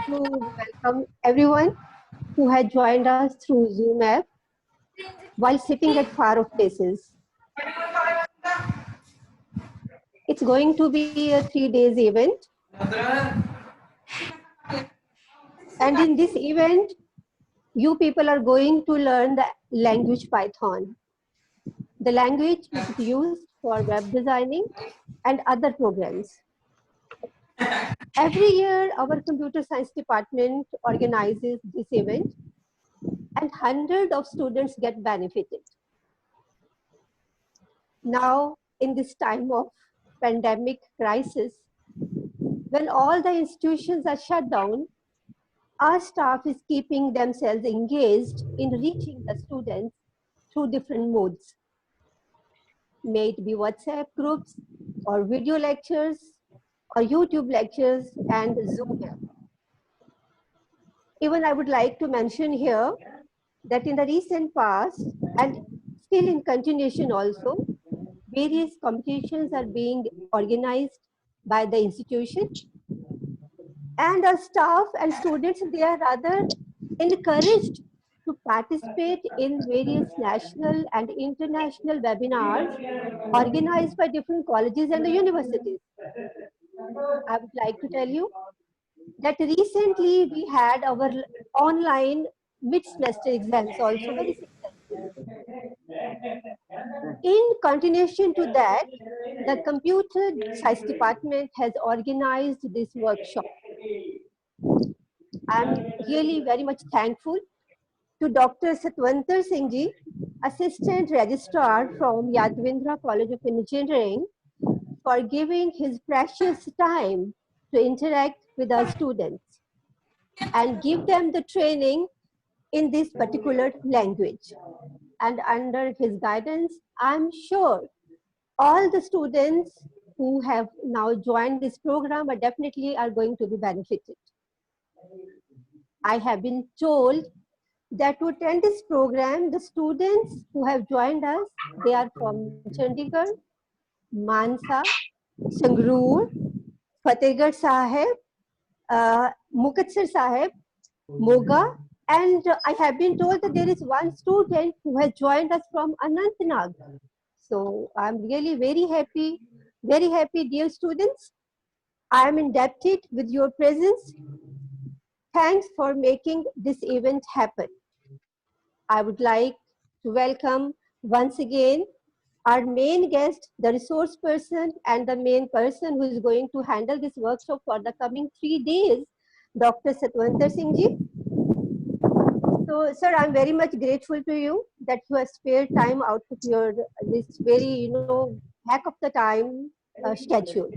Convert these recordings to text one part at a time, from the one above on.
To welcome everyone who had joined us through Zoom app while sitting at far off places. It's going to be a 3 days event. And in this event, you people are going to learn the language Python, the language which is used for web designing and other programs. Every year, our computer science department organizes this event and hundreds of students get benefited. Now, in this time of pandemic crisis, when all the institutions are shut down, our staff is keeping themselves engaged in reaching the students through different modes. May it be WhatsApp groups or video lectures or YouTube lectures and Zoom. Even I would like to mention here that in the recent past and still in continuation also, various competitions are being organized by the institution, and our staff and students, they are rather encouraged to participate in various national and international webinars organized by different colleges and the universities. I would like to tell you that recently we had our online mid-semester exams also very successful. In continuation to that, the computer science department has organized this workshop. I'm really very much thankful to Dr. Satwantar Singh ji, Assistant Registrar from Yadavindra College of Engineering, for giving his precious time to interact with our students and give them the training in this particular language. And under his guidance, I'm sure all the students who have now joined this program are definitely are going to be benefited. I have been told that to attend this program, the students who have joined us, they are from Chandigarh, Mansa, Sangrur, Fatehgarh Sahib, Mukatsar Sahib, Moga, and I have been told that there is one student who has joined us from Anantnag. So I'm really very happy, dear students. I am indebted with your presence. Thanks for making this event happen. I would like to welcome once again our main guest, the resource person and the main person who is going to handle this workshop for the coming 3 days, Dr. Satwantar Singh ji. So, sir, I'm very much grateful to you that you have spared time out of your this very, heck of the time schedule.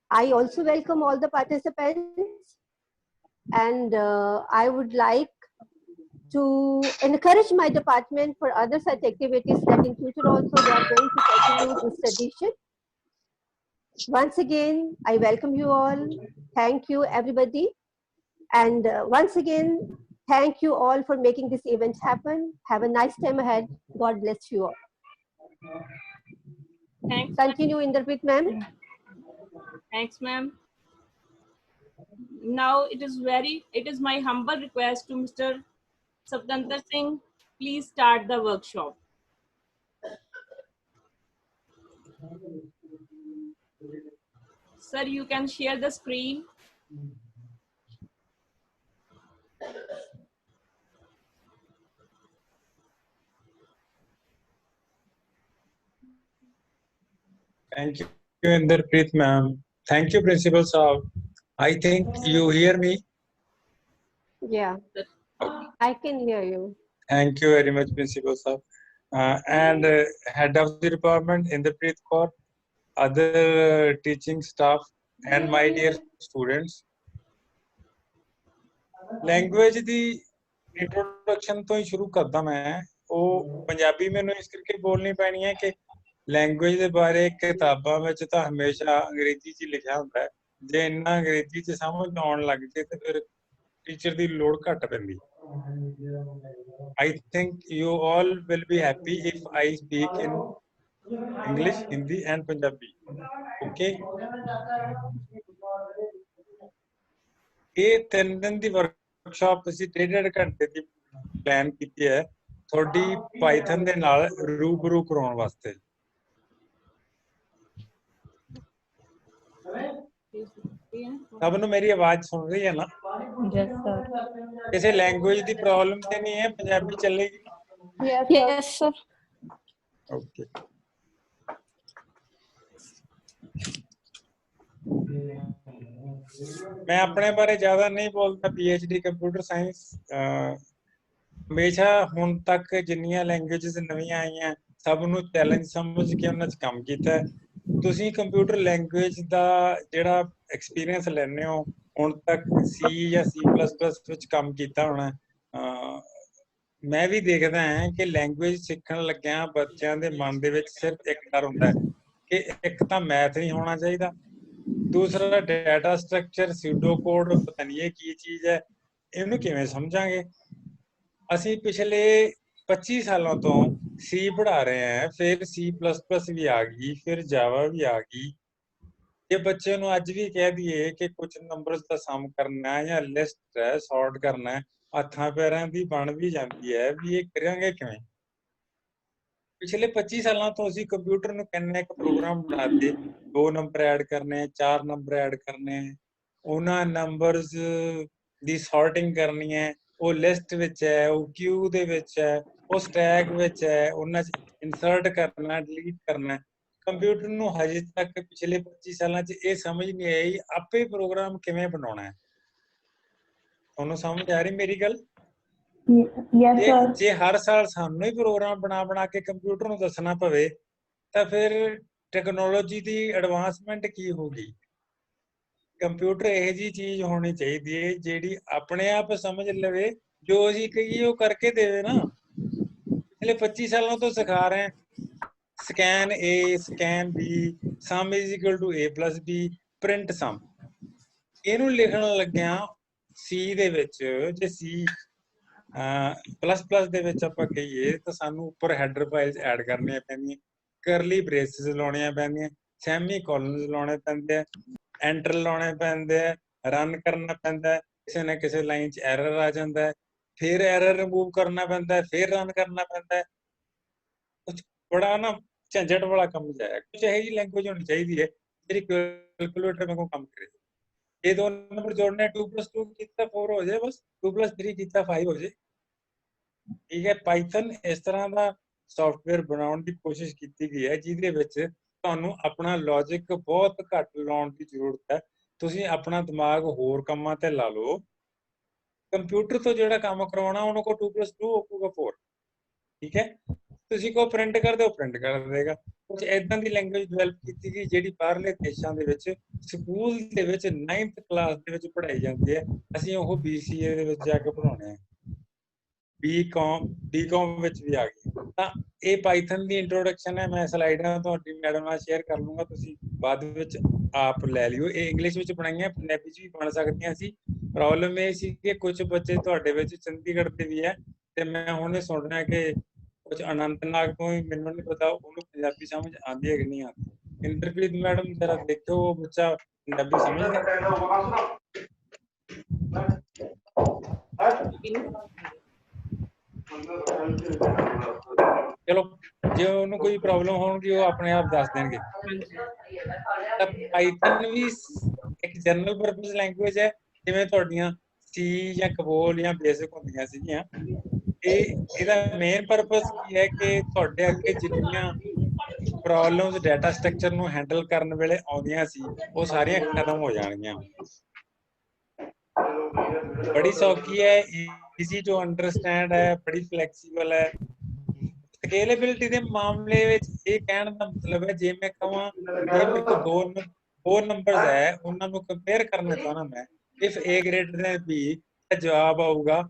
I also welcome all the participants, and I would like to encourage my department for other such activities that in future also they are going to continue this tradition. Once again, I welcome you all. Thank you, everybody. And once again, thank you all for making this event happen. Have a nice time ahead. God bless you all. Thanks. Continue, Inderpreet ma'am. Thanks, ma'am. Now it is my humble request to Mr. Satwantar Singh, please start the workshop. Sir, you can share the screen. Thank you, Inderpreet ma'am. Thank you, Principal Saab. I think you hear me. Yeah, I can hear you. Thank you very much, Principal Saab. And Head of the Department, Inderpreet Kaur, other teaching staff, and my dear students. Language the introduction ਤੋਂ ਹੀ ਸ਼ੁਰੂ ਕਰਦਾ ਮੈਂ ਉਹ ਪੰਜਾਬੀ ਮੈਨੂੰ ਇਸ ਕਰਕੇ ਬੋਲਣੀ ਪੈਣੀ ਹੈ ਕਿ ਲੈਂਗੁਏਜ ਦੇ ਬਾਰੇ ਕਿਤਾਬਾਂ ਵਿੱਚ ਤਾਂ ਹਮੇਸ਼ਾ ਅੰਗਰੇਜ਼ੀ 'ਚ ਲਿਖਿਆ ਹੁੰਦਾ ਹੈ ਜੇ ਇੰਨਾ ਅੰਗਰੇਜ਼ੀ 'ਚ ਸਮਝ ਆਉਣ ਲੱਗ ਜੇ ਤੇ ਫਿਰ ਟੀਚਰ ਦੀ ਲੋੜ ਘੱਟ ਪੈਂਦੀ I think you all will be happy if I speak in English, Hindi and Punjabi. Okay. ਇਹ 3 ਦਿਨ ਦੀ ਵਰਕਸ਼ਾਪ ਅਸੀਂ 1.5 ਘੰਟੇ ਦੀ ਪਲਾਨ ਕੀਤੀ ਹੈ ਤੁਹਾਡੀ ਪਾਈਥਨ ਦੇ ਨਾਲ ਰੂਬਰੂ ਕਰਾਉਣ ਵਾਸਤੇ। ਸਭ ਨੂੰ ਮੇਰੀ ਆਵਾਜ਼ ਸੁਣ ਰਹੀ ਹੈ ਨਾ? Yes, sir. ਕਿਸੇ ਲੈਂਗੁਏਜ ਦੀ ਪ੍ਰੋਬਲਮ ਤੇ ਨਹੀਂ ਹੈ? ਪੰਜਾਬੀ ਚੱਲੇਗੀ? Yes, sir. ਓਕੇ। मैं अपने बारे ज्यादा नहीं बोलता। PhD कंप्यूटर साइंस हमेशा हुण तक जिन्नियां लैंग्वेजेस नवीं आईयां सब नूं चैलेंज समझ के उन्हां 'च काम कीता है। तुसीं कंप्यूटर लैंग्वेज दा जिहड़ा एक्सपीरियंस लैंदे हो हुण तक C या C++ विच काम कीता होना। मैं भी देखदा हां कि लैंग्वेज सिੱਖਣ ਲੱਗਿਆਂ ਬੱਚਿਆਂ ਦੇ ਮਨ ਦੇ ਵਿੱਚ ਸਿਰਫ ਇੱਕ ਡਰ ਹੁੰਦਾ ਹੈ ਕਿ ਇੱਕ ਤਾਂ ਮੈਥ ਨਹੀਂ ਹੋਣਾ ਚਾਹੀਦਾ, दूसरा डाटा स्ट्रक्चर स्यूडो कोड पता नहीं है की चीज है, इन्हू किवें समझांगे। ਅਸੀਂ पिछले 25 सालों तो C पढ़ा रहे हैं, फिर C++ भी आ गई, फिर जावा भी आ गई। ये बच्चे ਨੂੰ ਅੱਜ ਵੀ ਕਹਿ ਦਈਏ ਕਿ ਕੁਝ ਨੰਬਰਸ ਦਾ ਸਮ ਕਰਨਾ ਹੈ ਜਾਂ ਲਿਸਟ ਹੈ ਸੌਰਟ ਕਰਨਾ ਹੈ, ਹੱਥਾਂ ਪੈਰਾਂ ਦੀ ਬਣ ਵੀ ਜਾਂਦੀ ਹੈ ਵੀ ਇਹ ਕਰਾਂਗੇ ਕਿਵੇਂ। पिछले 25 सालों तो ਅਸੀਂ कंप्यूटर ਨੂੰ ਕਹਿੰਨੇ ਇੱਕ ਪ੍ਰੋਗਰਾਮ ਬਣਾਤੇ, 2 ਨੰਬਰ ਐਡ ਕਰਨੇ, 4 ਨੰਬਰ ਐਡ ਕਰਨੇ, ਉਹਨਾਂ ਨੰਬਰਸ ਦੀ ਸੌਰਟਿੰਗ ਕਰਨੀ ਹੈ, ਉਹ ਲਿਸਟ ਵਿੱਚ ਹੈ, ਉਹ ਕਿਊ ਦੇ ਵਿੱਚ ਹੈ, ਉਹ ਸਟੈਕ ਵਿੱਚ ਹੈ, ਉਹਨਾਂ 'ਚ ਇਨਸਰਟ ਕਰਨਾ, ਡਿਲੀਟ ਕਰਨਾ। ਕੰਪਿਊਟਰ ਨੂੰ ਹਜੇ ਤੱਕ ਪਿਛਲੇ 25 ਸਾਲਾਂ 'ਚ ਇਹ ਸਮਝ ਨਹੀਂ ਆਈ ਆਪੇ ਪ੍ਰੋਗਰਾਮ ਕਿਵੇਂ ਬਣਾਉਣਾ ਹੈ। ਤੁਹਾਨੂੰ ਸਮਝ ਆ ਰਹੀ ਮੇਰੀ ਗੱਲ? Yes, sir. ਜੇ ਹਰ ਸਾਲ ਸਾਨੂੰ ਹੀ ਪ੍ਰੋਗਰਾਮ ਬਣਾ ਕੇ ਕੰਪਿਊਟਰ ਨੂੰ ਦੱਸਣਾ ਪਵੇ ਤਾਂ ਫਿਰ ਟੈਕਨੋਲੋਜੀ ਦੀ ਐਡਵਾਂਸਮੈਂਟ ਕੀ ਹੋਗੀ। ਕੰਪਿਊਟਰ ਇਹੋ ਜਿਹੀ ਚੀਜ਼ ਹੋਣੀ ਚਾਹੀਦੀ ਹੈ ਜਿਹੜੀ ਆਪਣੇ ਆਪ ਸਮਝ ਲਵੇ, ਜੋ ਅਸੀਂ ਕਹੀਏ ਉਹ ਕਰਕੇ ਦੇਵੇ ਨਾ। ਪਿਛਲੇ 25 ਸਾਲਾਂ ਤੋਂ ਸਿਖਾ ਰਹੇ scan A, scan B, sum is equal to A plus B, print sum. ਇਹਨੂੰ ਲਿਖਣ ਲੱਗਿਆ C ਦੇ ਵਿੱਚ, ਜੇ C ++ ਦੇ ਵਿੱਚ ਆਪਾਂ ਕਹੀਏ ਤਾਂ ਸਾਨੂੰ ਉੱਪਰ ਹੈਡਰ ਫਾਈਲਸ ਐਡ ਕਰਨੀਆਂ ਪੈਂਦੀਆਂ, ਕਰਲੀ ਬ੍ਰੇਸਿਸ ਲਾਉਣੀਆਂ ਪੈਂਦੀਆਂ, ਸੈਮੀ ਕੋਲਨਸ ਲਾਉਣੇ ਪੈਂਦੇ ਆ, ਐਂਟਰ ਲਾਉਣੇ ਪੈਂਦੇ ਆ, ਰਨ ਕਰਨਾ ਪੈਂਦਾ, ਕਿਸੇ ਨਾ ਕਿਸੇ ਲਾਈਨ 'ਚ ਐਰਰ ਆ ਜਾਂਦਾ ਹੈ, ਫਿਰ ਐਰਰ ਰਿਮੂਵ ਕਰਨਾ ਪੈਂਦਾ, ਫਿਰ ਰਨ ਕਰਨਾ ਪੈਂਦਾ। ਕੁਛ ਬੜਾ ਨਾ ਝੰਜਟ ਵਾਲਾ ਕੰਮ ਜਾਇਆ। ਕੁਛ ਇਹੋ ਜਿਹੀ ਲੈਂਗੁਏਜ ਹੋਣੀ ਚਾਹੀਦੀ ਹੈ ਜਿਹੜੀ ਕੈਲਕੂਲੇਟਰ ਵਾਂਗੂ ਕੰਮ ਕਰੇ। ਇਹ 2 ਨੰਬਰ ਜੋੜਨੇ, 2 + 2 ਕੀਤਾ 4 ਹੋ ਜਾਏ, ਬਸ 2 + 3 ਕੀਤਾ 5 ਹੋ ਜਾਏ। ਠੀਕ ਹੈ। ਪਾਈਥਨ ਇਸ ਤਰ੍ਹਾਂ ਦਾ ਸੌਫਟਵੇਅਰ ਬਣਾਉਣ ਦੀ ਕੋਸ਼ਿਸ਼ ਕੀਤੀ ਗਈ ਹੈ ਜਿਹਦੇ ਵਿੱਚ ਤੁਹਾਨੂੰ ਆਪਣਾ ਲੌਜਿਕ ਬਹੁਤ ਘੱਟ ਲਾਉਣ ਦੀ ਜ਼ਰੂਰਤ ਹੈ। ਤੁਸੀਂ ਆਪਣਾ ਦਿਮਾਗ ਹੋਰ ਕੰਮਾਂ ਤੇ ਲਾ ਲਓ। ਕੰਪਿਊਟਰ ਤੋਂ ਜਿਹੜਾ ਕੰਮ ਕਰਵਾਉਣਾ ਉਹਨੂੰ ਕੋ 2 + 2 ਹੋਊਗਾ 4। ਠੀਕ ਹੈ। ਤੁਸੀਂ ਕੋ ਪ੍ਰਿੰਟ ਕਰ ਦਿਓ, ਪ੍ਰਿੰਟ ਕਰ ਦੇਗਾ। ਕੁਝ ਏਦਾਂ ਦੀ ਲੈਂਗੁਏਜ ਡਿਵੈਲਪ ਕੀਤੀ ਗਈ ਜਿਹੜੀ ਬਾਹਰਲੇ ਦੇਸ਼ਾਂ ਦੇ ਵਿੱਚ ਸਕੂਲ ਦੇ ਵਿੱਚ 9th ਕਲਾਸ ਦੇ ਵਿੱਚ ਪੜ੍ਹਾਈ ਜਾਂਦੀ ਹੈ। ਅਸੀਂ ਉਹ BCA ਦੇ ਵਿੱਚ ਜਾ ਕੇ ਪੜ੍ਹਾਉਣੇ ਆ, BCom ਵਿੱਚ ਵੀ ਆ ਗਈ। ਤਾਂ ਇਹ ਪਾਈਥਨ ਦੀ ਇੰਟਰੋਡਕਸ਼ਨ ਹੈ। ਮੈਂ ਸਲਾਈਡਾਂ ਤੁਹਾਡੀ ਮੈਡਮ ਨਾਲ ਸ਼ੇਅਰ ਕਰ ਲੂੰਗਾ, ਤੁਸੀਂ ਬਾਅਦ ਵਿੱਚ ਆਪ ਲੈ ਲਿਓ। ਇਹ ਇੰਗਲਿਸ਼ ਵਿੱਚ ਬਣਾਈਆਂ, ਪੰਜਾਬੀ 'ਚ ਵੀ ਬਣ ਸਕਦੀਆਂ ਸੀ। ਪ੍ਰੋਬਲਮ ਇਹ ਸੀ ਕਿ ਕੁਝ ਬੱਚੇ ਤੁਹਾਡੇ ਵਿੱਚ ਚੰਡੀਗੜ੍ਹ ਦੇ ਵੀ ਹੈ ਤੇ ਮੈਂ ਹੁਣ ਇਹ ਸੁਣ ਰਿਹਾ ਕਿ ਕੁਝ ਅਨੰਤਨਾਗ ਤੋਂ ਹੀ, ਮੈਨੂੰ ਨਹੀਂ ਪਤਾ ਉਹਨੂੰ ਪੰਜਾਬੀ ਸਮਝ ਆਉਂਦੀ ਹੈ ਕਿ ਨਹੀਂ ਆਉਂਦੀ। ਇੰਦਰਪ੍ਰੀਤ ਮੈਡਮ ਜਰਾ ਦੇਖੋ ਉਹ ਬੱਚਾ ਪੰਜਾਬੀ ਸਮਝਦਾ। ਚਲੋ ਜੇ ਉਹਨੂੰ ਕੋਈ ਪ੍ਰੋਬਲਮ ਹੋਣਗੀ ਉਹ ਆਪਣੇ ਆਪ ਦੱਸ ਦੇਣਗੇ। ਤਾਂ ਪਾਈਥਨ ਵੀ ਇੱਕ ਜਨਰਲ ਪਰਪਸ ਲੈਂਗੁਏਜ ਹੈ, ਜਿਵੇਂ ਤੁਹਾਡੀਆਂ C ਜਾਂ ਕਬੋਲ ਜਾਂ ਬੇਸਿਕ ਹੁੰਦੀਆਂ ਸੀਗੀਆਂ। ਇਹਦਾ ਮੇਨ ਪਰਪਸ ਕੀ ਹੈ ਕਿ ਤੁਹਾਡੇ ਅੱਗੇ ਜਿੰਨੀਆਂ ਪ੍ਰੋਬਲਮਸ ਡਾਟਾ ਸਟਰਕਚਰ ਨੂੰ ਹੈਂਡਲ ਕਰਨ ਵੇਲੇ ਆਉਂਦੀਆਂ ਸੀ ਉਹ ਸਾਰੀਆਂ ਖਤਮ ਹੋ ਜਾਣਗੀਆਂ। ਬੜੀ ਸੌਖੀ ਹੈ, ਈਜ਼ੀ ਟੂ ਅੰਡਰਸਟੈਂਡ ਹੈ, ਬੜੀ ਫਲੈਕਸੀਬਲ ਹੈ। ਸਕੇਲੇਬਿਲਿਟੀ ਦੇ ਮਾਮਲੇ ਵਿੱਚ ਇਹ ਕਹਿਣ ਦਾ ਮਤਲਬ ਹੈ, ਜੇ ਮੈਂ ਕਹਾਂ ਜੇ ਮੇਰੇ ਕੋਲ 2 ਨੰਬਰਸ ਹੈ ਉਹਨਾਂ ਨੂੰ ਕੰਪੇਅਰ ਕਰਨਾ ਚਾਹੁੰਦਾ ਮੈਂ, ਇਫ A > B ਤਾਂ ਜਵਾਬ ਆਊਗਾ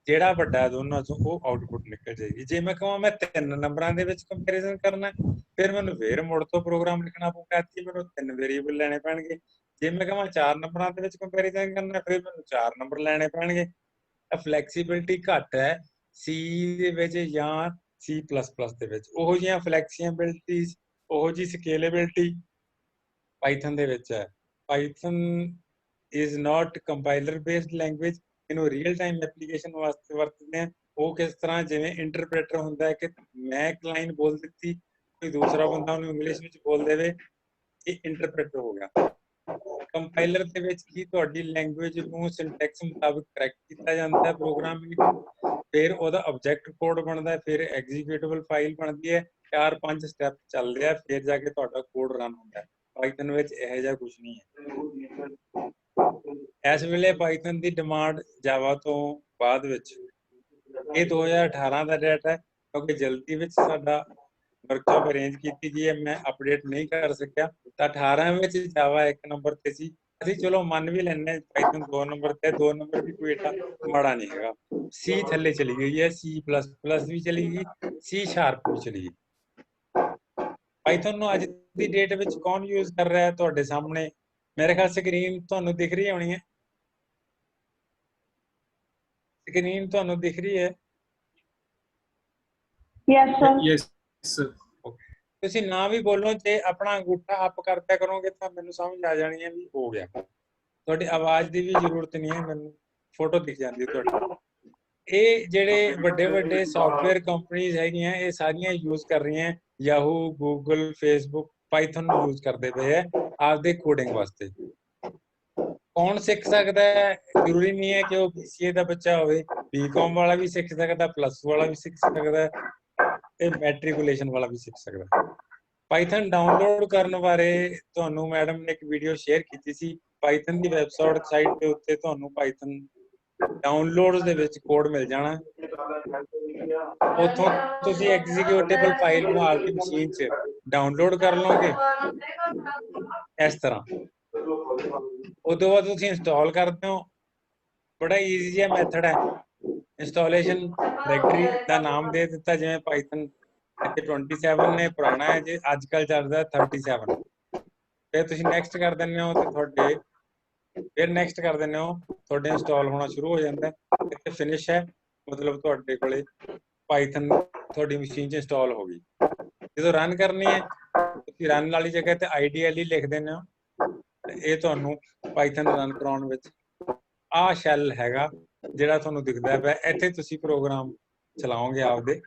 ਜਿਹੜਾ ਵੱਡਾ ਦੋਨਾਂ ਚੋਂ ਉਹ ਆਊਟਪੁੱਟ ਨਿਕਲ ਜਾਏਗੀ। ਜੇ ਮੈਂ ਕਹਾਂ ਮੈਂ 3 ਨੰਬਰਾਂ ਦੇ ਵਿੱਚ ਕੰਪੈਰੀਜ਼ਨ ਕਰਨਾ, ਫਿਰ ਮੈਨੂੰ ਫੇਰ ਮੁੜ ਤੋਂ ਪ੍ਰੋਗਰਾਮ ਲਿਖਣਾ ਪਊਗਾ, ਇੱਥੇ ਮੈਨੂੰ 3 ਵੇਰੀਏਬਲ ਲੈਣੇ ਪੈਣਗੇ। ਜੇ ਮੈਂ ਕਹਾਂ 4 ਨੰਬਰਾਂ ਦੇ ਵਿੱਚ ਕੰਪੈਰੀਜ਼ਨ ਕਰਨਾ, ਫਿਰ ਮੈਨੂੰ 4 ਨੰਬਰ ਲੈਣੇ ਪੈਣਗੇ। ਤਾਂ ਫਲੈਕਸੀਬਿਲਿਟੀ ਘੱਟ ਹੈ C ਦੇ ਵਿੱਚ ਜਾਂ C++ ਦੇ ਵਿੱਚ ਉਹੋ ਜਿਹੀਆਂ ਫਲੈਕਸੀਬਿਲਿਟੀਜ਼, ਉਹੋ ਜਿਹੀ ਸਕੇਲੇਬਿਲਿਟੀ ਪਾਈਥਨ ਦੇ ਵਿੱਚ ਹੈ। Python is not compiler based language. ਇਹਨੂੰ ਰੀਅਲ ਟਾਈਮ ਐਪਲੀਕੇਸ਼ਨ ਵਾਸਤੇ ਵਰਤਦੇ ਆ। ਉਹ ਕਿਸ ਤਰ੍ਹਾਂ, ਜਿਵੇਂ ਇੰਟਰਪ੍ਰੇਟਰ ਹੁੰਦਾ ਹੈ ਕਿ ਮੈਂ ਇੱਕ ਲਾਈਨ ਬੋਲ ਦਿੱਤੀ, ਕੋਈ ਦੂਸਰਾ ਬੰਦਾ ਉਹਨੂੰ ਇੰਗਲਿਸ਼ ਵਿੱਚ ਬੋਲ ਦੇਵੇ, ਇਹ ਇੰਟਰਪ੍ਰੇਟਰ ਹੋ ਗਿਆ। ਕੰਪਾਈਲਰ ਦੇ ਵਿੱਚ ਕੀ ਤੁਹਾਡੀ ਲੈਂਗੁਏਜ ਨੂੰ ਸਿੰਟੈਕਸ ਮੁਤਾਬਕ ਕਰੈਕਟ ਕੀਤਾ ਜਾਂਦਾ ਹੈ ਪ੍ਰੋਗਰਾਮਿੰਗ, ਫਿਰ ਉਹਦਾ ਆਬਜੈਕਟ ਕੋਡ ਬਣਦਾ, ਫਿਰ ਐਗਜ਼ੀਕਿਊਟੇਬਲ ਫਾਈਲ ਬਣਦੀ ਹੈ, 4-5 ਸਟੈਪ ਚੱਲਦੇ ਆ, ਫਿਰ ਜਾ ਕੇ ਤੁਹਾਡਾ ਕੋਡ ਰਨ ਹੁੰਦਾ ਹੈ। ਪਾਈਥਨ ਵਿੱਚ ਇਹੋ ਜਿਹਾ ਕੁਝ ਨਹੀਂ ਹੈ। ਇਸ ਵੇਲੇ ਪਾਈਥਨ ਦੀ ਡਿਮਾਂਡ ਜਾਵਾ ਤੋਂ ਬਾਅਦ ਵਿੱਚ, ਇਹ 2018 ਦਾ ਡਾਟਾ ਹੈ ਕਿਉਂਕਿ ਜਲਦੀ ਵਿੱਚ ਸਾਡਾ ਵਰਕਸ਼ਾਪ ਅਰੇਂਜ ਕੀਤੀ ਗਈ ਹੈ, ਮੈਂ ਅਪਡੇਟ ਨਹੀਂ ਕਰ ਸਕਿਆ। ਤਾਂ 18 ਵਿੱਚ ਜਾਵਾ 1 ਨੰਬਰ ਤੇ ਸੀ। ਅਸੀਂ ਚਲੋ ਮੰਨ ਵੀ ਲੈਂਦੇ ਪਾਈਥਨ 2 ਨੰਬਰ ਤੇ, 2 ਨੰਬਰ ਵੀ ਕੋਈ ਏਡਾ ਮਾੜਾ ਨਹੀਂ ਹੈਗਾ। ਸੀ ਥੱਲੇ ਚਲੀ ਗਈ ਹੈ, C++ ਵੀ ਚਲੀ ਗਈ, C# ਵੀ ਚਲੀ ਗਈ। ਪਾਈਥਨ ਨੂੰ ਅੱਜ ਦੀ ਡੇਟ ਵਿੱਚ ਕੌਣ ਯੂਜ਼ ਕਰ ਰਿਹਾ ਹੈ ਤੁਹਾਡੇ ਸਾਹਮਣੇ? ਮੇਰੇ ਖਿਆਲ ਸਕਰੀਨ ਤੁਹਾਨੂੰ ਦਿਖ ਰਹੀ ਹੋਣੀ ਹੈ। ਸਕਰੀਨ ਤੁਹਾਨੂੰ ਦਿਖ ਰਹੀ ਹੈ? Yes, sir. Yes, sir. ਤੁਸੀਂ ਨਾ ਵੀ ਬੋਲੋ, ਜੇ ਆਪਣਾ ਅੰਗੂਠਾ ਅਪ ਕਰਦਿਆ ਕਰੋਗੇ ਤਾਂ ਮੈਨੂੰ ਸਮਝ ਆ ਜਾਣੀ ਹੈ ਵੀ ਹੋ ਗਿਆ। ਤੁਹਾਡੀ ਆਵਾਜ਼ ਦੀ ਵੀ ਜ਼ਰੂਰਤ ਨਹੀਂ ਹੈ, ਮੈਨੂੰ ਫੋਟੋ ਦਿਖ ਜਾਂਦੀ ਹੈ ਤੁਹਾਡੀ। ਇਹ ਜਿਹੜੇ ਵੱਡੇ ਵੱਡੇ ਸੌਫਟਵੇਅਰ ਕੰਪਨੀਆਂ ਹੈਗੀਆਂ, ਇਹ ਸਾਰੀਆਂ ਯੂਜ਼ ਕਰ ਰਹੀਆਂ, ਯਾਹੂ, ਗੂਗਲ, ਫੇਸਬੁੱਕ ਪਾਈਥਨ ਨੂੰ ਯੂਜ਼ ਕਰਦੇ ਪਏ ਹੈ ਆਪਦੇ ਕੋਡਿੰਗ ਵਾਸਤੇ। ਕੌਣ ਸਿੱਖ ਸਕਦਾ ਹੈ? ਜ਼ਰੂਰੀ ਨਹੀਂ ਹੈ ਕਿ ਉਹ BCA ਦਾ ਬੱਚਾ ਹੋਵੇ, BCom ਵਾਲਾ ਵੀ ਸਿੱਖ ਸਕਦਾ, +2 ਵਾਲਾ ਵੀ ਸਿੱਖ ਸਕਦਾ, ਤੇ ਮੈਟ੍ਰਿਕੂਲੇਸ਼ਨ ਵਾਲਾ ਵੀ ਸਿੱਖ ਸਕਦਾ। ਪਾਈਥਨ ਡਾਊਨਲੋਡ ਕਰਨ ਬਾਰੇ ਤੁਹਾਨੂੰ ਮੈਡਮ ਨੇ ਇੱਕ ਵੀਡੀਓ ਸ਼ੇਅਰ ਕੀਤੀ ਸੀ। ਪਾਈਥਨ ਦੀ ਵੈਬਸਾਈਟ ਦੇ ਉੱਤੇ ਤੁਹਾਨੂੰ ਪਾਈਥਨ ਡਾਊਨਲੋਡਸ ਦੇ ਵਿੱਚ ਕੋਡ ਮਿਲ ਜਾਣਾ। ਉੱਥੋਂ ਤੁਸੀਂ ਐਗਜ਼ੀਕਿਊਟੇਬਲ ਫਾਈਲ ਨੂੰ ਆਪਦੀ ਮਸ਼ੀਨ 'ਚ ਡਾਊਨਲੋਡ ਕਰ ਲਓਗੇ ਇਸ ਤਰ੍ਹਾਂ। ਉਦੋਂ ਬਾਅਦ ਤੁਸੀਂ ਇੰਸਟਾਲ ਕਰਦੇ ਹੋ। ਬੜਾ ਈਜ਼ੀ ਜਿਹਾ ਮੈਥਡ ਹੈ। ਇੰਸਟਾਲੇਸ਼ਨ ਡਾਇਰੈਕਟਰੀ ਦਾ ਨਾਮ ਦੇ ਦਿੱਤਾ, ਜਿਵੇਂ ਪਾਈਥਨ ਇੱਥੇ 27 ਨੇ, ਪੁਰਾਣਾ ਹੈ ਜੀ, ਅੱਜ ਕੱਲ੍ਹ ਚੱਲਦਾ 37। ਫਿਰ ਤੁਸੀਂ ਨੈਕਸਟ ਕਰ ਦਿੰਦੇ ਹੋ ਤੇ ਤੁਹਾਡੇ, ਫਿਰ ਨੈਕਸਟ ਕਰ ਦਿੰਦੇ ਹੋ, ਤੁਹਾਡੇ ਇੰਸਟਾਲ ਹੋਣਾ ਸ਼ੁਰੂ ਹੋ ਜਾਂਦਾ। ਇੱਥੇ ਫਿਨਿਸ਼ ਹੈ, ਮਤਲਬ ਤੁਹਾਡੇ ਕੋਲੇ ਪਾਈਥਨ ਤੁਹਾਡੀ ਮਸ਼ੀਨ 'ਚ ਇੰਸਟਾਲ ਹੋ ਗਈ। ਜਦੋਂ ਰਨ ਕਰਨੀ ਹੈ, ਤੁਸੀਂ ਰਨ ਵਾਲੀ ਜਗ੍ਹਾ ਤੇ IDLE ਲਿਖ ਦਿੰਦੇ ਹੋ, ਤੇ ਇਹ ਤੁਹਾਨੂੰ ਪਾਈਥਨ ਰਨ ਕਰਾਉਣ ਵਿੱਚ, ਆਹ ਸ਼ੈਲ ਹੈਗਾ ਜਿਹੜਾ ਤੁਹਾਨੂੰ ਦਿਖਦਾ ਪਿਆ, ਇੱਥੇ ਤੁਸੀਂ ਪ੍ਰੋਗਰਾਮ ਚਲਾਓਗੇ ਆਪਦੇ।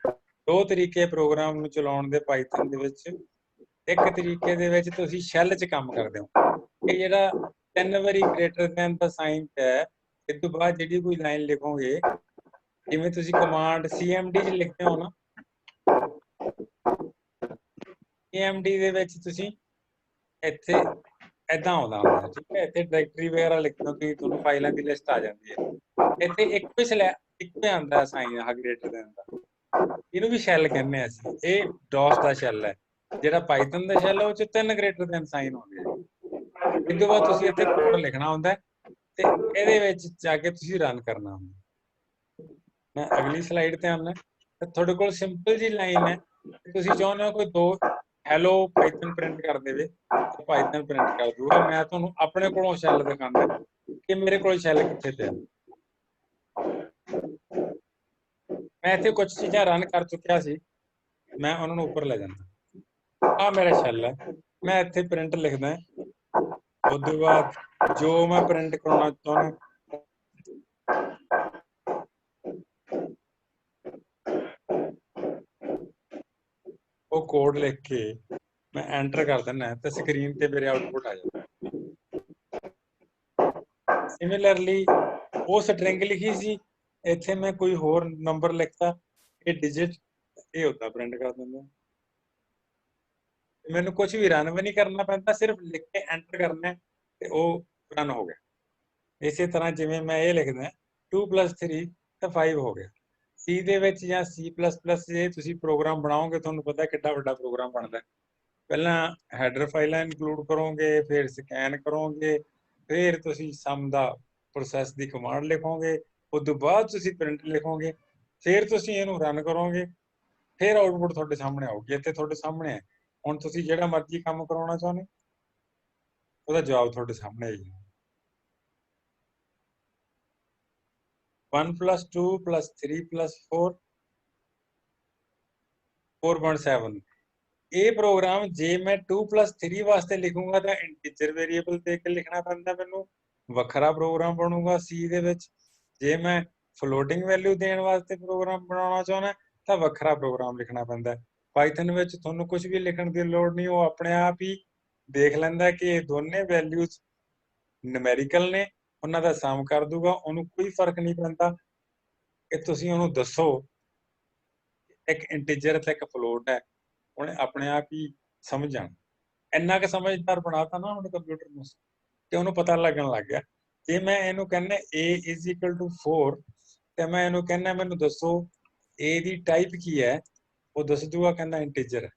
2 ਤਰੀਕੇ ਪ੍ਰੋਗਰਾਮ ਨੂੰ ਚਲਾਉਣ ਦੇ ਪਾਈਥਨ ਦੇ ਵਿੱਚ। ਇੱਕ ਤਰੀਕੇ ਦੇ ਵਿੱਚ ਤੁਸੀਂ ਸ਼ੈਲ 'ਚ ਕੰਮ ਕਰਦੇ ਹੋ। ਇਹ ਜਿਹੜਾ 3 ਵਾਰੀ ਗ੍ਰੇਟਰ ਦੈਨ ਦਾ ਸਾਈਨ ਹੈ, ਇਸ ਤੋਂ ਬਾਅਦ ਜਿਹੜੀ ਕੋਈ ਲਾਈਨ ਲਿਖੋਗੇ, ਜਿਵੇਂ ਤੁਸੀਂ ਕਮਾਂਡ CMD 'ਚ ਲਿਖਦੇ ਹੋ ਨਾ, CMD ਦੇ ਵਿੱਚ ਤੁਸੀਂ ਇੱਥੇ ਏਦਾਂ ਆਉਂਦਾ ਹੁੰਦਾ, ਠੀਕ ਹੈ। ਇੱਥੇ ਡਾਇਰੈਕਟਰੀ ਵਗੈਰਾ ਲਿਖਦੇ ਹੋ ਤੁਸੀਂ, ਤੁਹਾਨੂੰ ਫਾਈਲਾਂ ਦੀ ਲਿਸਟ ਆ ਜਾਂਦੀ ਹੈ। ਇੱਥੇ ਇੱਕੋ ਹੀ ਆਉਂਦਾ ਸਾਈਨ, ਆਹ ਗ੍ਰੇਟਰ ਦੈਨ ਦਾ। ਇਹਨੂੰ ਵੀ ਸ਼ੈਲ ਕਹਿੰਦੇ ਆ ਅਸੀਂ। ਇਹ DOS ਦਾ ਸ਼ੈਲ ਹੈ। ਜਿਹੜਾ ਪਾਈਥਨ ਦਾ ਸ਼ੈਲ ਹੈ, ਉਹ 'ਚ 3 ਗ੍ਰੇਟਰ ਦੈਨ ਸਾਈਨ ਹੁੰਦੇ ਆ। ਇਸ ਤੋਂ ਬਾਅਦ ਤੁਸੀਂ ਇੱਥੇ ਕੋਡ ਲਿਖਣਾ ਹੁੰਦਾ ਤੇ ਇਹਦੇ ਵਿੱਚ ਜਾ ਕੇ ਤੁਸੀਂ ਰਨ ਕਰਨਾ ਹੁੰਦਾ। ਮੈਂ ਅਗਲੀ ਸਲਾਈਡ ਤੇ ਆਉਣਾ। ਤੁਹਾਡੇ ਕੋਲ ਸਿੰਪਲ ਜੀ ਲਾਈਨ ਹੈ, ਤੁਸੀਂ ਚਾਹੁੰਦੇ ਹੋ ਕੋਈ 2 ਹੈਲੋ ਪਾਈਥਨ ਪ੍ਰਿੰਟ ਕਰ ਦੇਵੇ, ਪਾਈਥਨ ਪ੍ਰਿੰਟ ਕਰ ਦੂਗਾ। ਮੈਂ ਤੁਹਾਨੂੰ ਆਪਣੇ ਕੋਲੋਂ ਸ਼ੈਲ ਦਿਖਾਉਂਦਾ ਕਿ ਮੇਰੇ ਕੋਲ ਸ਼ੈਲ ਕਿੱਥੇ ਪਿਆ। ਮੈਂ ਇੱਥੇ ਕੁਝ ਚੀਜ਼ਾਂ ਰਨ ਕਰ ਚੁੱਕਿਆ ਸੀ, ਮੈਂ ਉਹਨਾਂ ਨੂੰ ਉੱਪਰ ਲੈ ਜਾਂਦਾ। ਆਹ ਮੇਰਾ ਸ਼ੈਲ ਹੈ, ਮੈਂ ਇੱਥੇ ਪ੍ਰਿੰਟ ਲਿਖਦਾ। ਉਸ ਤੋਂ ਬਾਅਦ ਜੋ ਮੈਂ ਪ੍ਰਿੰਟ ਕਰਾਉਣਾ ਚਾਹੁੰਦਾ, ਉਹ ਕੋਡ ਲਿਖ ਕੇ ਮੈਂ ਐਂਟਰ ਕਰ ਦਿੰਦਾ ਤੇ ਸਕਰੀਨ ਤੇ ਮੇਰੇ ਆਊਟਪੁੱਟ ਆ ਜਾਂਦਾ। ਸਿਮਿਲਰਲੀ ਉਹ ਸਟ੍ਰਿੰਗ ਲਿਖੀ ਸੀ, ਇੱਥੇ ਮੈਂ ਕੋਈ ਹੋਰ ਨੰਬਰ ਲਿਖਤਾ, ਇਹ ਡਿਜਿਟ, ਇਹ ਉੱਦਾਂ ਪ੍ਰਿੰਟ ਕਰ ਦਿੰਦਾ। ਮੈਨੂੰ ਕੁਝ ਵੀ ਰਨ ਵੀ ਨਹੀਂ ਕਰਨਾ ਪੈਂਦਾ, ਸਿਰਫ ਲਿਖ ਕੇ ਐਂਟਰ ਕਰਨਾ ਤੇ ਉਹ ਰਨ ਹੋ ਗਿਆ। ਇਸੇ ਤਰ੍ਹਾਂ ਜਿਵੇਂ ਮੈਂ ਇਹ ਲਿਖਦਾ 2 + 3 ਤਾਂ 5 ਹੋ ਗਿਆ। C ਦੇ ਵਿੱਚ ਜਾਂ C++ ਜੇ ਤੁਸੀਂ ਪ੍ਰੋਗਰਾਮ ਬਣਾਓਗੇ, ਤੁਹਾਨੂੰ ਪਤਾ ਕਿੱਡਾ ਵੱਡਾ ਪ੍ਰੋਗਰਾਮ ਬਣਦਾ। ਪਹਿਲਾਂ ਹੈਡਰ ਫਾਈਲਾਂ ਇਨਕਲੂਡ ਕਰੋਗੇ, ਫਿਰ ਸਕੈਨ ਕਰੋਗੇ, ਫਿਰ ਤੁਸੀਂ ਸਮ ਦਾ ਪ੍ਰੋਸੈਸ ਦੀ ਕਮਾਂਡ ਲਿਖੋਗੇ, ਉਸ ਤੋਂ ਬਾਅਦ ਤੁਸੀਂ ਪ੍ਰਿੰਟ ਲਿਖੋਗੇ, ਫਿਰ ਤੁਸੀਂ ਇਹਨੂੰ ਰਨ ਕਰੋਗੇ, ਫਿਰ ਆਊਟਪੁੱਟ ਤੁਹਾਡੇ ਸਾਹਮਣੇ ਆਊਗੀ। ਇੱਥੇ ਤੁਹਾਡੇ ਸਾਹਮਣੇ ਹੈ। ਹੁਣ ਤੁਸੀਂ ਜਿਹੜਾ ਮਰਜ਼ੀ ਕੰਮ ਕਰਾਉਣਾ ਚਾਹੁੰਦੇ, ਉਹਦਾ ਜਵਾਬ ਤੁਹਾਡੇ ਸਾਹਮਣੇ ਹੀ ਹੈ। 1 + 2 + 3 + 4 4.7 ਇਹ ਪ੍ਰੋਗਰਾਮ ਜੇ ਮੈਂ 2+3 ਵਾਸਤੇ ਲਿਖੂੰਗਾ ਤਾਂ ਇੰਟੀਜਰ ਵੇਰੀਏਬਲ ਦੇ ਕੇ ਲਿਖਣਾ ਪੈਂਦਾ ਮੈਨੂੰ, ਵੱਖਰਾ ਪ੍ਰੋਗਰਾਮ ਬਣੂਗਾ C ਦੇ ਵਿੱਚ। ਜੇ ਮੈਂ ਫਲੋਟਿੰਗ ਵੈਲਿਊ ਦੇਣ ਵਾਸਤੇ ਪ੍ਰੋਗਰਾਮ ਬਣਾਉਣਾ ਚਾਹੁੰਦਾ ਤਾਂ ਵੱਖਰਾ ਪ੍ਰੋਗਰਾਮ ਲਿਖਣਾ ਪੈਂਦਾ। ਪਾਈਥਨ ਵਿੱਚ ਤੁਹਾਨੂੰ ਕੁਝ ਵੀ ਲਿਖਣ ਦੀ ਲੋੜ ਨਹੀਂ, ਉਹ ਆਪਣੇ ਆਪ ਹੀ ਦੇਖ ਲੈਂਦਾ ਕਿ ਇਹ ਦੋਨੇ ਵੈਲਿਊਜ਼ ਨਿਊਮੈਰੀਕਲ ਨੇ, ਉਹਨਾਂ ਦਾ ਸਮ ਕਰ ਦੂਗਾ। ਉਹਨੂੰ ਕੋਈ ਫਰਕ ਨਹੀਂ ਪੈਂਦਾ ਕਿ ਤੁਸੀਂ ਉਹਨੂੰ ਦੱਸੋ ਇੱਕ ਇੰਟੀਜਰ ਤੇ ਇੱਕ ਫਲੋਟ ਹੈ, ਉਹਨੇ ਆਪਣੇ ਆਪ ਹੀ ਸਮਝ ਜਾਣਾ। ਇੰਨਾ ਕੁ ਸਮਝਦਾਰ ਬਣਾਤਾ ਨਾ ਉਹਨੇ ਕੰਪਿਊਟਰ ਨੂੰ ਕਿ ਉਹਨੂੰ ਪਤਾ ਲੱਗਣ ਲੱਗ ਗਿਆ। ਜੇ ਮੈਂ ਇਹਨੂੰ ਕਹਿੰਦਾ a = 4 ਤੇ ਮੈਂ ਇਹਨੂੰ ਕਹਿੰਦਾ ਮੈਨੂੰ ਦੱਸੋ a ਦੀ ਟਾਈਪ ਕੀ ਹੈ, ਉਹ ਦੱਸ ਦੂਗਾ, ਕਹਿੰਦਾ ਇੰਟੀਜਰ।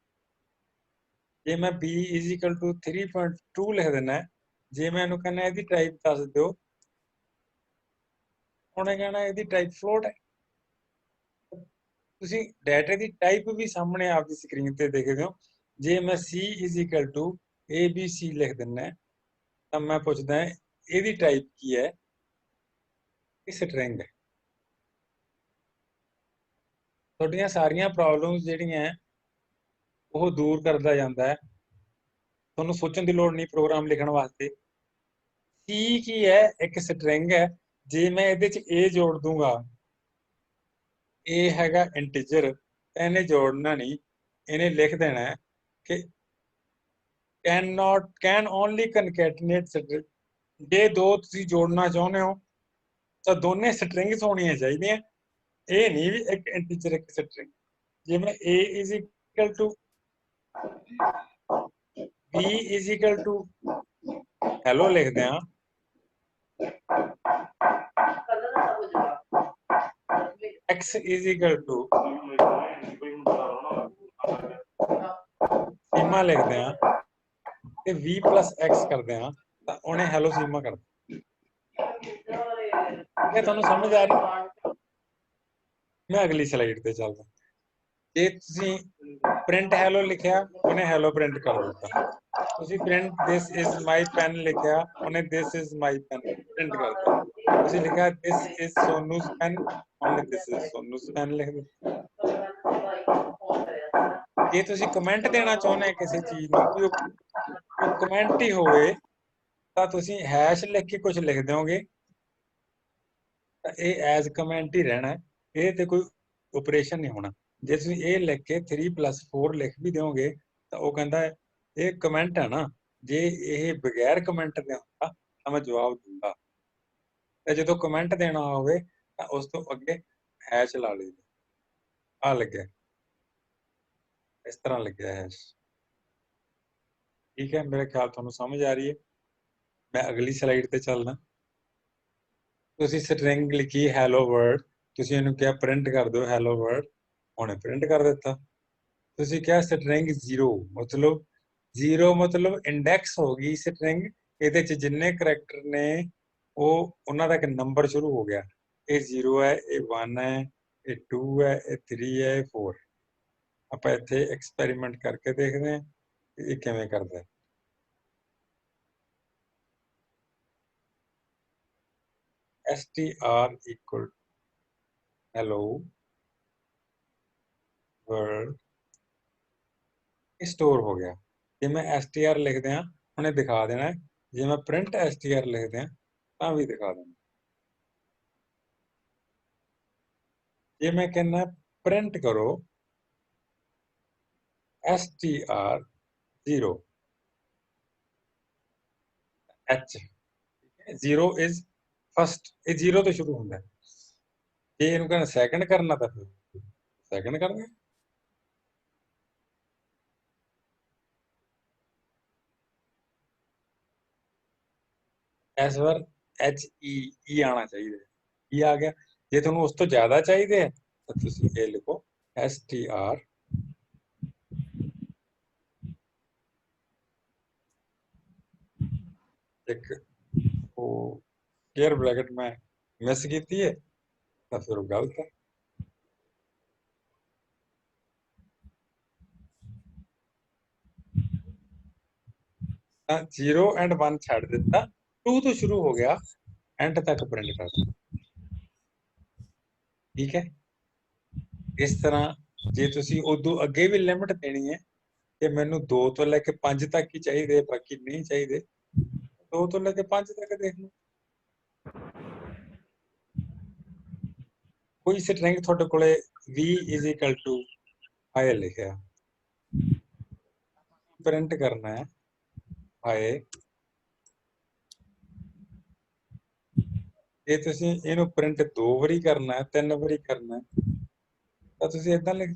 ਜੇ ਮੈਂ b = 3.2 ਲਿਖ ਦਿੰਦਾ, ਜੇ ਮੈਂ ਇਹਨੂੰ ਕਹਿੰਦਾ ਇਹਦੀ ਟਾਈਪ ਦੱਸ ਦਿਓ, ਉਹਨੇ ਕਹਿਣਾ ਇਹਦੀ ਟਾਈਪ ਫਲੋਟ ਹੈ। ਤੁਸੀਂ ਡਾਟਾ ਦੀ ਟਾਈਪ ਵੀ ਸਾਹਮਣੇ ਆਪਦੀ ਸਕਰੀਨ ਤੇ ਦੇਖਦੇ ਹੋ। ਜੇ ਮੈਂ c = ABC ਲਿਖ ਦਿੰਦਾ ਤਾਂ ਮੈਂ ਪੁੱਛਦਾ ਇਹਦੀ ਟਾਈਪ ਕੀ ਹੈ, ਇਹ ਸਟਰਿੰਗ ਹੈ। ਤੁਹਾਡੀਆਂ ਸਾਰੀਆਂ ਪ੍ਰੋਬਲਮਸ ਜਿਹੜੀਆਂ ਉਹ ਦੂਰ ਕਰਦਾ ਜਾਂਦਾ ਹੈ, ਤੁਹਾਨੂੰ ਸੋਚਣ ਦੀ ਲੋੜ ਨਹੀਂ ਪ੍ਰੋਗਰਾਮ ਲਿਖਣ ਵਾਸਤੇ। C ਕੀ ਹੈ, ਇੱਕ ਸਟਰਿੰਗ ਹੈ। ਜੇ ਮੈਂ ਇਹਦੇ ਚ a ਜੋੜ ਦੂੰਗਾ, ਇਹ ਹੈਗਾ ਇੰਟੀਜਰ, ਤਾਂ ਇਹਨੇ ਜੋੜਨਾ ਨਹੀਂ, ਇਹਨੇ ਲਿਖ ਦੇਣਾ ਕਿ can only concatenate string। ਜੇ ਦੋ ਤੁਸੀਂ ਜੋੜਨਾ ਚਾਹੁੰਦੇ ਹੋ ਤਾਂ ਦੋਨੇ ਸਟਰਿੰਗਸ ਹੋਣੀਆਂ ਚਾਹੀਦੀਆਂ, ਇਹ ਨਹੀਂ ਵੀ ਇੱਕ ਇੰਟੀਜਰ ਇੱਕ ਸਟਰਿੰਗ। ਜੇ ਮੈਂ a = b = hello ਲਿਖਦੇ ਹਾਂ, x = ਸੀਮਾ ਲਿਖਦੇ ਹਾਂ ਤੇ v+x ਕਰਦੇ ਹਾਂ ਤਾਂ ਉਹਨੇ ਹੈਲੋ ਸੀਮਾ ਕਰ ਦਿੱਤਾ। ਇਹ ਤੁਹਾਨੂੰ ਸਮਝ ਆ ਰਹੀ? ਮੈਂ ਅਗਲੀ ਸਲਾਈਡ ਤੇ ਚੱਲਦਾ। ਜੇ ਤੁਸੀਂ ਪ੍ਰਿੰਟ ਹੈਲੋ ਲਿਖਿਆ, ਉਹਨੇ ਹੈਲੋ ਪ੍ਰਿੰਟ ਕਰ ਦਿੱਤਾ। ਤੁਸੀਂ print this is my pen ਲਿਖਿਆ, ਉਹਨੇ this is my pen print ਕਰ ਦਿੱਤਾ। ਤੁਸੀਂ ਲਿਖਿਆ ਦਿਸ ਇਜ਼ ਸੋਨੂਸ ਪੈਨ, ਉਹਨੇ ਦਿਸ ਇਜ਼ ਸੋਨੂਸ ਪੈਨ ਲਿਖ ਦਿੱਤਾ। ਜੇ ਤੁਸੀਂ ਕਮੈਂਟ ਦੇਣਾ ਚਾਹੁੰਦੇ ਕਿਸੇ ਚੀਜ਼ ਨੂੰ, ਕੋਈ ਉਹ ਕਮੈਂਟ ਹੀ ਹੋਵੇ, ਤਾਂ ਤੁਸੀਂ ਹੈਸ਼ ਲਿਖ ਕੇ ਕੁਝ ਲਿਖ ਦਿਓਗੇ ਤਾਂ ਇਹ ਐਜ਼ ਕਮੈਂਟ ਹੀ ਰਹਿਣਾ, ਇਹ ਤੇ ਕੋਈ ਆਪਰੇਸ਼ਨ ਨਹੀਂ ਹੋਣਾ। ਜੇ ਤੁਸੀਂ ਇਹ ਲਿਖ ਕੇ 3+4 ਲਿਖ ਵੀ ਦਿਓਗੇ ਤਾਂ ਉਹ ਕਹਿੰਦਾ ਇਹ ਕਮੈਂਟ ਹੈ ਨਾ, ਜੇ ਇਹ ਬਗੈਰ ਕਮੈਂਟ ਦੇ ਹੁੰਦਾ ਤਾਂ ਮੈਂ ਜਵਾਬ ਦਿੰਦਾ। ਤੇ ਜਦੋਂ ਕਮੈਂਟ ਦੇਣਾ ਹੋਵੇ ਤਾਂ ਉਸ ਤੋਂ ਅੱਗੇ ਹੈਸ਼ ਲਾ ਲਈਦਾ। ਆ ਲੱਗਿਆ, ਇਸ ਤਰ੍ਹਾਂ ਲੱਗਿਆ ਹੈਸ਼। ਠੀਕ ਹੈ, ਮੇਰੇ ਖਿਆਲ ਤੁਹਾਨੂੰ ਸਮਝ ਆ ਰਹੀ ਹੈ। ਮੈਂ ਅਗਲੀ ਸਲਾਈਡ ਤੇ ਚੱਲਦਾ। ਤੁਸੀਂ ਸਟਰਿੰਗ ਲਿਖੀ ਹੈਲੋ ਵਰਡ, ਤੁਸੀਂ ਇਹਨੂੰ ਕਿਹਾ ਪ੍ਰਿੰਟ ਕਰ ਦਿਓ ਹੈਲੋ ਵਰਡ, ਉਹਨੇ ਪ੍ਰਿੰਟ ਕਰ ਦਿੱਤਾ। ਤੁਸੀਂ ਕਿਹਾ ਸਟਰਿੰਗ 0, ਮਤਲਬ 0 ਮਤਲਬ ਇੰਡੈਕਸ ਹੋ ਗਈ ਸਟਰਿੰਗ, ਇਹਦੇ ਚ ਜਿੰਨੇ ਕਰੈਕਟਰ ਨੇ ਉਹ ਉਹਨਾਂ ਦਾ ਇੱਕ ਨੰਬਰ ਸ਼ੁਰੂ ਹੋ ਗਿਆ। ਇਹ 0 ਹੈ, ਇਹ 1 ਹੈ, ਇਹ 2 ਹੈ, ਇਹ 3 ਹੈ, ਇਹ 4। ਆਪਾਂ ਇੱਥੇ ਐਕਸਪੈਰੀਮੈਂਟ ਕਰਕੇ ਦੇਖਦੇ ਹਾਂ ਇਹ ਕਿਵੇਂ ਕਰਦਾ। str = hello world, ਸਟੋਰ ਹੋ ਗਿਆ। ਜੇ ਮੈਂ str ਲਿਖਦੇ ਹਾਂ ਉਹਨੇ ਦਿਖਾ ਦੇਣਾ, ਜੇ ਮੈਂ ਪ੍ਰਿੰਟ str ਲਿਖਦੇ ਹਾਂ ਤਾਂ ਵੀ ਦਿਖਾ ਦੇਣਾ। ਜੇ ਮੈਂ ਕਹਿੰਦਾ ਪ੍ਰਿੰਟ ਕਰੋ str 0 h, 0 is first, ਇਹ 0 ਤੋਂ ਸ਼ੁਰੂ ਹੁੰਦਾ। ਜੇ ਇਹਨੂੰ ਕਹਿੰਦਾ ਸੈਕੰਡ ਕਰਨਾ ਤਾਂ ਫਿਰ ਸੈਕੰਡ ਕਰਨਾ। ਇਸ ਵਾਰ HE ਆਣਾ ਚਾਹੀਦਾ, E ਆ ਗਿਆ। ਜੇ ਤੁਹਾਨੂੰ ਉਸ ਤੋਂ ਜ਼ਿਆਦਾ ਚਾਹੀਦੇ ਹੈ ਤਾਂ ਤੁਸੀਂ ਇਹ ਲਿਖੋ str ਇੱਕ ਉਹ ਸਕੁਅਰ ਬ੍ਰੈਕਟ ਮੈਂ ਮਿਸ ਕੀਤੀ ਹੈ ਤਾਂ ਫਿਰ ਉਹ ਗਲਤ ਹੈ। ਤਾਂ 0 ਐਂਡ 1 ਛੱਡ ਦਿੱਤਾ, 2 ਤੋਂ ਸ਼ੁਰੂ ਹੋ ਗਿਆ, ਐਂਡ ਤੱਕ ਪ੍ਰਿੰਟ ਕਰ ਦਿੱਤਾ। ਠੀਕ ਹੈ, ਇਸ ਤਰ੍ਹਾਂ ਜੇ ਤੁਸੀਂ ਉਦੋਂ ਅੱਗੇ ਵੀ ਲਿਮਟ ਦੇਣੀ ਹੈ ਕਿ ਮੈਨੂੰ 2 ਤੋਂ ਲੈ ਕੇ 5 ਤੱਕ ਹੀ ਚਾਹੀਦੇ, ਬਾਕੀ ਨਹੀਂ ਚਾਹੀਦੇ, 2 ਤੋਂ ਲੈ ਕੇ 5 ਤੱਕ ਦੇਖ ਲਓ। ਕੋਈ ਸਟ੍ਰਿੰਗ ਤੁਹਾਡੇ ਕੋਲੇ v = i ਲਿਖਿਆ, ਪ੍ਰਿੰਟ ਕਰਨਾ ਹੈ i। ਜੇ ਤੁਸੀਂ ਇਹਨੂੰ ਪ੍ਰਿੰਟ 2 ਵਾਰੀ ਕਰਨਾ ਹੈ, 3 ਵਾਰੀ ਕਰਨਾ ਹੈ, ਤਾਂ ਤੁਸੀਂ ਇਦਾਂ ਲਿਖ,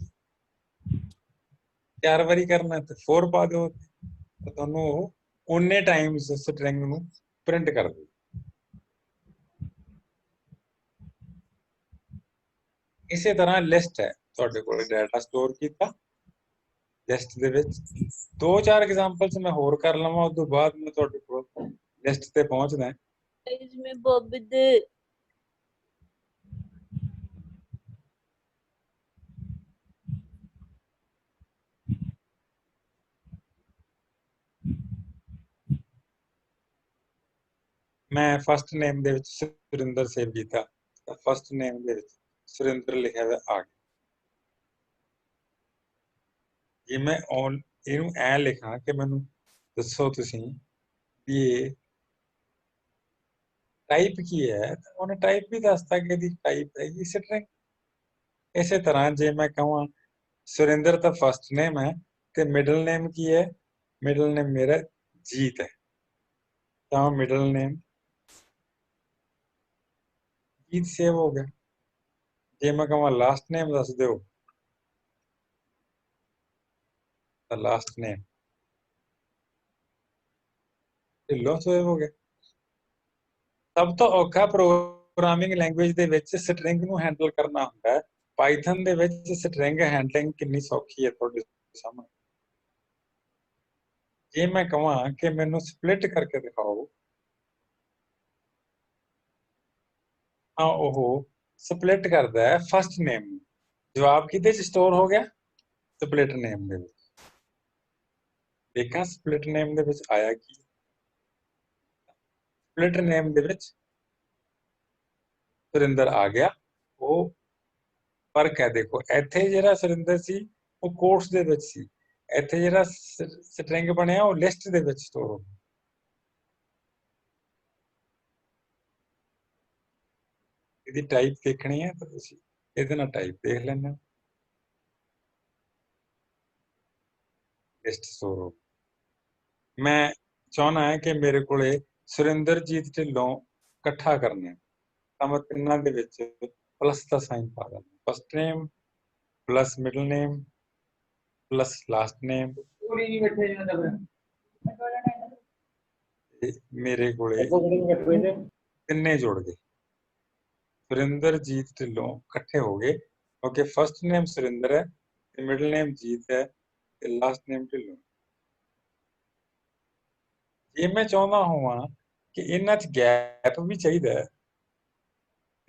4 ਵਾਰੀ ਕਰਨਾ ਹੈ ਤੇ 4 ਪਾ ਦਿਓ, ਤਾਂ ਤੁਹਾਨੂੰ ਉਹ ਓਨੇ ਟਾਈਮਸ ਸਟ੍ਰਿੰਗ ਨੂੰ ਪ੍ਰਿੰਟ ਕਰ ਦਿਓ। ਇਸੇ ਤਰ੍ਹਾਂ ਲਿਸਟ ਹੈ, ਤੁਹਾਡੇ ਕੋਲ ਡਾਟਾ ਸਟੋਰ ਕੀਤਾ ਲਿਸਟ ਦੇ ਵਿੱਚ। 2-4 ਐਗਜ਼ਾਮਪਲਸ ਮੈਂ ਹੋਰ ਕਰ ਲਵਾਂ, ਉਸ ਤੋਂ ਬਾਅਦ ਮੈਂ ਤੁਹਾਡੇ ਕੋਲ ਲਿਸਟ ਤੇ ਪਹੁੰਚਦਾ। इसमें बॉबिद ਮੈਂ ਫਸਟ ਨੇਮ ਦੇ ਵਿੱਚ ਸੁਰਿੰਦਰ ਸੇਵ ਕੀਤਾ, ਤਾਂ ਫਸਟ ਨੇਮ ਦੇ ਵਿੱਚ ਸੁਰਿੰਦਰ ਲਿਖਿਆ ਹੋਇਆ ਆ ਗਿਆ। ਜੇ ਮੈਂ ਇਹਨੂੰ ਐ ਲਿਖਾਂ ਕਿ ਮੈਨੂੰ ਦੱਸੋ ਤੁਸੀਂ ਵੀ ਇਹ ਟਾਈਪ ਕੀ ਹੈ, ਤਾਂ ਉਹਨੇ ਟਾਈਪ ਵੀ ਦੱਸਤਾ ਕਿ ਇਹਦੀ ਟਾਈਪ ਹੈਗੀ ਸਟ੍ਰਿੰਗ। ਇਸੇ ਤਰ੍ਹਾਂ ਜੇ ਮੈਂ ਕਹਾਂ ਸੁਰਿੰਦਰ ਤਾਂ ਫਸਟ ਨੇਮ ਹੈ ਤੇ ਮਿਡਲ ਨੇਮ ਕੀ ਹੈ, ਮਿਡਲ ਨੇਮ ਮੇਰਾ ਜੀਤ ਹੈ, ਤਾਂ ਮਿਡਲ ਨੇਮ ਜੀਤ ਸੇਵ ਹੋ ਗਿਆ। ਜੇ ਮੈਂ ਕਹਾਂ ਲਾਸਟ ਨੇਮ ਦੱਸ ਦਿਓ, ਤਾਂ ਲਾਸਟ ਨੇਮ ਢਿੱਲੋਂ ਸੇਵ ਹੋ ਗਿਆ। ਸਭ ਤੋਂ ਔਖਾ ਪ੍ਰੋਗਰਾਮਿੰਗ ਲੈਂਗੁਏਜ ਦੇ ਵਿੱਚ ਸਟ੍ਰਿੰਗ ਨੂੰ ਹੈਂਡਲ ਕਰਨਾ ਹੁੰਦਾ ਹੈ। ਪਾਈਥਨ ਦੇ ਵਿੱਚ ਸਟ੍ਰਿੰਗ ਹੈਂਡਲਿੰਗ ਕਿੰਨੀ ਸੌਖੀ ਹੈ ਤੁਹਾਡੇ ਸਾਹਮਣੇ। ਜੇ ਮੈਂ ਕਹਾਂ ਕਿ ਮੈਨੂੰ ਸਪਲਿਟ ਕਰਕੇ ਦਿਖਾਓ, ਤਾਂ ਉਹ ਸਪਲਿਟ ਕਰਦਾ ਹੈ ਫਸਟ ਨੇਮ ਨੂੰ। ਜਵਾਬ ਕਿਹਦੇ ਚ ਸਟੋਰ ਹੋ ਗਿਆ? ਸਪਲਿਟ ਨੇਮ ਦੇ ਵਿੱਚ। ਦੇਖਾਂ ਸਪਲਿਟ ਨੇਮ ਦੇ ਵਿੱਚ ਆਇਆ ਕੀ? ਸਪਲਿਟ ਨੇਮ ਦੇ ਵਿੱਚ ਸੁਰਿੰਦਰ ਆ ਗਿਆ। ਉਹ ਫਰਕ ਹੈ, ਦੇਖੋ ਇੱਥੇ ਜਿਹੜਾ ਸੁਰਿੰਦਰ ਸੀ ਉਹ ਕੋਟਸ ਦੇ ਵਿੱਚ ਸੀ, ਇੱਥੇ ਜਿਹੜਾ ਸਟ੍ਰਿੰਗ ਬਣਿਆ ਉਹ ਲਿਸਟ ਦੇ ਵਿੱਚ ਸਟੋਰ ਹੋ ਗਿਆ। ਇਹਦੀ ਟਾਈਪ ਦੇਖਣੀ ਹੈ ਤਾਂ ਤੁਸੀਂ ਇਹਦੇ ਨਾਲ ਟਾਈਪ ਦੇਖ ਲੈਂਦੇ ਹੋ, ਲਿਸਟ ਸਟੋਰ ਹੋ। ਮੈਂ ਚਾਹੁੰਦਾ ਹੈ ਕਿ ਮੇਰੇ ਕੋਲੇ ਸੁਰਿੰਦਰਜੀਤ ਢਿੱਲੋਂ ਇਕੱਠਾ ਕਰਨਾ, ਤਾਂ ਮੈਂ ਤਿੰਨਾਂ ਦੇ ਵਿੱਚ ਪਲੱਸ ਦਾ ਸਾਈਨ ਪਾ ਦਿੰਦਾ। ਫਸਟ ਨੇਮ ਪਲੱਸ ਮਿਡਲ ਨੇਮ ਪਲੱਸ ਲਾਸਟ ਨੇਮ। ਮੇਰੇ ਕੋਲੇ ਤਿੰਨੇ ਜੁੜ ਗਏ, ਸੁਰਿੰਦਰਜੀਤ ਢਿੱਲੋਂ ਇਕੱਠੇ ਹੋ ਗਏ, ਕਿਉਂਕਿ ਫਸਟ ਨੇਮ ਸੁਰਿੰਦਰ ਹੈ ਤੇ ਮਿਡਲ ਨੇਮ ਜੀਤ ਹੈ ਤੇ ਲਾਸਟ ਨੇਮ ਢਿੱਲੋਂ। ਜੇ ਮੈਂ ਚਾਹੁੰਦਾ ਹੋਵਾਂ ਕਿ ਇਹਨਾਂ 'ਚ ਗੈਪ ਵੀ ਚਾਹੀਦਾ ਹੈ,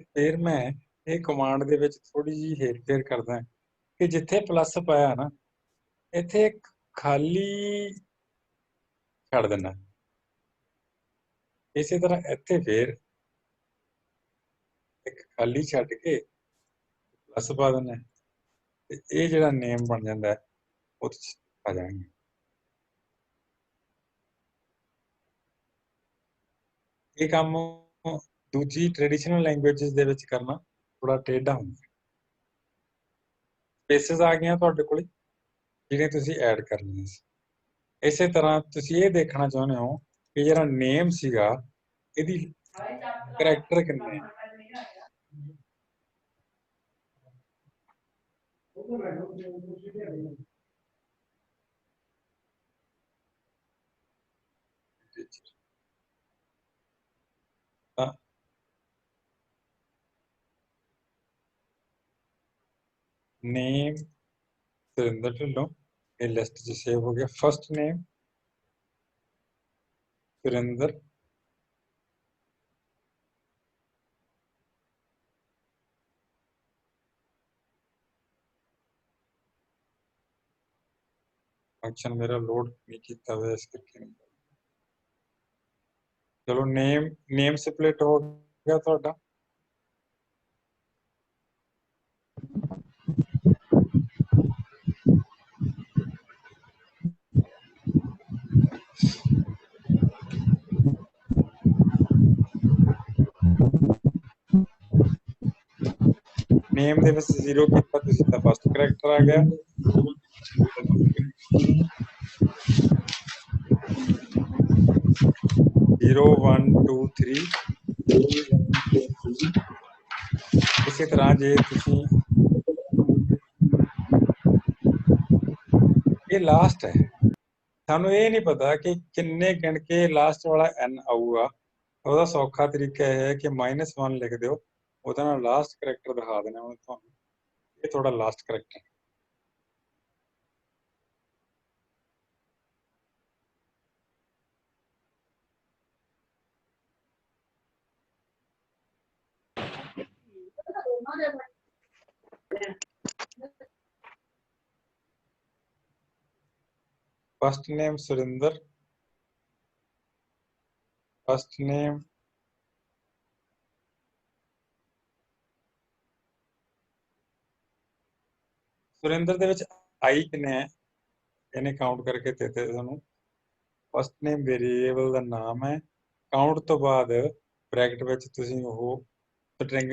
ਫਿਰ ਮੈਂ ਇਹ ਕਮਾਂਡ ਦੇ ਵਿੱਚ ਥੋੜੀ ਜਿਹੀ ਹੇਰ-ਫੇਰ ਕਰਦਾ ਕਿ ਜਿੱਥੇ ਪਲੱਸ ਪਾਇਆ ਨਾ, ਇੱਥੇ ਇੱਕ ਖਾਲੀ ਛੱਡ ਦਿੰਦਾ। ਇਸੇ ਤਰ੍ਹਾਂ ਇੱਥੇ ਫੇਰ ਇੱਕ ਖਾਲੀ ਛੱਡ ਕੇ ਪਲੱਸ ਪਾ ਦਿੰਦਾ, ਤੇ ਇਹ ਜਿਹੜਾ ਨੇਮ ਬਣ ਜਾਂਦਾ ਉਹਦੇ 'ਚ ਆ ਜਾਣਗੇ। ਇਹ ਕੰਮ ਦੂਜੀ ਟ੍ਰੈਡੀਸ਼ਨਲ ਲੈਂਗੁਏਜਸ ਦੇ ਵਿੱਚ ਕਰਨਾ ਥੋੜਾ ਟੇਢਾ ਹੁੰਦਾ। ਸਪੇਸਿਸ ਆ ਗਈਆਂ ਤੁਹਾਡੇ ਕੋਲ ਜਿਹੜੀਆਂ ਤੁਸੀਂ ਐਡ ਕਰਨੀਆਂ ਸੀ। ਇਸੇ ਤਰ੍ਹਾਂ ਤੁਸੀਂ ਇਹ ਦੇਖਣਾ ਚਾਹੁੰਦੇ ਹੋ ਕਿ ਜਿਹੜਾ ਨੇਮ ਸੀਗਾ ਇਹਦੀ ਕਰੈਕਟਰ ਕਿੰਨੇ ਆ। ਨੇਮ ਸੁਰਿੰਦਰ ਢਿੱਲੋਂ ਇਹ ਲਿਸਟ 'ਚ ਸੇਵ ਹੋ ਗਿਆ। ਫਸਟ ਨੇਮ ਸੁਰਿੰਦਰ, ਫੰਕਸ਼ਨ ਮੇਰਾ ਲੋਡ ਨਹੀਂ ਕੀਤਾ ਹੋਇਆ ਇਸ ਕਰਕੇ ਨਹੀਂ। ਚਲੋ ਨੇਮ ਸਪਲਿਟ ਹੋ ਗਿਆ ਤੁਹਾਡਾ। नेम ਦੇ ਵਿੱਚ 0 ਕੀਤਾ ਤੁਸੀਂ ਤਾਂ ਫਸਟ ਕਰੈਕਟਰ ਆ ਗਿਆ। ਜ਼ੀਰੋ 1 2 3 ਇਸੇ ਤਰ੍ਹਾਂ ਜੇ ਤੁਸੀਂ ਇਹ ਲਾਸਟ ਹੈ, ਸਾਨੂੰ ਇਹ ਨਹੀਂ ਪਤਾ ਕਿ ਕਿੰਨੇ ਗਿਣ ਕੇ ਲਾਸਟ ਵਾਲਾ n ਆਊਗਾ। ਉਹਦਾ ਸੌਖਾ ਤਰੀਕਾ ਇਹ ਹੈ ਕਿ -1 ਲਿਖ ਦਿਓ, ਉਹਦਾ ਨਾਲ ਲਾਸਟ ਕਰੈਕਟਰ ਦਿਖਾ ਦੇਣਾ ਹੁਣ ਤੁਹਾਨੂੰ। ਇਹ ਤੁਹਾਡਾ last character. First name Surendra, first name Surendra ਦੇ ਵਿੱਚ आई ਕਿੰਨੇ ਹੈ ਇਹਨੇ ਕਾਊਂਟ ਕਰਕੇ ਦਿੱਤੇ ਤੁਹਾਨੂੰ। ਫਸਟ ਨੇਮ ਵੇਰੀਏਬਲ ਦਾ ਨਾਮ ਹੈ, ਕਾਊਂਟ ਤੋਂ ਬਾਅਦ ਬ੍ਰੈਕਟ ਵਿੱਚ ਤੁਸੀਂ ਉਹ ਸਟ੍ਰਿੰਗ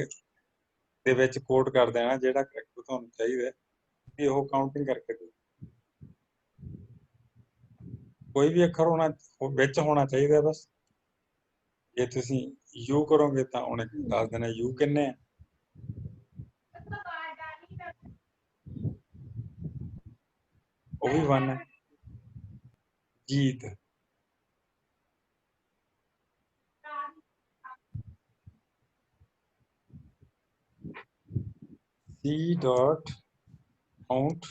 ਦੇ ਵਿੱਚ ਕੋਡ ਕਰ ਦੇਣਾ ਜਿਹੜਾ ਕਰੈਕਟਰ ਤੁਹਾਨੂੰ ਚਾਹੀਦਾ ਤੇ ਉਹ ਕਾਊਂਟਿੰਗ ਕਰਕੇ ਦਿਓ। ਕੋਈ ਵੀ ਅੱਖਰ ਹੋਣਾ ਵਿੱਚ ਹੋਣਾ ਚਾਹੀਦਾ ਬਸ। ਜੇ ਤੁਸੀਂ ਯੂ ਕਰੋਗੇ ਤਾਂ ਉਹਨੇ ਦੱਸ ਦੇਣਾ ਯੂ ਕਿੰਨੇ ਹੈ। ਉਹ ਵੀ 1 ਹੈ। जीत C dot count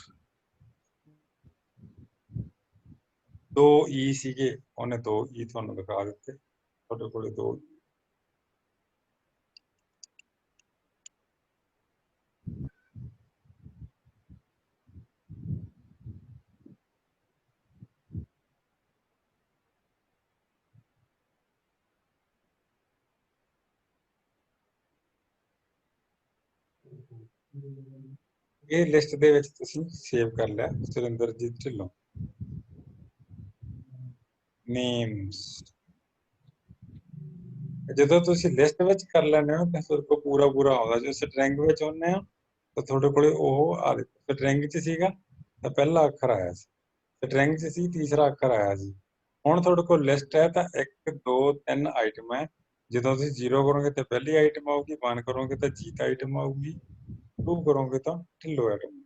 2 E ਸੀਗੇ, ਉਹਨੇ 2 E ਤੁਹਾਨੂੰ ਦਿਖਾ ਦਿੱਤੇ। ਤੁਹਾਡੇ ਕੋਲੇ 2 ਇਹ ਲਿਸਟ ਦੇ ਵਿੱਚ ਤੁਸੀਂ ਸੇਵ ਕਰ ਲਿਆ ਸੁਰਿੰਦਰਜੀਤ ਢਿੱਲੋਂ। ਨੇਮਸ ਜਦੋਂ ਤੁਸੀਂ ਲਿਸਟ ਵਿੱਚ ਕਰ ਲੈਂਦੇ ਹੋ ਤਾਂ ਤੁਹਾਡੇ ਕੋਲ ਪੂਰਾ ਆਉਂਦਾ। ਜੇ ਸਟ੍ਰਿੰਗ ਵਿੱਚ ਹੁੰਦੇ ਹੋ ਤਾਂ ਤੁਹਾਡੇ ਕੋਲੇ ਉਹ ਆ ਦੇਖੋ ਸਟ੍ਰਿੰਗ 'ਚ ਸੀਗਾ ਤਾਂ ਪਹਿਲਾ ਅੱਖਰ ਆਇਆ ਸੀ, ਸਟ੍ਰਿੰਗ 'ਚ ਸੀ ਤੀਸਰਾ ਅੱਖਰ ਆਇਆ ਸੀ। ਹੁਣ ਤੁਹਾਡੇ ਕੋਲ ਲਿਸਟ ਹੈ ਤਾਂ 1 2 3 ਆਈਟਮ ਹੈ। ਜਦੋਂ ਤੁਸੀਂ 0 ਕਰੋਗੇ ਤਾਂ ਪਹਿਲੀ ਆਈਟਮ ਆਊਗੀ, 1 ਕਰੋਗੇ ਤਾਂ ਜੀਤ ਆਈਟਮ ਆਊਗੀ, 2 ਕਰੋਗੇ ਤਾਂ ਢਿੱਲੋਂ ਆਈਟਮ।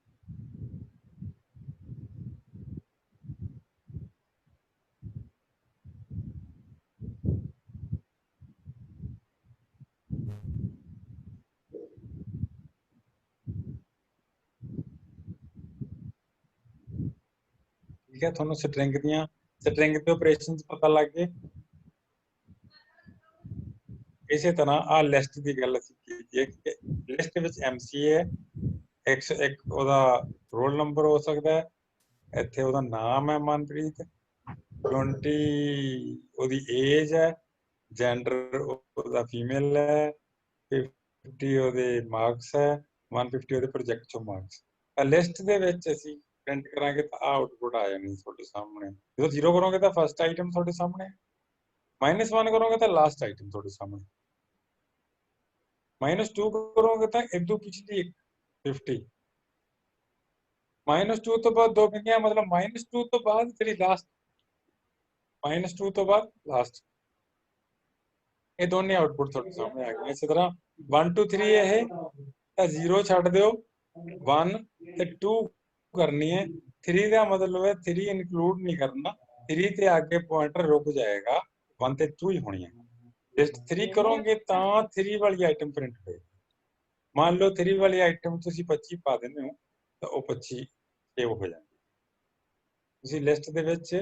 ਠੀਕ ਹੈ, ਤੁਹਾਨੂੰ ਸਟ੍ਰਿੰਗ ਦੇ ਆਪਰੇਸ਼ਨਸ ਪਤਾ ਲੱਗ ਗਏ। ਇਸੇ ਤਰ੍ਹਾਂ ਆ ਲਿਸਟ ਦੀ ਗੱਲ ਅਸੀਂ ਕੀਤੀ ਹੈ ਕਿ ਲਿਸਟ ਵਿੱਚ MCA ਹੈ, 101 ਉਹਦਾ ਰੋਲ ਨੰਬਰ ਹੋ ਸਕਦਾ ਹੈ, ਇੱਥੇ ਉਹਦਾ ਨਾਮ ਹੈ ਮਨਪ੍ਰੀਤ, 20 ਉਹਦੀ ਏਜ ਹੈ, ਜੈਂਡਰ ਉਹਦਾ ਫੀਮੇਲ ਹੈ, 50 ਉਹਦੇ ਮਾਰਕਸ ਹੈ, 150 ਉਹਦੇ ਪ੍ਰੋਜੈਕਟ ਚੋਂ ਮਾਰਕਸ। ਤਾਂ ਲਿਸਟ ਦੇ ਵਿੱਚ ਅਸੀਂ ਪ੍ਰਿੰਟ ਕਰਾਂਗੇ ਤਾਂ ਆਊਟਪੁੱਟ ਆ ਜਾਣੀ ਤੁਹਾਡੇ ਸਾਹਮਣੇ। ਜਦੋਂ 0 ਕਰੋਗੇ ਤਾਂ ਫਸਟ ਆਈਟਮ ਤੁਹਾਡੇ ਸਾਹਮਣੇ, -1 ਕਰੋਗੇ ਤਾਂ ਲਾਸਟ ਆਈਟਮ ਤੁਹਾਡੇ ਸਾਹਮਣੇ, -2 ਕਰੋਗੇ ਤਾਂ ਇਦੋਂ ਪਿਛਲੀ 50, -2 ਤੋਂ ਬਾਅਦ 2 ਕਿੰਨੀਆਂ ਮਤਲਬ -2 ਤੋਂ ਬਾਅਦ ਜਿਹੜੀ ਲਾਸਟ, -2 ਤੋਂ ਬਾਅਦ ਲਾਸਟ। ਇਹ ਦੋਨੇ ਆਊਟਪੁੱਟ ਤੁਹਾਡੇ ਸਾਹਮਣੇ ਆ ਗਏ। ਇਸੇ ਤਰ੍ਹਾਂ 1 2 3 ਇਹ ਤਾਂ 0 ਛੱਡ ਦਿਓ, 1 ਤੇ 2 ਕਰਨੀ ਹੈ। 3 ਦਾ ਮਤਲਬ ਹੈ 3 ਇਨਕਲੂਡ ਨਹੀਂ ਕਰਨਾ, 3 ਤੇ ਅੱਗੇ ਪੁਆਇੰਟਰ ਰੁਕ ਜਾਏਗਾ, 1 ਤੇ 2 ਹੀ ਹੋਣੀ ਹੈ। ਲਿਸਟ 3 ਕਰੋਗੇ ਤਾਂ 3 ਵਾਲੀ ਆਈਟਮ ਪ੍ਰਿੰਟ ਹੋਏਗੀ। ਮੰਨ ਲਓ 3 ਵਾਲੀ ਆਈਟਮ ਤੁਸੀਂ 25 ਪਾ ਦਿੰਦੇ ਹੋ ਤਾਂ ਉਹ 25 ਸੇਵ ਹੋ ਜਾਂਦੀ। ਤੁਸੀਂ ਲਿਸਟ ਦੇ ਵਿੱਚ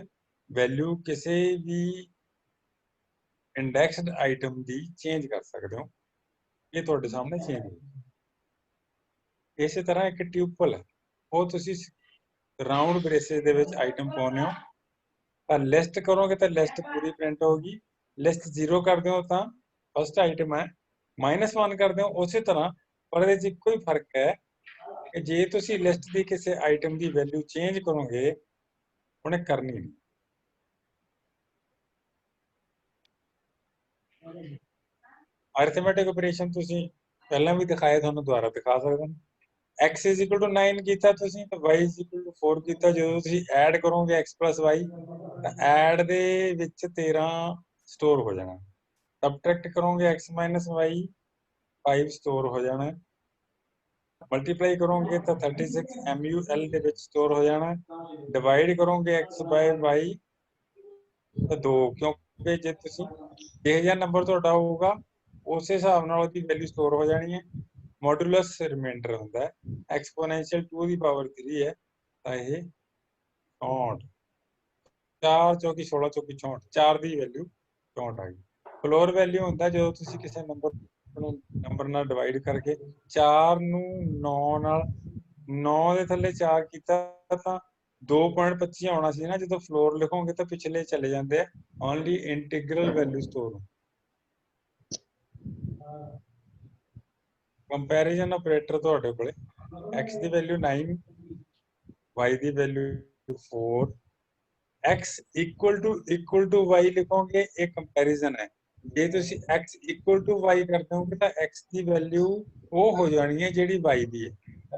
ਵੈਲਿਊ ਕਿਸੇ ਵੀ ਇੰਡੈਕਸਡ ਆਈਟਮ ਦੀ ਚੇਂਜ ਕਰ ਸਕਦੇ ਹੋ, ਇਹ ਤੁਹਾਡੇ ਸਾਹਮਣੇ ਚੇਂਜ ਹੋ। ਇਸੇ ਤਰ੍ਹਾਂ ਇੱਕ ਟਿਊਪਲ ਹੈ, ਉਹ ਤੁਸੀਂ ਰਾਉਂਡ ਬ੍ਰੇਸਿਸ ਦੇ ਵਿੱਚ ਆਈਟਮ ਪਾਉਂਦੇ ਹੋ ਤਾਂ ਲਿਸਟ ਕਰੋਗੇ ਤਾਂ ਲਿਸਟ ਪੂਰੀ ਪ੍ਰਿੰਟ ਹੋਗੀ। ਲਿਸਟ 0 ਕਰਦੇ ਹੋ ਤਾਂ ਫਸਟ ਆਈਟਮ ਹੈ, -1 ਕਰਦੇ ਹੋ ਉਸੇ ਤਰ੍ਹਾਂ, ਪਰ ਇਹਦੇ 'ਚ ਇੱਕੋ ਹੀ ਫਰਕ ਹੈ ਕਿ ਜੇ ਤੁਸੀਂ ਲਿਸਟ ਦੀ ਕਿਸੇ ਆਈਟਮ ਦੀ ਵੈਲਿਊ ਚੇਂਜ ਕਰੋਗੇ ਉਹਨੇ ਕਰਨੀ ਨਹੀਂ। ਅਰਥਮੈਟਿਕ ਆਪਰੇਸ਼ਨ ਤੁਸੀਂ ਪਹਿਲਾਂ ਵੀ ਦਿਖਾਏ, ਤੁਹਾਨੂੰ ਦੁਬਾਰਾ ਦਿਖਾ ਸਕਦਾ। x is equal to 9 ਕੀਤਾ ਤੁਸੀਂ ਤਾਂ y is equal to 4 ਕੀਤਾ। ਜਦੋਂ ਤੁਸੀਂ ਐਡ ਕਰੋਗੇ x plus y ਤਾਂ ਐਡ ਦੇ ਵਿੱਚ 13 ਸਟੋਰ ਹੋ ਜਾਣਾ। ਸਬਟਰੈਕਟ ਕਰੋਗੇ x minus y 5 ਸਟੋਰ ਹੋ ਜਾਣਾ। ਮਲਟੀਪਲਾਈ ਕਰੋਗੇ ਤਾਂ 36 MUL ਦੇ ਵਿੱਚ ਸਟੋਰ ਹੋ ਜਾਣਾ। ਡਿਵਾਈਡ ਕਰੋਗੇ x by y ਤਾਂ 2, ਕਿਉਂਕਿ ਜੇ ਤੁਸੀਂ ਜਿਹੋ ਜਿਹਾ ਨੰਬਰ ਤੁਹਾਡਾ ਹੋਊਗਾ ਉਸੇ ਹਿਸਾਬ ਨਾਲ ਉਹਦੀ ਵੈਲਿਊ ਸਟੋਰ ਹੋ ਜਾਣੀ ਹੈ। ਮੋਡੂਲਸ ਰਿਮਾਈਂਡਰ ਹੁੰਦਾ ਹੈ। ਐਕਸਪੋਨੈਂਸ਼ੀਅਲ 2 ਦੀ ਪਾਵਰ 3 ਹੈ ਤਾਂ ਇਹ 64, 4 ਚੌਕੀ 16 ਚੌਕੀ 64, 4 ਦੀ ਵੈਲਿਊ 64 ਆ ਗਈ। ਫਲੋਰ ਵੈਲਿਊ ਹੁੰਦਾ ਜਦੋਂ ਤੁਸੀਂ ਕਿਸੇ ਨੰਬਰ ਨਾਲ ਡਿਵਾਈਡ ਕਰਕੇ 4 ਨੂੰ 9 ਨਾਲ 9 ਦੇ ਥੱਲੇ 4 ਕੀਤਾ ਤਾਂ 2.25 ਆਉਣਾ ਸੀ ਨਾ। ਜਦੋਂ ਫਲੋਰ ਲਿਖੋਗੇ ਤਾਂ ਪਿਛਲੇ ਚਲੇ ਜਾਂਦੇ ਆ। Only integral value store. Comparison operator ਤੁਹਾਡੇ ਕੋਲੇ x ਦੀ ਵੈਲਿਊ 9, y ਦੀ value 4, x equal to y ਲਿਖੋਗੇ, ਇਹ ਕੰਪੈਰੀਜ਼ਨ ਹੈ। ਜੇ ਤੁਸੀਂ x equal to y ਕਰ ਦੋਗੇ ਤਾਂ x ਦੀ ਵੈਲਿਊ ਉਹ ਹੋ ਜਾਣੀ ਹੈ ਜਿਹੜੀ y ਦੀ ਹੈ,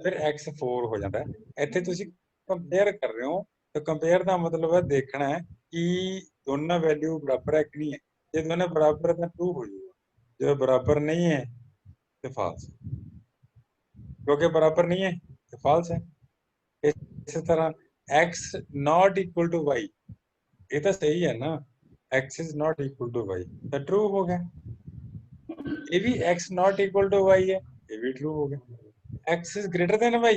ਫਿਰ x 4 ਹੋ ਜਾਂਦਾ। ਇੱਥੇ ਤੁਸੀਂ ਕੰਪੇਅਰ ਕਰ ਰਹੇ ਹੋ ਤਾਂ ਕੰਪੇਅਰ ਦਾ ਮਤਲਬ ਹੈ ਦੇਖਣਾ ਹੈ ਕਿ ਦੋਨਾਂ ਵੈਲਿਊ ਬਰਾਬਰ ਹੈ ਕਿ ਨਹੀਂ ਹੈ। ਜੇ ਦੋਨੇ ਬਰਾਬਰ ਹੈ ਤਾਂ ਟਰੂ ਹੋ ਜਾਊਗਾ, ਜੇ ਬਰਾਬਰ ਨਹੀਂ ਹੈ ਤੇ ਫਾਲਸ, ਕਿਉਂਕਿ ਬਰਾਬਰ ਨਹੀਂ ਹੈ ਤੇ ਫਾਲਸ ਹੈ। ਇਸੇ ਤਰ੍ਹਾਂ x not equal to y, ਇਹ ਤਾਂ ਸਹੀ ਹੈ ਨਾ, x is not equal to y ਤਾਂ ਟਰੂ ਹੋ ਗਿਆ। ਇਹ ਵੀ x not equal to y ਹੈ, ਇਹ ਵੀ ਟਰੂ ਹੋ ਗਿਆ। x is greater than y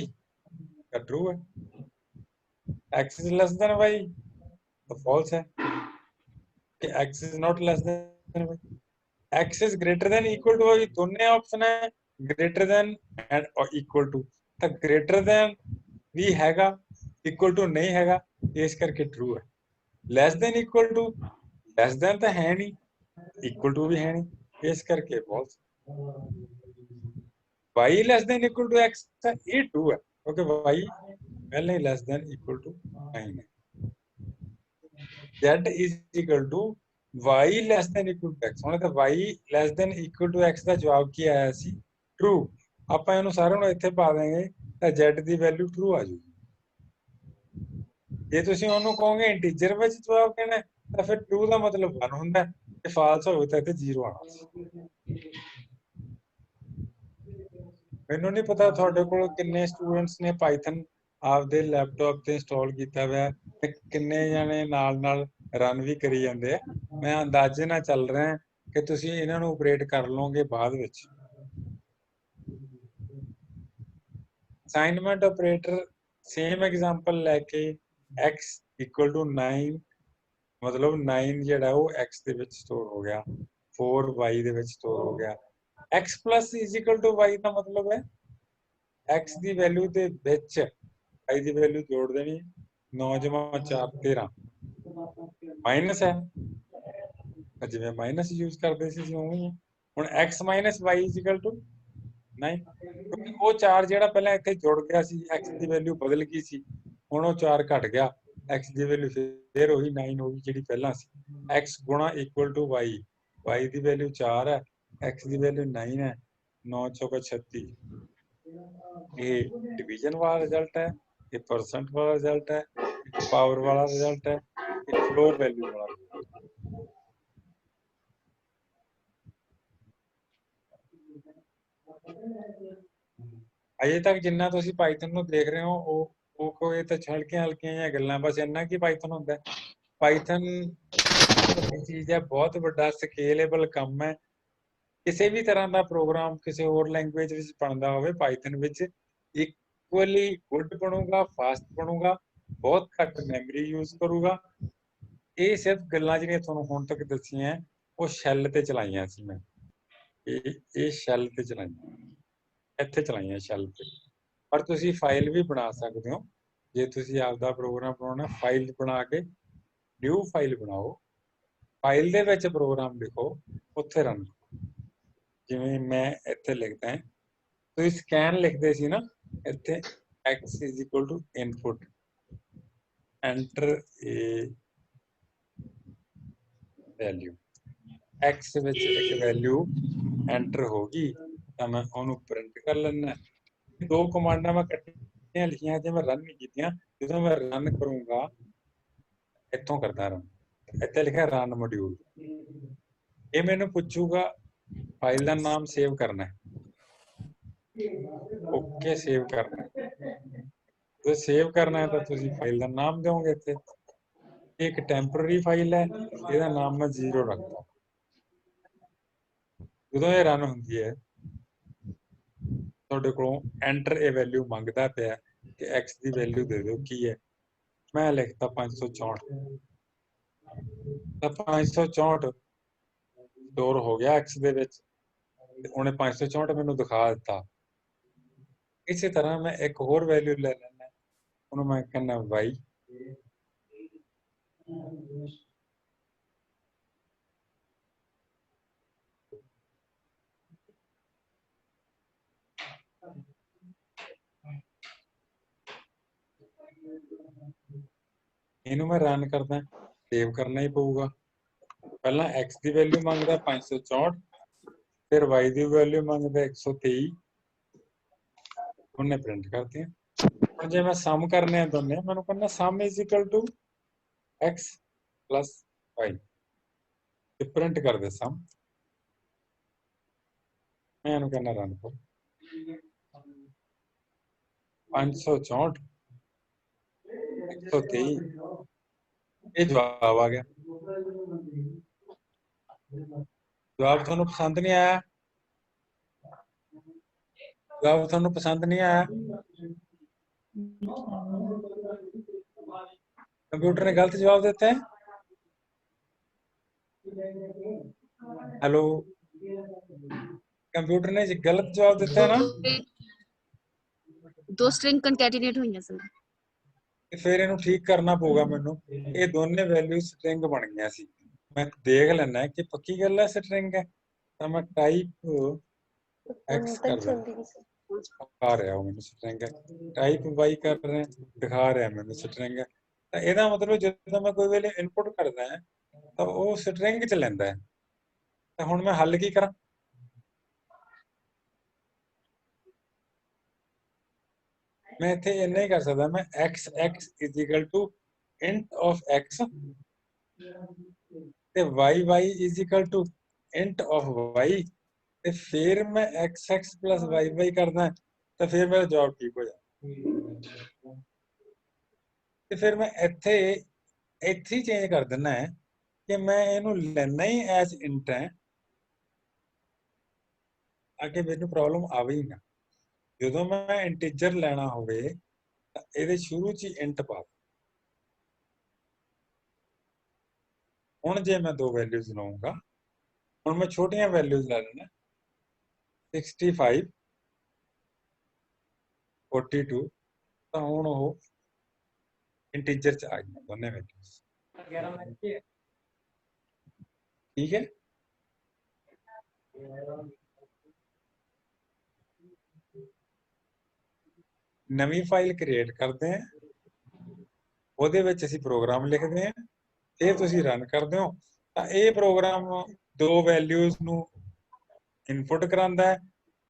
ਤਾਂ ਟਰੂ ਹੈ, x is less than y ਤਾਂ ਫਾਲਸ ਹੈ ਕਿ x is not less than y। x is greater than equal to y, ਦੋਨੇ ਆਪਸ਼ਨ ਹੈ, greater than and or equal to, ਤਾਂ greater than ਵੀ ਹੈਗਾ, equal to ਨਹੀਂ ਹੈਗਾ, ਇਸ ਕਰਕੇ ਟਰੂ ਹੈ। less than equal to, less than ਤਾਂ ਹੈ ਨਹੀਂ, equal to ਵੀ ਹੈ ਨਹੀਂ, ਇਸ ਕਰਕੇ false। y less than equal to x ਤਾਂ ਇਹ ਟਰੂ ਹੈ, ਕਿਉਂਕਿ y ਪਹਿਲਾਂ ਹੀ less than equal to 9 ਹੈ। z is equal to y less than equal to x, ਹੁਣ ਤਾਂ y less than equal to x ਦਾ ਜਵਾਬ ਕੀ ਆਇਆ ਸੀ? ਟਰੂ। ਆਪਾਂ ਇਹਨੂੰ ਸਾਰਿਆਂ ਨੂੰ ਇੱਥੇ ਪਾ ਦੇਂਗੇ ਤਾਂ z ਦੀ ਵੈਲਿਊ ਟਰੂ ਆ ਜਾਊਗੀ। ਜੇ ਤੁਸੀਂ ਉਹਨੂੰ ਕਹੋਗੇ ਇੰਟੀਜਰ ਵਿੱਚ ਜਵਾਬ ਕਹਿਣਾ ਤਾਂ ਫਿਰ ਟਰੂ ਦਾ ਮਤਲਬ 1 ਹੁੰਦਾ, ਤੇ ਫਾਲਸ ਹੋਵੇ ਤਾਂ ਇੱਥੇ 0 ਆਉਣਾ ਸੀ। ਮੈਨੂੰ ਨਹੀਂ ਪਤਾ ਤੁਹਾਡੇ ਕੋਲ ਕਿੰਨੇ ਸਟੂਡੈਂਟਸ ਨੇ ਪਾਈਥਨ ਆਪਦੇ ਲੈਪਟਾਪ ਤੇ ਇੰਸਟਾਲ ਕੀਤਾ ਹੋਇਆ ਤੇ ਕਿੰਨੇ ਜਾਣੇ ਨਾਲ ਰਨ ਵੀ ਕਰੀ ਜਾਂਦੇ ਆ। ਮੈਂ ਅੰਦਾਜ਼ੇ ਨਾਲ ਚੱਲ ਰਿਹਾ ਕਿ ਤੁਸੀਂ ਇਹਨਾਂ ਨੂੰ ਆਪਰੇਟ ਕਰ ਲਓਗੇ ਬਾਅਦ ਵਿੱਚ। ਅਸਾਈਨਮੈਂਟ ਆਪਰੇਟਰ ਸੇਮ ਐਗਜ਼ਾਮਪਲ ਲੈ ਕੇ x equal to 9, ਮਤਲਬ 9 ਜਿਹੜਾ ਉਹ x ਦੇ ਵਿੱਚ ਸਟੋਰ ਹੋ ਗਿਆ, 4 y ਦੇ ਵਿੱਚ ਸਟੋਰ ਹੋ ਗਿਆ। x plus is equal to y ਦਾ ਮਤਲਬ ਹੈ x ਦੀ ਵੈਲਿਊ ਦੇ ਵਿੱਚ y ਦੀ ਵੈਲਿਊ ਜੋੜ ਦੇਣੀ, 9 ਜਮਾ 4 13 ਮਾਈਨਸ ਹੈ, ਜਿਵੇਂ ਮਾਈਨਸ ਯੂਜ਼ ਕਰਦੇ ਸੀ ਉਵੇਂ ਹੀ। ਹੁਣ x minus y is equal to 9, ਕਿਉਂਕਿ ਉਹ 4 ਜਿਹੜਾ ਪਹਿਲਾਂ ਇੱਥੇ ਜੁੜ ਗਿਆ ਸੀ, x ਦੀ ਵੈਲਿਊ ਬਦਲ ਗਈ ਸੀ, ਹੁਣ ਉਹ 4 ਘਟ ਗਿਆ, x ਦੀ ਵੈਲਿਊ ਫਿਰ ਉਹੀ 9 ਹੋ ਗਈ ਜਿਹੜੀ ਪਹਿਲਾਂ ਸੀ। x ਗੁਣਾ ਇਕੁਅਲ ਟੂ y, y ਦੀ ਵੈਲਿਊ 4 ਹੈ, x ਦੀ ਵੈਲਿਊ 9 ਹੈ, 9 ਚੌਕਾ 36। ਇਹ ਡਿਵੀਜ਼ਨ ਵਾਲਾ ਰਿਜ਼ਲਟ ਹੈ, ਇਹ ਪਰਸੈਂਟ ਵਾਲਾ ਰਿਜ਼ਲਟ ਹੈ, ਇਹ ਪਾਵਰ ਵਾਲਾ ਰਿਜ਼ਲਟ ਹੈ, ਇਹ ਫਲੋਰ ਵੈਲਿਊ ਵਾਲਾ। ਅਜੇ ਤੱਕ ਜਿੰਨਾ ਤੁਸੀਂ ਪਾਈਥਨ ਨੂੰ ਦੇਖ ਰਹੇ ਹੋ ਉਹ ਕੋਈ ਤਾਂ ਹਲਕੀਆਂ ਜਿਹੀਆਂ ਗੱਲਾਂ, ਬਸ ਇੰਨਾ ਕੀ ਪਾਈਥਨ ਹੁੰਦਾ। ਪਾਈਥਨ ਚੀਜ਼ ਹੈ, ਬਹੁਤ ਵੱਡਾ ਸਕੇਲੇਬਲ ਕੰਮ ਹੈ। ਕਿਸੇ ਵੀ ਤਰ੍ਹਾਂ ਦਾ ਪ੍ਰੋਗਰਾਮ ਕਿਸੇ ਹੋਰ ਲੈਂਗੁਏਜ ਵਿੱਚ ਬਣਦਾ ਹੋਵੇ, ਪਾਈਥਨ ਵਿੱਚ ਇਕੁਅਲੀ ਗੁੱਡ ਬਣੂਗਾ, ਫਾਸਟ ਬਣੂਗਾ, ਬਹੁਤ ਘੱਟ ਮੈਮਰੀ ਯੂਜ਼ ਕਰੂਗਾ। ਇਹ ਸਿਰਫ ਗੱਲਾਂ ਜਿਹੜੀਆਂ ਤੁਹਾਨੂੰ ਹੁਣ ਤੱਕ ਦੱਸੀਆਂ ਉਹ ਸ਼ੈਲ ਤੇ ਚਲਾਈਆਂ ਸੀ ਮੈਂ, ਇਹ ਸ਼ੈਲ ਤੇ ਚਲਾਈਆਂ, ਇੱਥੇ ਚਲਾਈਆਂ ਸ਼ੈਲ ਤੇ। ਪਰ ਤੁਸੀਂ ਫਾਈਲ ਵੀ ਬਣਾ ਸਕਦੇ ਹੋ, ਜੇ ਤੁਸੀਂ ਆਪਦਾ ਪ੍ਰੋਗਰਾਮ ਬਣਾਉਣਾ, ਫਾਈਲ ਬਣਾ ਕੇ ਨਿਊ ਫਾਈਲ ਬਣਾਓ, ਫਾਈਲ ਦੇ ਵਿੱਚ ਪ੍ਰੋਗਰਾਮ ਲਿਖੋ, ਉੱਥੇ ਰਨ ਕਰੋ। ਜਿਵੇਂ ਮੈਂ ਇੱਥੇ ਲਿਖਦਾ ਹਾਂ, ਤੁਸੀਂ ਸਕੈਨ ਲਿਖਦੇ ਸੀ ਨਾ, ਇੱਥੇ x is equal to input, enter a value, x ਵਿੱਚ ਇੱਕ ਵੈਲਿਊ ਐਂਟਰ ਹੋ ਗਈ ਤਾਂ ਮੈਂ ਉਹਨੂੰ ਪ੍ਰਿੰਟ ਕਰ ਲੈਣਾ। ਦੋ ਕਮਾਂਡਾਂ ਮੈਂ ਇਕੱਠੀਆਂ ਲਿਖੀਆਂ ਜੇ ਮੈਂ ਰਨ ਨਹੀਂ ਕੀਤੀਆਂ, ਜਦੋਂ ਮੈਂ ਰਨ ਕਰੂੰਗਾ ਇੱਥੋਂ ਕਰਦਾ ਰਨ, ਇੱਥੇ ਲਿਖਿਆ ਰਨ ਮੋਡਿਊਲ। ਇਹ ਮੈਨੂੰ ਪੁੱਛੂਗਾ ਫਾਈਲ ਦਾ ਨਾਮ ਸੇਵ ਕਰਨਾ ਹੈ, ਓਕੇ ਸੇਵ ਕਰਨਾ ਹੈ। ਜੇ ਸੇਵ ਕਰਨਾ ਹੈ ਤਾਂ ਤੁਸੀਂ ਫਾਈਲ ਦਾ ਨਾਮ ਦਿਓਗੇ। ਇੱਥੇ ਇੱਕ ਟੈਂਪਰਰੀ ਫਾਈਲ ਹੈ, ਇਹਦਾ ਨਾਮ ਮੈਂ 0 ਰੱਖਦਾ। ਜਦੋਂ ਇਹ ਰਨ ਹੁੰਦੀ ਹੈ ਤੁਹਾਡੇ ਕੋਲੋਂ ਐਂਟਰ ਇਹ ਵੈਲਿਊ ਮੰਗਦਾ ਪਿਆ ਕਿ x ਦੀ ਵੈਲਿਊ ਦੇ ਦਿਓ ਕੀ ਹੈ। ਮੈਂ ਲਿਖਤਾ 564, ਤਾਂ 564 ਸਟੋਰ ਹੋ ਗਿਆ x ਦੇ ਵਿੱਚ, ਤੇ ਉਹਨੇ 564 ਮੈਨੂੰ ਦਿਖਾ ਦਿੱਤਾ। ਇਸੇ ਤਰ੍ਹਾਂ ਮੈਂ ਇੱਕ ਹੋਰ ਵੈਲਿਊ ਲੈ ਲੈਣਾ, ਉਹਨੂੰ ਮੈਂ ਕਹਿੰਦਾ y, ਇਹਨੂੰ ਮੈਂ ਰਨ ਕਰਦਾ, ਸੇਵ ਕਰਨਾ ਹੀ ਪਊਗਾ। ਪਹਿਲਾਂ x ਦੀ ਵੈਲਿਊ ਮੰਗਦਾ 564, ਫਿਰ y ਦੀ ਵੈਲਿਊ ਮੰਗਦਾ 123, ਉਹਨੇ ਪ੍ਰਿੰਟ ਕਰਤੀ। ਹੁਣ ਜੇ ਮੈਂ ਸਮ ਕਰਨੇ ਆ ਦੋਨੇ, ਮੈਨੂੰ ਕਹਿੰਦਾ sum is equal to x plus y, ਤੇ ਪ੍ਰਿੰਟ ਕਰ ਦੇ ਸਮ। ਮੈਂ ਇਹਨੂੰ ਕਹਿੰਦਾ ਰਨ ਕਰ, 564 123, ਇਹ ਜਵਾਬ ਆ ਗਿਆ। ਜਵਾਬ ਤੁਹਾਨੂੰ ਪਸੰਦ ਨਹੀਂ ਆਇਆ? ਜਵਾਬ ਤੁਹਾਨੂੰ ਪਸੰਦ ਨਹੀਂ ਆਇਆ? ਕੰਪਿਊਟਰ ਨੇ ਗਲਤ ਜਵਾਬ ਦਿੱਤਾ ਹੈ। ਹੈਲੋ, ਕੰਪਿਊਟਰ ਨੇ ਗਲਤ ਜਵਾਬ ਦਿੱਤਾ ਹੈ ਨਾ? ਦੋ ਸਟ੍ਰਿੰਗ ਕੰਕੈਟੀਨੇਟ ਹੋਈਆਂ ਸਰ। ਤੇ ਫਿਰ ਇਹਨੂੰ ਠੀਕ ਕਰਨਾ ਪਊਗਾ ਮੈਨੂੰ। ਇਹ ਦੋਨੇ ਵੈਲਿਊ ਸਟ੍ਰਿੰਗ ਬਣ ਗਈਆਂ ਸੀ। ਮੈਂ ਦੇਖ ਲੈਣਾ ਕਿ ਪੱਕੀ ਗੱਲ ਹੈ ਸਟ੍ਰਿੰਗ ਹੈ, ਤਾਂ ਮੈਂ ਟਾਈਪ x ਕਰ ਰਿਹਾ, ਦਿਖਾ ਰਿਹਾ ਉਹ ਮੈਨੂੰ ਸਟ੍ਰਿੰਗ ਹੈ। ਟਾਈਪ y ਕਰ ਰਿਹਾ, ਦਿਖਾ ਰਿਹਾ ਮੈਨੂੰ ਸਟ੍ਰਿੰਗ ਹੈ। ਤਾਂ ਇਹਦਾ ਮਤਲਬ ਜਦੋਂ ਮੈਂ ਕੋਈ ਵੇਲੇ ਇਨਪੁਟ ਕਰਦਾ ਹੈ ਤਾਂ ਉਹ ਸਟ੍ਰਿੰਗ ਚ ਲੈਂਦਾ ਹੈ। ਤਾਂ ਹੁਣ ਮੈਂ ਹੱਲ ਕੀ ਕਰਾਂ? ਮੈਂ ਇੱਥੇ ਇੰਨਾ ਹੀ ਕਰ ਸਕਦਾ, ਮੈਂ x is equal to int of x ਤੇ y is equal to int of y, ਤੇ ਫਿਰ ਮੈਂ x plus y ਕਰਦਾ ਤਾਂ ਫਿਰ ਮੇਰਾ ਜਵਾਬ ਠੀਕ ਹੋ ਜਾਣਾ। ਤੇ ਫਿਰ ਮੈਂ ਇੱਥੇ ਹੀ ਚੇਂਜ ਕਰ ਦਿੰਦਾ ਹੈ ਕਿ ਮੈਂ ਇਹਨੂੰ ਲੈਣਾ ਹੀ ਐਜ਼ ਇੰਟ ਹੈ, ਅੱਗੇ ਮੈਨੂੰ ਪ੍ਰੋਬਲਮ ਆਵੇ ਹੀ ਨਾ। ਜਦੋਂ ਮੈਂ ਇੰਟੀਜਰ ਲੈਣਾ ਹੋਵੇ ਤਾਂ ਇਹਦੇ ਸ਼ੁਰੂ 'ਚ ਹੀ ਇੰਟ ਪਾ। ਹੁਣ ਜੇ ਮੈਂ ਦੋ ਵੈਲਿਊਜ਼ ਲਵਾਂਗਾ, ਹੁਣ ਮੈਂ ਛੋਟੀਆਂ ਵੈਲਿਊਜ਼ ਲੈ ਲੈਣਾ, 65 42, ਤਾਂ ਹੁਣ ਉਹ ਇੰਟੀਜਰ 'ਚ ਆ ਗਈਆਂ ਦੋਨੇ ਵੈਲਿਊਜ਼। ਠੀਕ ਹੈ। ਨਵੀਂ ਫਾਈਲ ਕ੍ਰੀਏਟ ਕਰਦੇ ਹਾਂ, ਉਹਦੇ ਵਿੱਚ ਅਸੀਂ ਪ੍ਰੋਗਰਾਮ ਲਿਖਦੇ ਹਾਂ, ਇਹ ਤੁਸੀਂ ਰਨ ਕਰਦੇ ਹੋ ਤਾਂ ਇਹ ਪ੍ਰੋਗਰਾਮ ਦੋ ਵੈਲਿਊਜ਼ ਨੂੰ ਇਨਪੁਟ ਕਰਾਉਂਦਾ ਹੈ।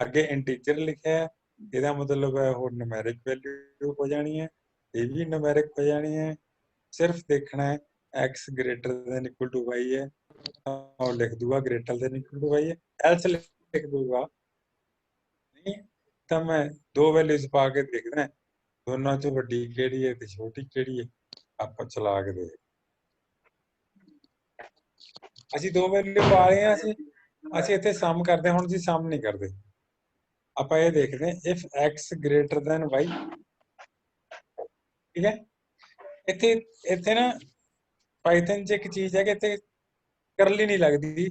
ਅੱਗੇ ਇੰਟੀਜਰ ਲਿਖਿਆ ਹੈ, ਇਹਦਾ ਮਤਲਬ ਹੈ ਉਹ ਨੂਮੈਰਿਕ ਵੈਲਿਊ ਹੋ ਜਾਣੀ ਹੈ, ਇਹ ਵੀ ਨੂਮੈਰਿਕ ਹੋ ਜਾਣੀ ਹੈ। ਸਿਰਫ ਦੇਖਣਾ ਹੈ x greater than equal to y ਹੈ, ਉਹ ਲਿਖ ਦੂਗਾ greater than equal to y ਹੈ, ਐਲਸ ਲਿਖ ਦੂਗਾ ਨਹੀਂ ਤਾਂ ਮੈਂ ਦੋ ਵੈਲਿਊਜ਼ ਪਾ ਕੇ ਦੇਖਦਾ ਦੋਨਾਂ ਚੋਂ ਵੱਡੀ ਕਿਹੜੀ ਹੈ ਤੇ ਛੋਟੀ ਕਿਹੜੀ ਹੈ। ਆਪਾਂ ਚਲਾ ਕੇ ਦੇਖ, ਅਸੀਂ ਦੋ ਵੈਲਿਊ ਪਾ ਰਹੇ ਹਾਂ, ਅਸੀਂ ਇੱਥੇ ਸਮ ਕਰਦੇ ਹਾਂ। ਹੁਣ ਜੀ ਸਮ ਨਹੀਂ ਕਰਦੇ, ਆਪਾਂ ਇਹ ਦੇਖਦੇ ਹਾਂ if x greater than y, ਠੀਕ ਹੈ। ਇੱਥੇ ਨਾ ਪਾਈਥਨ 'ਚ ਇੱਕ ਚੀਜ਼ ਹੈ ਕਿ ਇੱਥੇ ਕਰਲੀ ਨਹੀਂ ਲੱਗਦੀ,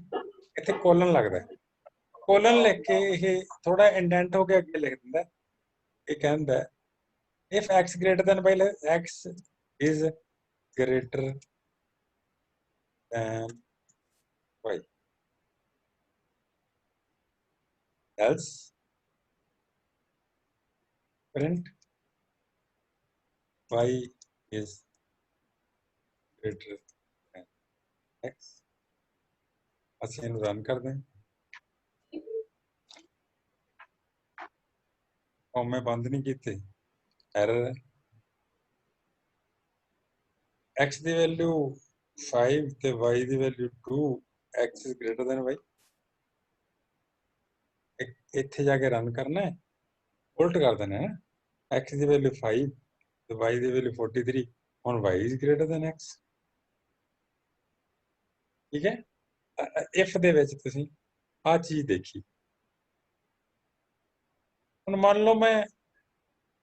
ਇੱਥੇ ਕੋਲਨ ਲੱਗਦਾ। ਕੋਲਨ ਲਿਖ ਕੇ ਇਹ ਥੋੜਾ ਇੰਡੈਂਟ ਹੋ ਕੇ ਅੱਗੇ ਲਿਖ ਦਿੰਦਾ, ਇਹ ਕਹਿੰਦਾ if x greater than y, x is greater than y, else print y is greater than x। ਅਸੀਂ ਇਹਨੂੰ ਰਨ ਕਰਦੇ ਹਾਂ, कॉमे बंद नहीं कीते एरर है x ਦੀ ਵੈਲਿਊ 5 ਤੇ y ਦੀ value 2 x is greater than y ਇੱਥੇ ਜਾ ਕੇ ਰਨ ਕਰਨਾ ਹੈ ਉਲਟ ਕਰ ਦੇਣਾ ਹੈ x ਦੀ ਵੈਲਿਊ 5 ਤੇ y ਦੀ ਵੈਲਿਊ 43 ਹੁਣ y is greater than x ਠੀਕ ਹੈ if ਦੇ ਵਿੱਚ ਤੁਸੀਂ ਆ ਚੀਜ਼ ਦੇਖੀ ਹੁਣ ਮੰਨ ਲਓ ਮੈਂ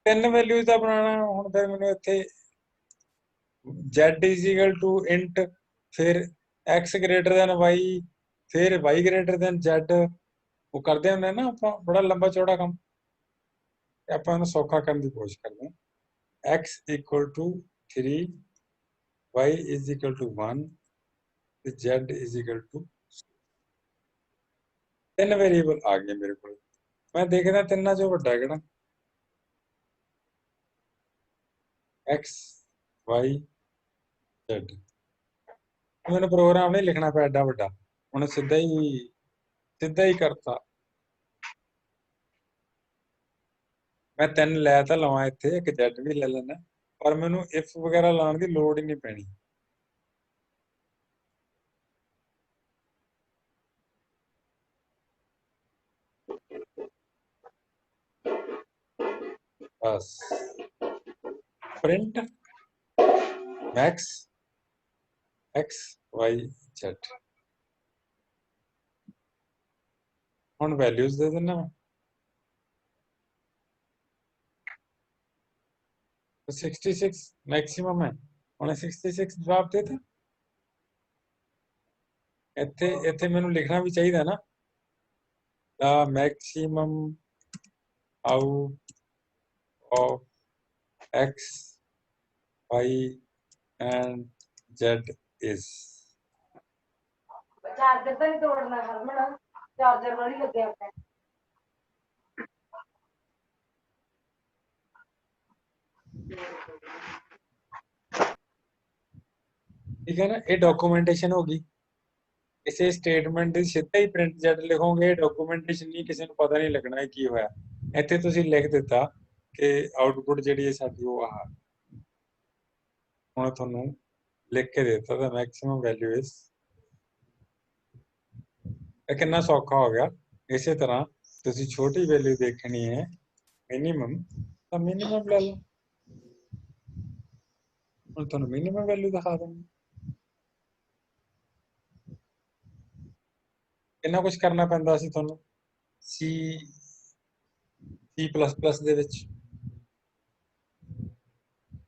ਤਿੰਨ ਵੈਲਿਊਜ਼ ਦਾ ਬਣਾਉਣਾ ਹੁਣ ਫਿਰ ਮੈਨੂੰ ਇੱਥੇ z is equal to int फिर x greater than y फिर y greater than z वो करते ਹੁੰਦੇ ਨਾ ਆਪਾਂ ਬੜਾ ਲੰਬਾ ਚੌੜਾ ਕੰਮ ਤੇ ਆਪਾਂ ਇਹਨੂੰ ਸੌਖਾ ਕਰਨ ਦੀ ਕੋਸ਼ਿਸ਼ ਕਰਦੇ ਹਾਂ x equal to 3 y is equal to 1 ਤੇ z is equal to ਤਿੰਨ ਵੇਰੀਏਬਲ ਆ ਗਏ ਮੇਰੇ ਕੋਲ ਮੈਂ ਦੇਖਦਾ ਤਿੰਨਾਂ ਚੋਂ ਵੱਡਾ ਕਿਹੜਾ x y z मैंने प्रोग्राम नहीं लिखना पे एडा बड़ा उन्हें सीधा ही करता मैं 3 लै तो लवा इत्थे एक जेड भी ले लेना पर मैनू इफ वगैरह लाने की लोड़ ही नहीं पैनी बस print max x y z ਹੁਣ ਵੈਲਿਊਜ਼ ਦੇ ਦੇਣਾ 66 ਮੈਕਸਿਮਮ ਹੈ ਉਹਨੇ 66 ਜਵਾਬ ਦੇਤਾ ਇੱਥੇ ਮੈਨੂੰ ਲਿਖਣਾ ਵੀ ਚਾਹੀਦਾ ਨਾ ਦਾ maximum out of x y and z is charger ਤਾਂ ਨਹੀਂ ਤੋੜਨਾ ਹਰਮਨ ਚਾਰਜਰ ਨਾਲ ਹੀ ਲੱਗਿਆ ਪਿਆ ठीक है ना ये डॉक्यूमेंटेशन होगी इसे स्टेटमेंट ਦੀ ਸਿੱਧਾ ਹੀ ਪ੍ਰਿੰਟ z ਲਿਖੋਗੇ ਡਾਕੂਮੈਂਟੇਸ਼ਨ ਨਹੀਂ ਕਿਸੇ ਨੂੰ ਪਤਾ ਨਹੀਂ ਲੱਗਣਾ ਹੈ ਕੀ ਹੋਇਆ ਇੱਥੇ ਤੁਸੀਂ ਲਿਖ ਦਿੱਤਾ ਕਿ ਆਊਟਪੁੱਟ ਜਿਹੜੀ ਹੈ ਸਾਡੀ ਉਹ ਆ ਹੁਣ ਤੁਹਾਨੂੰ लिख के देता था मैक्सिमम वैल्यू इज कितना सौखा हो गया इसी तरह तुसी छोटी वैल्यू देखनी है मिनिमम तो मिनिमम ले लो और तुहानू मिनिमम वैल्यू दिखा दूंगी कितना कुछ करना पैंदा सी तुहानू C++ ਦੇ ਵਿੱਚ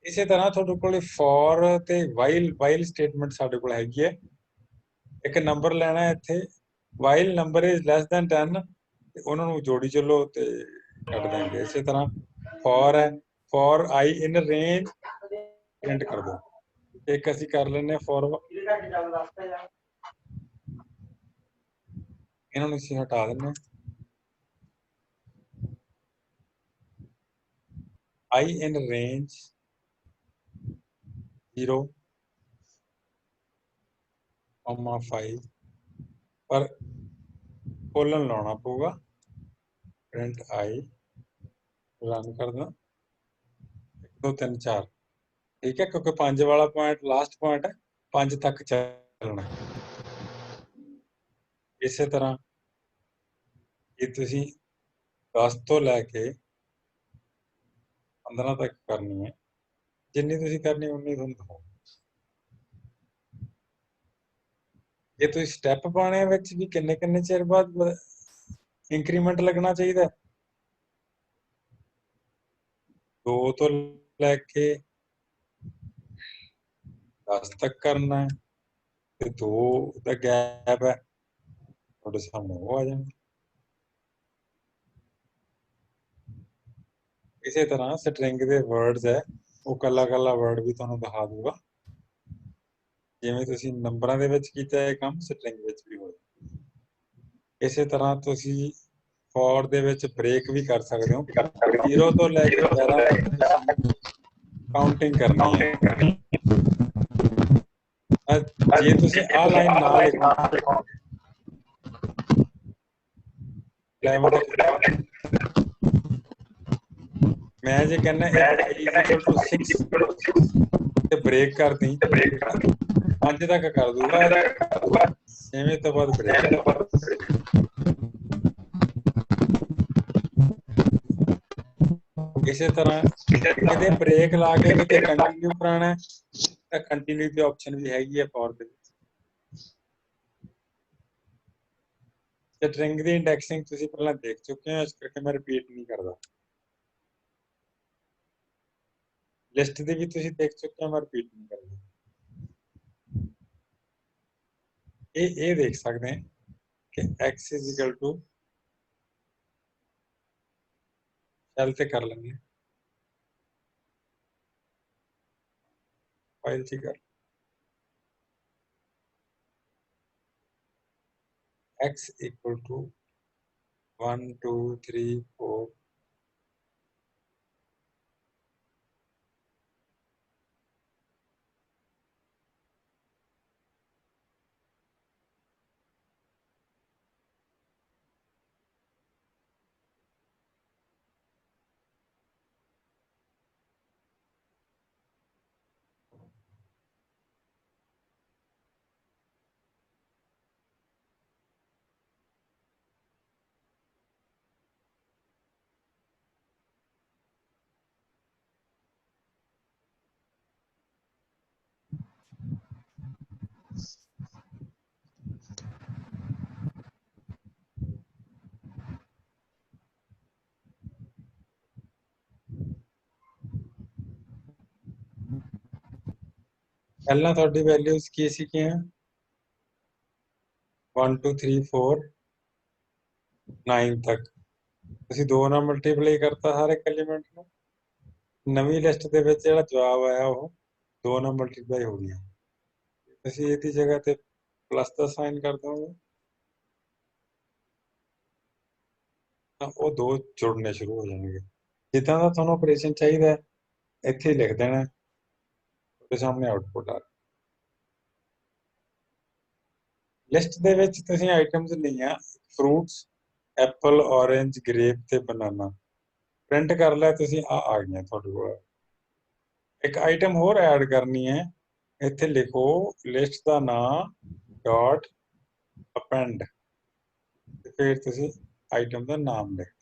इसे तरह थोड़े को फॉर ते वाइल स्टेटमेंट साडे कोल हैगी है एक नंबर लेना है इत्थे while number is less than 10 ते उन्हां नू जोड़ी चलो ते कट देंगे इसे तरह फॉर है for I in range print कर दो एक असी कर लेने फॉर इन्हां नू असी हटा देने आई इन रेंज 0, 5 पर कोलन लाना पऊगा प्रिंट आई रन करना 1 2 3 4 ठीक है क्योंकि 5 वाला पॉइंट लास्ट पॉइंट है 5 तक चलना इसे तरह ये तुसी 10 तो लैके 15 तक करनी है जिन्नी तुसी करनी उन्नी तुहानू दिखाओ ये तुसी स्टैप पाने विच भी किन्ने किन्ने चिर बाद इंक्रीमेंट लगना चाहिए 2 तो लैके 10 तक करना है ते 2 दा गैप है तुहाडे सामने वो आ जाएगा इसे तरह स्ट्रिंग दे वर्ड्स है वो कला कला वर्ड भी तुहानू दिखा दूंगा जिवें तुसी नंबरां दे विच कीता है काम स्ट्रिंग विच भी होए इसे तरह तुसी फॉर दे विच ब्रेक भी कर सकते हो 0 तो लेके 11 तक काउंटिंग करनी है जे तुसी आ लाइन ना लिखो 11 मैं जे कहना = 6 ਤੇ ब्रेक कर दी 5 तक कर दूंगा 6वें तो बाद ब्रेक इसे तरह किते ब्रेक ला के किते कंटिन्यू कराना है ਤਾਂ ਕੰਟੀਨਿਊ ਦੀ ਆਪਸ਼ਨ ਵੀ ਹੈਗੀ ਹੈ ਫॉर ਦੇ ਵਿੱਚ ਸਟ੍ਰਿੰਗ ਦੀ ਇੰਡੈਕਸਿੰਗ ਤੁਸੀਂ ਪਹਿਲਾਂ ਦੇਖ ਚੁੱਕੇ ਹੋ ਇਸ ਕਰਕੇ ਮੈਂ ਰਿਪੀਟ ਨਹੀਂ ਕਰਦਾ ਲਿਸਟ ਦੇ ਵੀ ਤੁਸੀਂ ਦੇਖ ਚੁੱਕੇ ਹੋ ਮੈਂ ਰਿਪੀਟ ਨਹੀਂ ਕਰਦਾ ਇਹ ਦੇਖ ਸਕਦੇ ਹਾਂ ਕਿ x = ਚੱਲ ਤੇ ਕਰ ਲੈਂਦੇ ਹਾਂ ਫਾਈਲ 'ਚ ਕਰ x = 1 2 3 4 ਪਹਿਲਾਂ ਤੁਹਾਡੀ ਵੈਲਿਊਜ਼ ਕੀ ਸੀਗੀਆਂ 1 2 3 4 9 ਤੱਕ ਤੁਸੀਂ 2 ਨਾਲ ਮਲਟੀਪਲਾਈ ਕਰਤਾ ਹਰ ਇੱਕ ਐਲੀਮੈਂਟ ਨੂੰ ਨਵੀਂ ਲਿਸਟ ਦੇ ਵਿੱਚ ਜਿਹੜਾ ਜਵਾਬ ਆਇਆ ਉਹ 2 ਨਾਲ ਮਲਟੀਪਲਾਈ ਹੋ ਗਿਆ ਤੁਸੀਂ ਇਹਦੀ ਜਗ੍ਹਾ ਤੇ ਪਲੱਸ ਦਾ ਸਾਈਨ ਕਰ ਦੋਗੇ ਤਾਂ ਉਹ 2 ਜੁੜਨੇ ਸ਼ੁਰੂ ਹੋ ਜਾਣਗੇ ਜਿੱਦਾਂ ਦਾ ਤੁਹਾਨੂੰ ਆਪਰੇਸ਼ਨ ਚਾਹੀਦਾ ਇੱਥੇ ਹੀ ਲਿਖ ਦੇਣਾ ਤੁਹਾਡੇ ਸਾਹਮਣੇ ਆਊਟਪੁੱਟ ਆ ਲਿਸਟ ਦੇ ਵਿੱਚ ਤੁਸੀਂ ਆਈਟਮਸ ਲਈਆਂ ਫਰੂਟਸ ਐਪਲ ਔਰੇਂਜ ਗ੍ਰੇਪ ਤੇ ਬਨਾਨਾ ਪ੍ਰਿੰਟ ਕਰ ਲਿਆ ਤੁਸੀਂ ਆ ਗਈਆਂ ਤੁਹਾਡੇ ਕੋਲ ਇੱਕ ਆਈਟਮ ਹੋਰ ਐਡ ਕਰਨੀ ਹੈ ਇੱਥੇ ਲਿਖੋ ਲਿਸਟ ਦਾ ਨਾਮ ਡਾਟ ਅਪੈਂਡ ਤੇ ਫਿਰ ਤੁਸੀਂ ਆਈਟਮ ਦਾ ਨਾਮ ਲਿਖ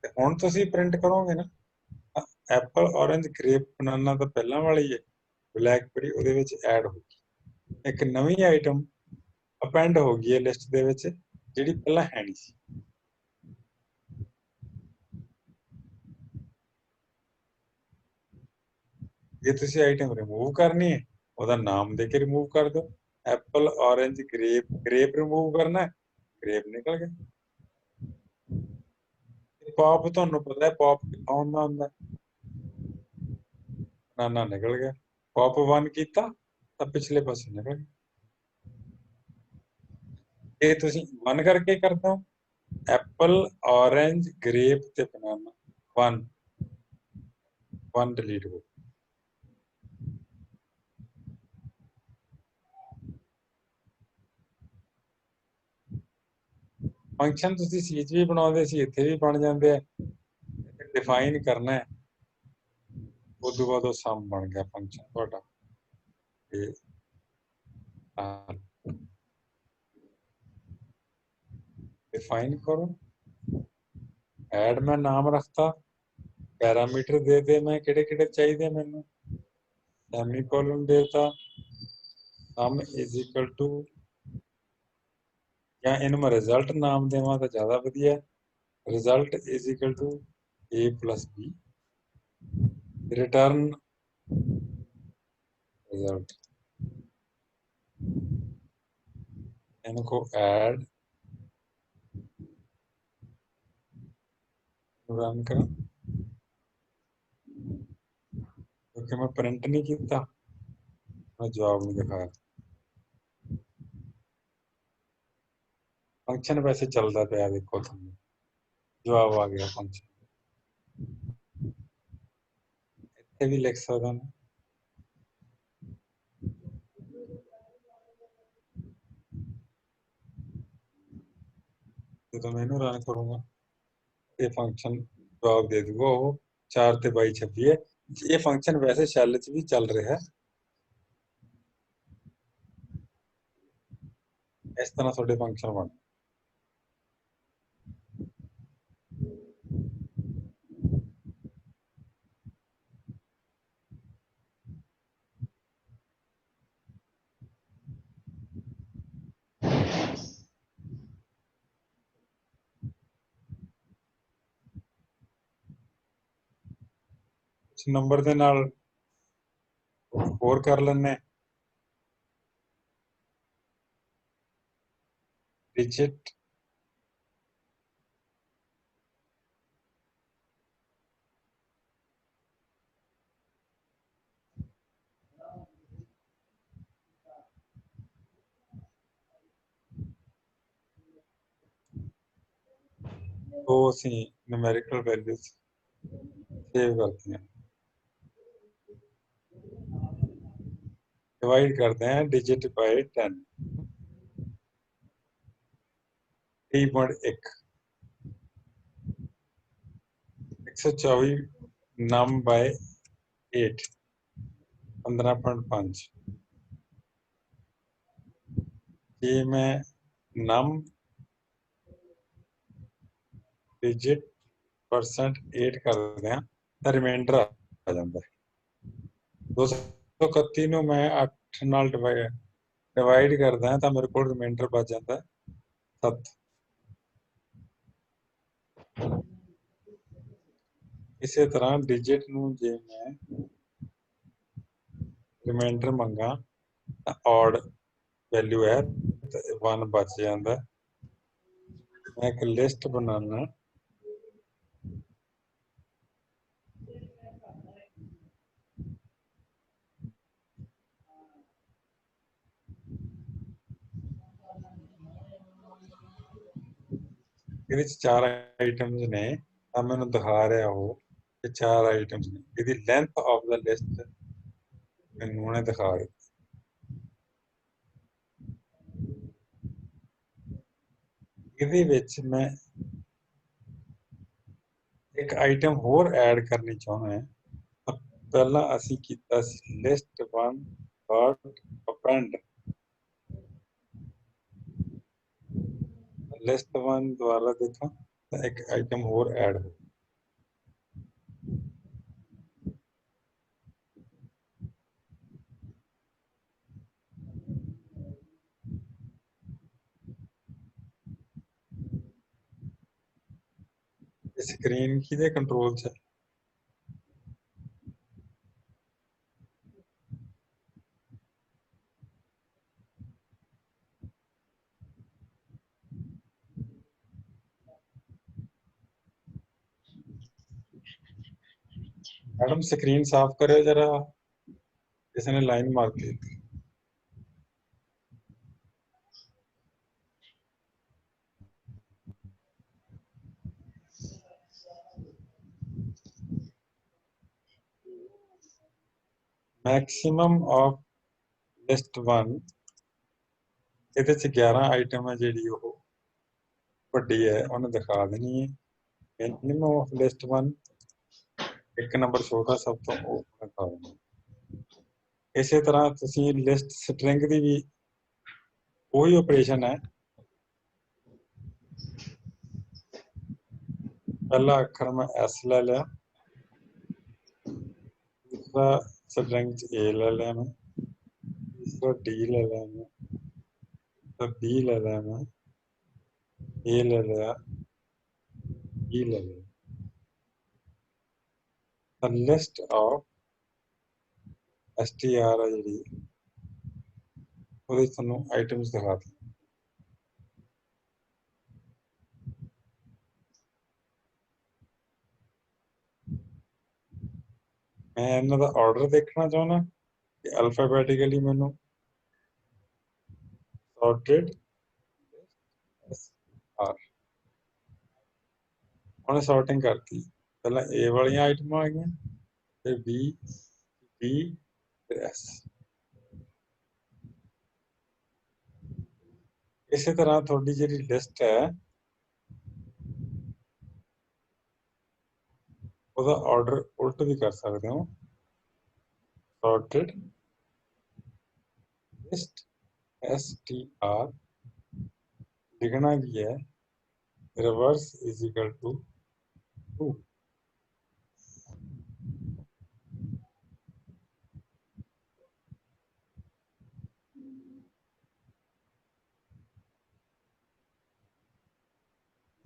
ਤੇ ਹੁਣ ਤੁਸੀਂ ਪ੍ਰਿੰਟ ਕਰੋਗੇ ਨਾ ਐਪਲ ਔਰੇਂਜ ਗ੍ਰੇਪ ਬਨਾਨਾ ਤਾਂ ਪਹਿਲਾਂ ਵਾਲੀ ਹੈ ਬਲੈਕਬੇਰੀ ਉਹਦੇ ਵਿੱਚ ਐਡ ਹੋ ਗਈ ਇੱਕ ਨਵੀਂ ਆਈਟਮ ਅਪੈਂਡ ਹੋ ਗਈ ਹੈ ਲਿਸਟ ਦੇ ਵਿੱਚ ਜਿਹੜੀ ਪਹਿਲਾਂ ਹੈ ਨਹੀਂ ਸੀ ਜੇ ਤੁਸੀਂ ਆਈਟਮ ਰਿਮੂਵ ਕਰਨੀ ਹੈ ਉਹਦਾ ਨਾਮ ਦੇ ਕੇ ਰਿਮੂਵ ਕਰ ਦਿਓ ਐਪਲ ਔਰੇਂਜ ਗ੍ਰੇਪ ਰਿਮੂਵ ਕਰਨਾ ਗ੍ਰੇਪ ਨਿਕਲ ਗਿਆ ਪੌਪ ਤੁਹਾਨੂੰ ਪਤਾ ਹੈ ਪੌਪ ਕਿੱਥੋਂ ਹੁੰਦਾ ਬਨਾਨਾ ਨਿਕਲ ਗਿਆ ਪੌਪ 1 ਕੀਤਾ ਤਾਂ ਪਿਛਲੇ ਪਾਸੇ ਨਿਕਲ ਗਿਆ ਇਹ ਤੁਸੀਂ 1 ਕਰਕੇ ਕਰ ਦਿਓ ਐਪਲ ਔਰੇਂਜ ਗ੍ਰੇਪ ਤੇ ਬਨਾਨਾ 1 ਡਿਲੀਟ ਹੋ ਫੰਕਸ਼ਨ ਤੁਸੀਂ ਸੀ 'ਚ ਵੀ ਬਣਾਉਂਦੇ ਸੀ ਇੱਥੇ ਵੀ ਬਣ ਜਾਂਦੇ ਆ ਡਿਫਾਈਨ ਕਰਨਾ ਹੈ ਉਸ ਤੋਂ ਬਾਅਦ ਉਹ ਸਮ ਬਣ ਗਿਆ ਫੰਕਸ਼ਨ ਤੁਹਾਡਾ ਤੇ डिफाइन करो ऐड मैं नाम रखता पैरामीटर दे दे मैं किहड़े चाहिए मैनू सेमीकोलन देता सम = या इनमें रिजल्ट नाम देवा तो ज़्यादा वधिया result = a + b return result इनको ऐड रन कर क्योंकि मैं प्रिंट नहीं किया मैं जवाब नहीं दिखाया फंक्शन वैसे चलता पाया देखो तुम जवाब आ गया फंक्शन इतने भी लिख सकता मैं जो मैं रन करूँगा ये फंक्शन जवाब दे दूंगा वो 4 ਤੇ 22 26 है। ये फंक्शन वैसे शैल च भी चल रहा है। इस तरह थोड़े फंक्शन बन कुछ नंबर दे नाल होर कर लेने डिजिट तो असी न्यूमेरिकल वैल्यूज सेव करते हैं, डिवाइड करते हैं डिजिट बाय 10 3.1 124 नम बाय 8 15.5 जे मैं नम डिजिट परसेंट 8 कर दें तो रिमाइंडर आ जाता है। 231 ਨੂੰ मैं 8 ਨਾਲ डिवाइड करदा तो मेरे को रिमाइंडर बच जाता है 7। इसी तरह डिजिट ਨੂੰ जे मैं रिमाइंडर मंगा तो ऑड वैल्यू है तो 1 बच जाता है। मैं एक लिस्ट बनाना ਇਹਦੇ ਚ 4 ਆਈਟਮਸ ਨੇ ਤਾਂ ਮੈਨੂੰ ਦਿਖਾ ਰਿਹਾ ਉਹ ਕਿ 4 ਆਈਟਮਸ ਨੇ। ਇਹਦੀ ਲੈਂਥ ਆਫ ਦਾ ਲਿਸਟ ਮੈਨੂੰ ਉਹਨੇ ਦਿਖਾ ਦਿੱਤੀ। ਇਹਦੇ ਵਿੱਚ ਮੈਂ ਇੱਕ ਆਈਟਮ ਹੋਰ ਐਡ ਕਰਨੀ ਚਾਹੁੰਦਾ ਹਾਂ। ਪਹਿਲਾਂ ਅਸੀਂ ਕੀਤਾ ਸੀ ਲਿਸਟ 1 ਡਾਟ ਅਪੈਂਡ। लिस्ट 1 द्वारा देखा तो एक आइटम और ऐड हो। स्क्रीन की दे कंट्रोल से मैडम स्क्रीन साफ करे जरा, इसने लाइन मार दी। मैक्सिमम ऑफ लिस्ट 1 ਇਹਦੇ ਚ 11 ਆਈਟਮ ਹੈ ਜਿਹੜੀ ਉਹ ਵੱਡੀ ਹੈ ਉਹਨੇ ਦਿਖਾ ਦੇਣੀ ਹੈ। ਮਿਨੀਮਮ ਆਫ ਲਿਸਟ 1 ਇੱਕ ਨੰਬਰ ਛੋਟਾ ਸਭ ਤੋਂ ਉਹ ਦਿਖਾ ਦੇਣਾ। ਇਸੇ ਤਰ੍ਹਾਂ ਤੁਸੀਂ ਲਿਸਟ ਸਟ੍ਰਿੰਗ ਦੀ ਵੀ ਉਹੀ ਆਪਰੇਸ਼ਨ ਹੈ। पहला अखर मैं एस ले लिया, दूसरा स्ट्रिंग ए ले लिया मैं, तीसरा डी ले लिया मैं, तो बी ले लिया मैं, ए ले लिया, ई ले लिया। The list of str है जी ਉਹਦੇ ਤੁਹਾਨੂੰ ਆਈਟਮਸ ਦਿਖਾ दी। मैं ਇਹਨਾਂ ਦਾ ਆਰਡਰ ਦੇਖਣਾ ਚਾਹੁੰਦਾ ਕਿ ਅਲਫਾਬੈਟਿਕਲੀ ਮੈਨੂੰ ਸੌਰਟਡ ਆਰ ਉਹਨੇ ਸੌਰਟਿੰਗ ਕਰਤੀ। ਪਹਿਲਾਂ ਏ ਵਾਲੀਆਂ ਆਈਟਮਾਂ ਆ ਗਈਆਂ, ਫਿਰ ਬੀ, ਬੀ, ਫਿਰ ਐਸ। ਇਸੇ ਤਰ੍ਹਾਂ ਤੁਹਾਡੀ ਜਿਹੜੀ ਲਿਸਟ ਹੈ ਉਹਦਾ ਆਰਡਰ ਉਲਟ ਵੀ ਕਰ ਸਕਦੇ ਹੋ। sorted list str लिखना भी है reverse is equal to true।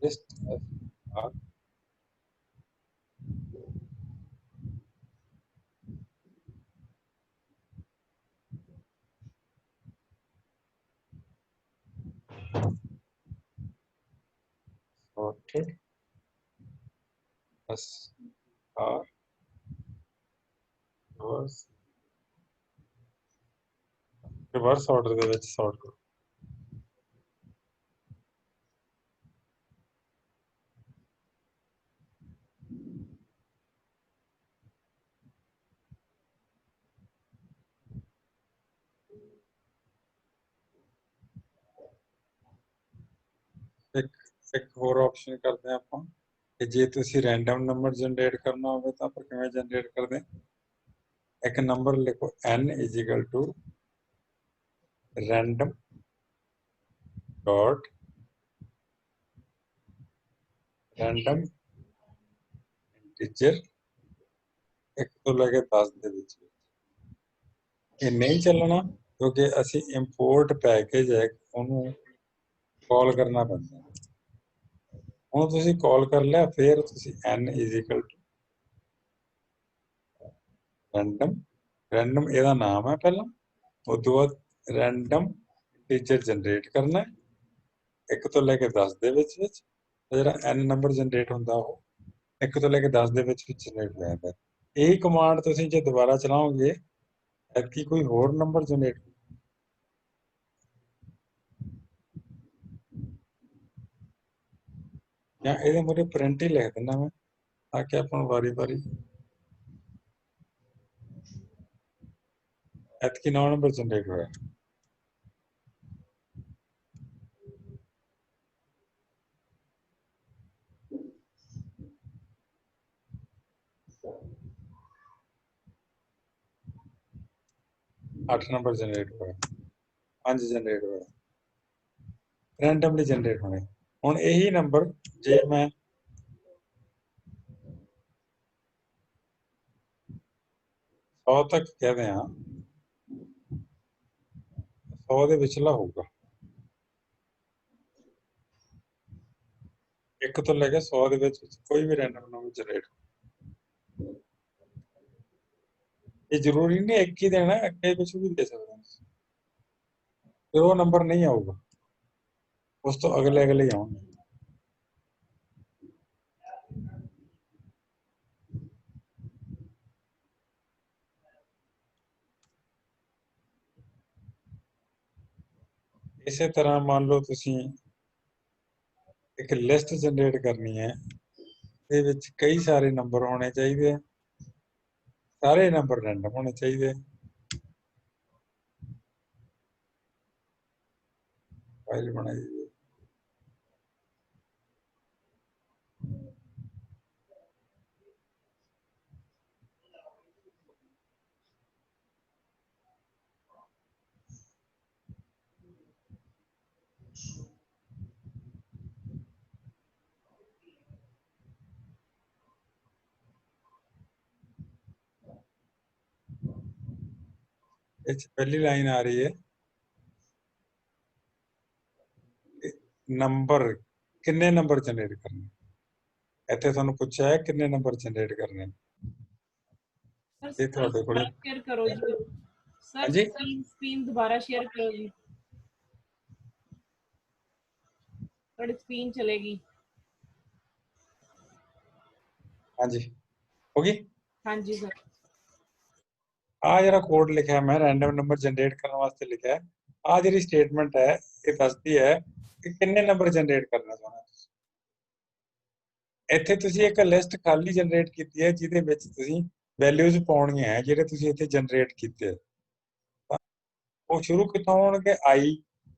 list str sorted str reverse order ਦੇ ਵਿੱਚ sort ਕਰੋ। ਇੱਕ ਹੋਰ ਆਪਸ਼ਨ ਕਰਦੇ ਹਾਂ ਆਪਾਂ ਕਿ ਜੇ ਤੁਸੀਂ ਰੈਂਡਮ ਨੰਬਰ ਜਨਰੇਟ ਕਰਨਾ ਹੋਵੇ ਤਾਂ ਆਪਾਂ ਕਿਵੇਂ ਜਨਰੇਟ ਕਰਦੇ ਹਾਂ। ਇੱਕ ਨੰਬਰ ਲਿਖੋ n is equal to random dot random integer 1 ਤੋਂ ਲੈ ਕੇ 10 ਦੇ ਵਿੱਚ। ਇਹ ਨਹੀਂ ਚੱਲਣਾ ਕਿਉਂਕਿ ਅਸੀਂ ਇੰਪੋਰਟ ਪੈਕੇਜ ਹੈ ਉਹਨੂੰ ਕਾਲ ਕਰਨਾ ਪੈਂਦਾ। ਹੁਣ ਤੁਸੀਂ ਕਾਲ ਕਰ ਲਿਆ ਫਿਰ ਤੁਸੀਂ n is equal to random ਇਹਦਾ ਨਾਮ ਹੈ ਪਹਿਲਾਂ, ਉਸ ਤੋਂ ਬਾਅਦ random integer ਜਨਰੇਟ ਕਰਨਾ 1 ਤੋਂ ਲੈ ਕੇ 10 ਦੇ ਵਿੱਚ ਜਿਹੜਾ n ਨੰਬਰ ਜਨਰੇਟ ਹੁੰਦਾ ਉਹ 1 ਤੋਂ ਲੈ ਕੇ 10 ਦੇ ਵਿੱਚ ਜਨਰੇਟ ਹੋ ਜਾਂਦਾ। ਇਹੀ ਕਮਾਂਡ ਤੁਸੀਂ ਜੇ ਦੁਬਾਰਾ ਚਲਾਓਗੇ ਐਤਕੀ ਕੋਈ ਹੋਰ ਨੰਬਰ ਜਨਰੇਟ ਜਾਂ ਇਹਦੇ ਮੂਹਰੇ ਪ੍ਰਿੰਟ ਹੀ ਲਿਖ ਦਿੰਦਾ ਮੈਂ ਤਾਂ ਕਿ ਆਪਾਂ ਨੂੰ ਵਾਰੀ-ਵਾਰੀ ਐਤਕੀ 9 ਨੰਬਰ ਜਨਰੇਟ ਹੋਇਆ। ਅੱਠ ਨੰਬਰ ਜਨਰੇਟ ਹੋਇਆ, 5 ਜਨਰੇਟ ਹੋਇਆ, ਰੈਂਡਮਲੀ ਜਨਰੇਟ ਹੋਣੇ। ਹੁਣ ਇਹੀ ਨੰਬਰ ਜੇ ਮੈਂ 100 ਤੱਕ ਕਹਿ ਦਿਆਂ 100 ਦੇ ਵਿਚਲਾ ਹੋਊਗਾ, 1 ਤੋਂ ਲੈ ਕੇ 100 ਦੇ ਵਿੱਚ ਕੋਈ ਵੀ ਰੈਂਡਮ ਨੰਬਰ ਜਨਰੇਟ। ਇਹ ਜ਼ਰੂਰੀ ਨਹੀਂ ਇੱਕ ਹੀ ਦੇਣਾ, ਅੱਗੇ ਕੁਝ ਵੀ ਦੇ ਸਕਦੇ ਹਾਂ। ਫਿਰ ਉਹ ਨੰਬਰ ਨਹੀਂ ਆਊਗਾ, ਉਸ ਤੋਂ ਅਗਲੇ ਹੀ ਆਉਣਗੇ। ਇਸੇ ਤਰ੍ਹਾਂ ਮੰਨ ਲਓ ਤੁਸੀਂ ਇੱਕ ਲਿਸਟ ਜਨਰੇਟ ਕਰਨੀ ਹੈ, ਇਹਦੇ ਵਿੱਚ ਕਈ ਸਾਰੇ ਨੰਬਰ ਹੋਣੇ ਚਾਹੀਦੇ ਆ, ਸਾਰੇ ਨੰਬਰ ਰੈਂਡਮ ਹੋਣੇ ਚਾਹੀਦੇ ਆ। ਫਾਈਲ ਬਣਾਈ ਇਹ 'ਚ ਪਹਿਲੀ ਲਾਈਨ ਆ ਰਹੀ ਹੈ ਨੰਬਰ ਕਿੰਨੇ ਨੰਬਰ ਜਨਰੇਟ ਕਰਨੇ। ਇੱਥੇ ਤੁਹਾਨੂੰ ਪੁੱਛਿਆ ਹੈ ਕਿੰਨੇ ਨੰਬਰ ਜਨਰੇਟ ਕਰਨੇ। ਇਹ ਤੁਹਾਡੇ ਕੋਲ शेयर करो जी सर, जी स्क्रीन दोबारा शेयर करो जी, थोड़ी स्क्रीन चलेगी। हाँ जी हो गई। हाँ जी सर। ਆ ਜਿਹੜਾ ਕੋਡ ਲਿਖਿਆ ਮੈਂ ਰੈਂਡਮ ਨੰਬਰ ਜਨਰੇਟ ਕਰਨ ਵਾਸਤੇ ਲਿਖਿਆ, ਆ ਜਿਹੜੀ ਸਟੇਟਮੈਂਟ ਹੈ ਇਹ ਦੱਸਦੀ ਹੈ ਕਿ ਕਿੰਨੇ ਨੰਬਰ ਜਨਰੇਟ ਕਰਨਾ ਚਾਹੁੰਦੇ ਤੁਸੀਂ। ਇੱਥੇ ਤੁਸੀਂ ਇੱਕ ਲਿਸਟ ਖਾਲੀ ਜਨਰੇਟ ਕੀਤੀ ਹੈ ਜਿਹਦੇ ਵਿੱਚ ਤੁਸੀਂ ਵੈਲਿਊਜ਼ ਪਾਉਣੀਆਂ ਹੈ ਜਿਹੜੇ ਤੁਸੀਂ ਇੱਥੇ ਜਨਰੇਟ ਕੀਤੇ। ਉਹ ਸ਼ੁਰੂ ਕਿੱਥੋਂ ਹੋਣਗੇ,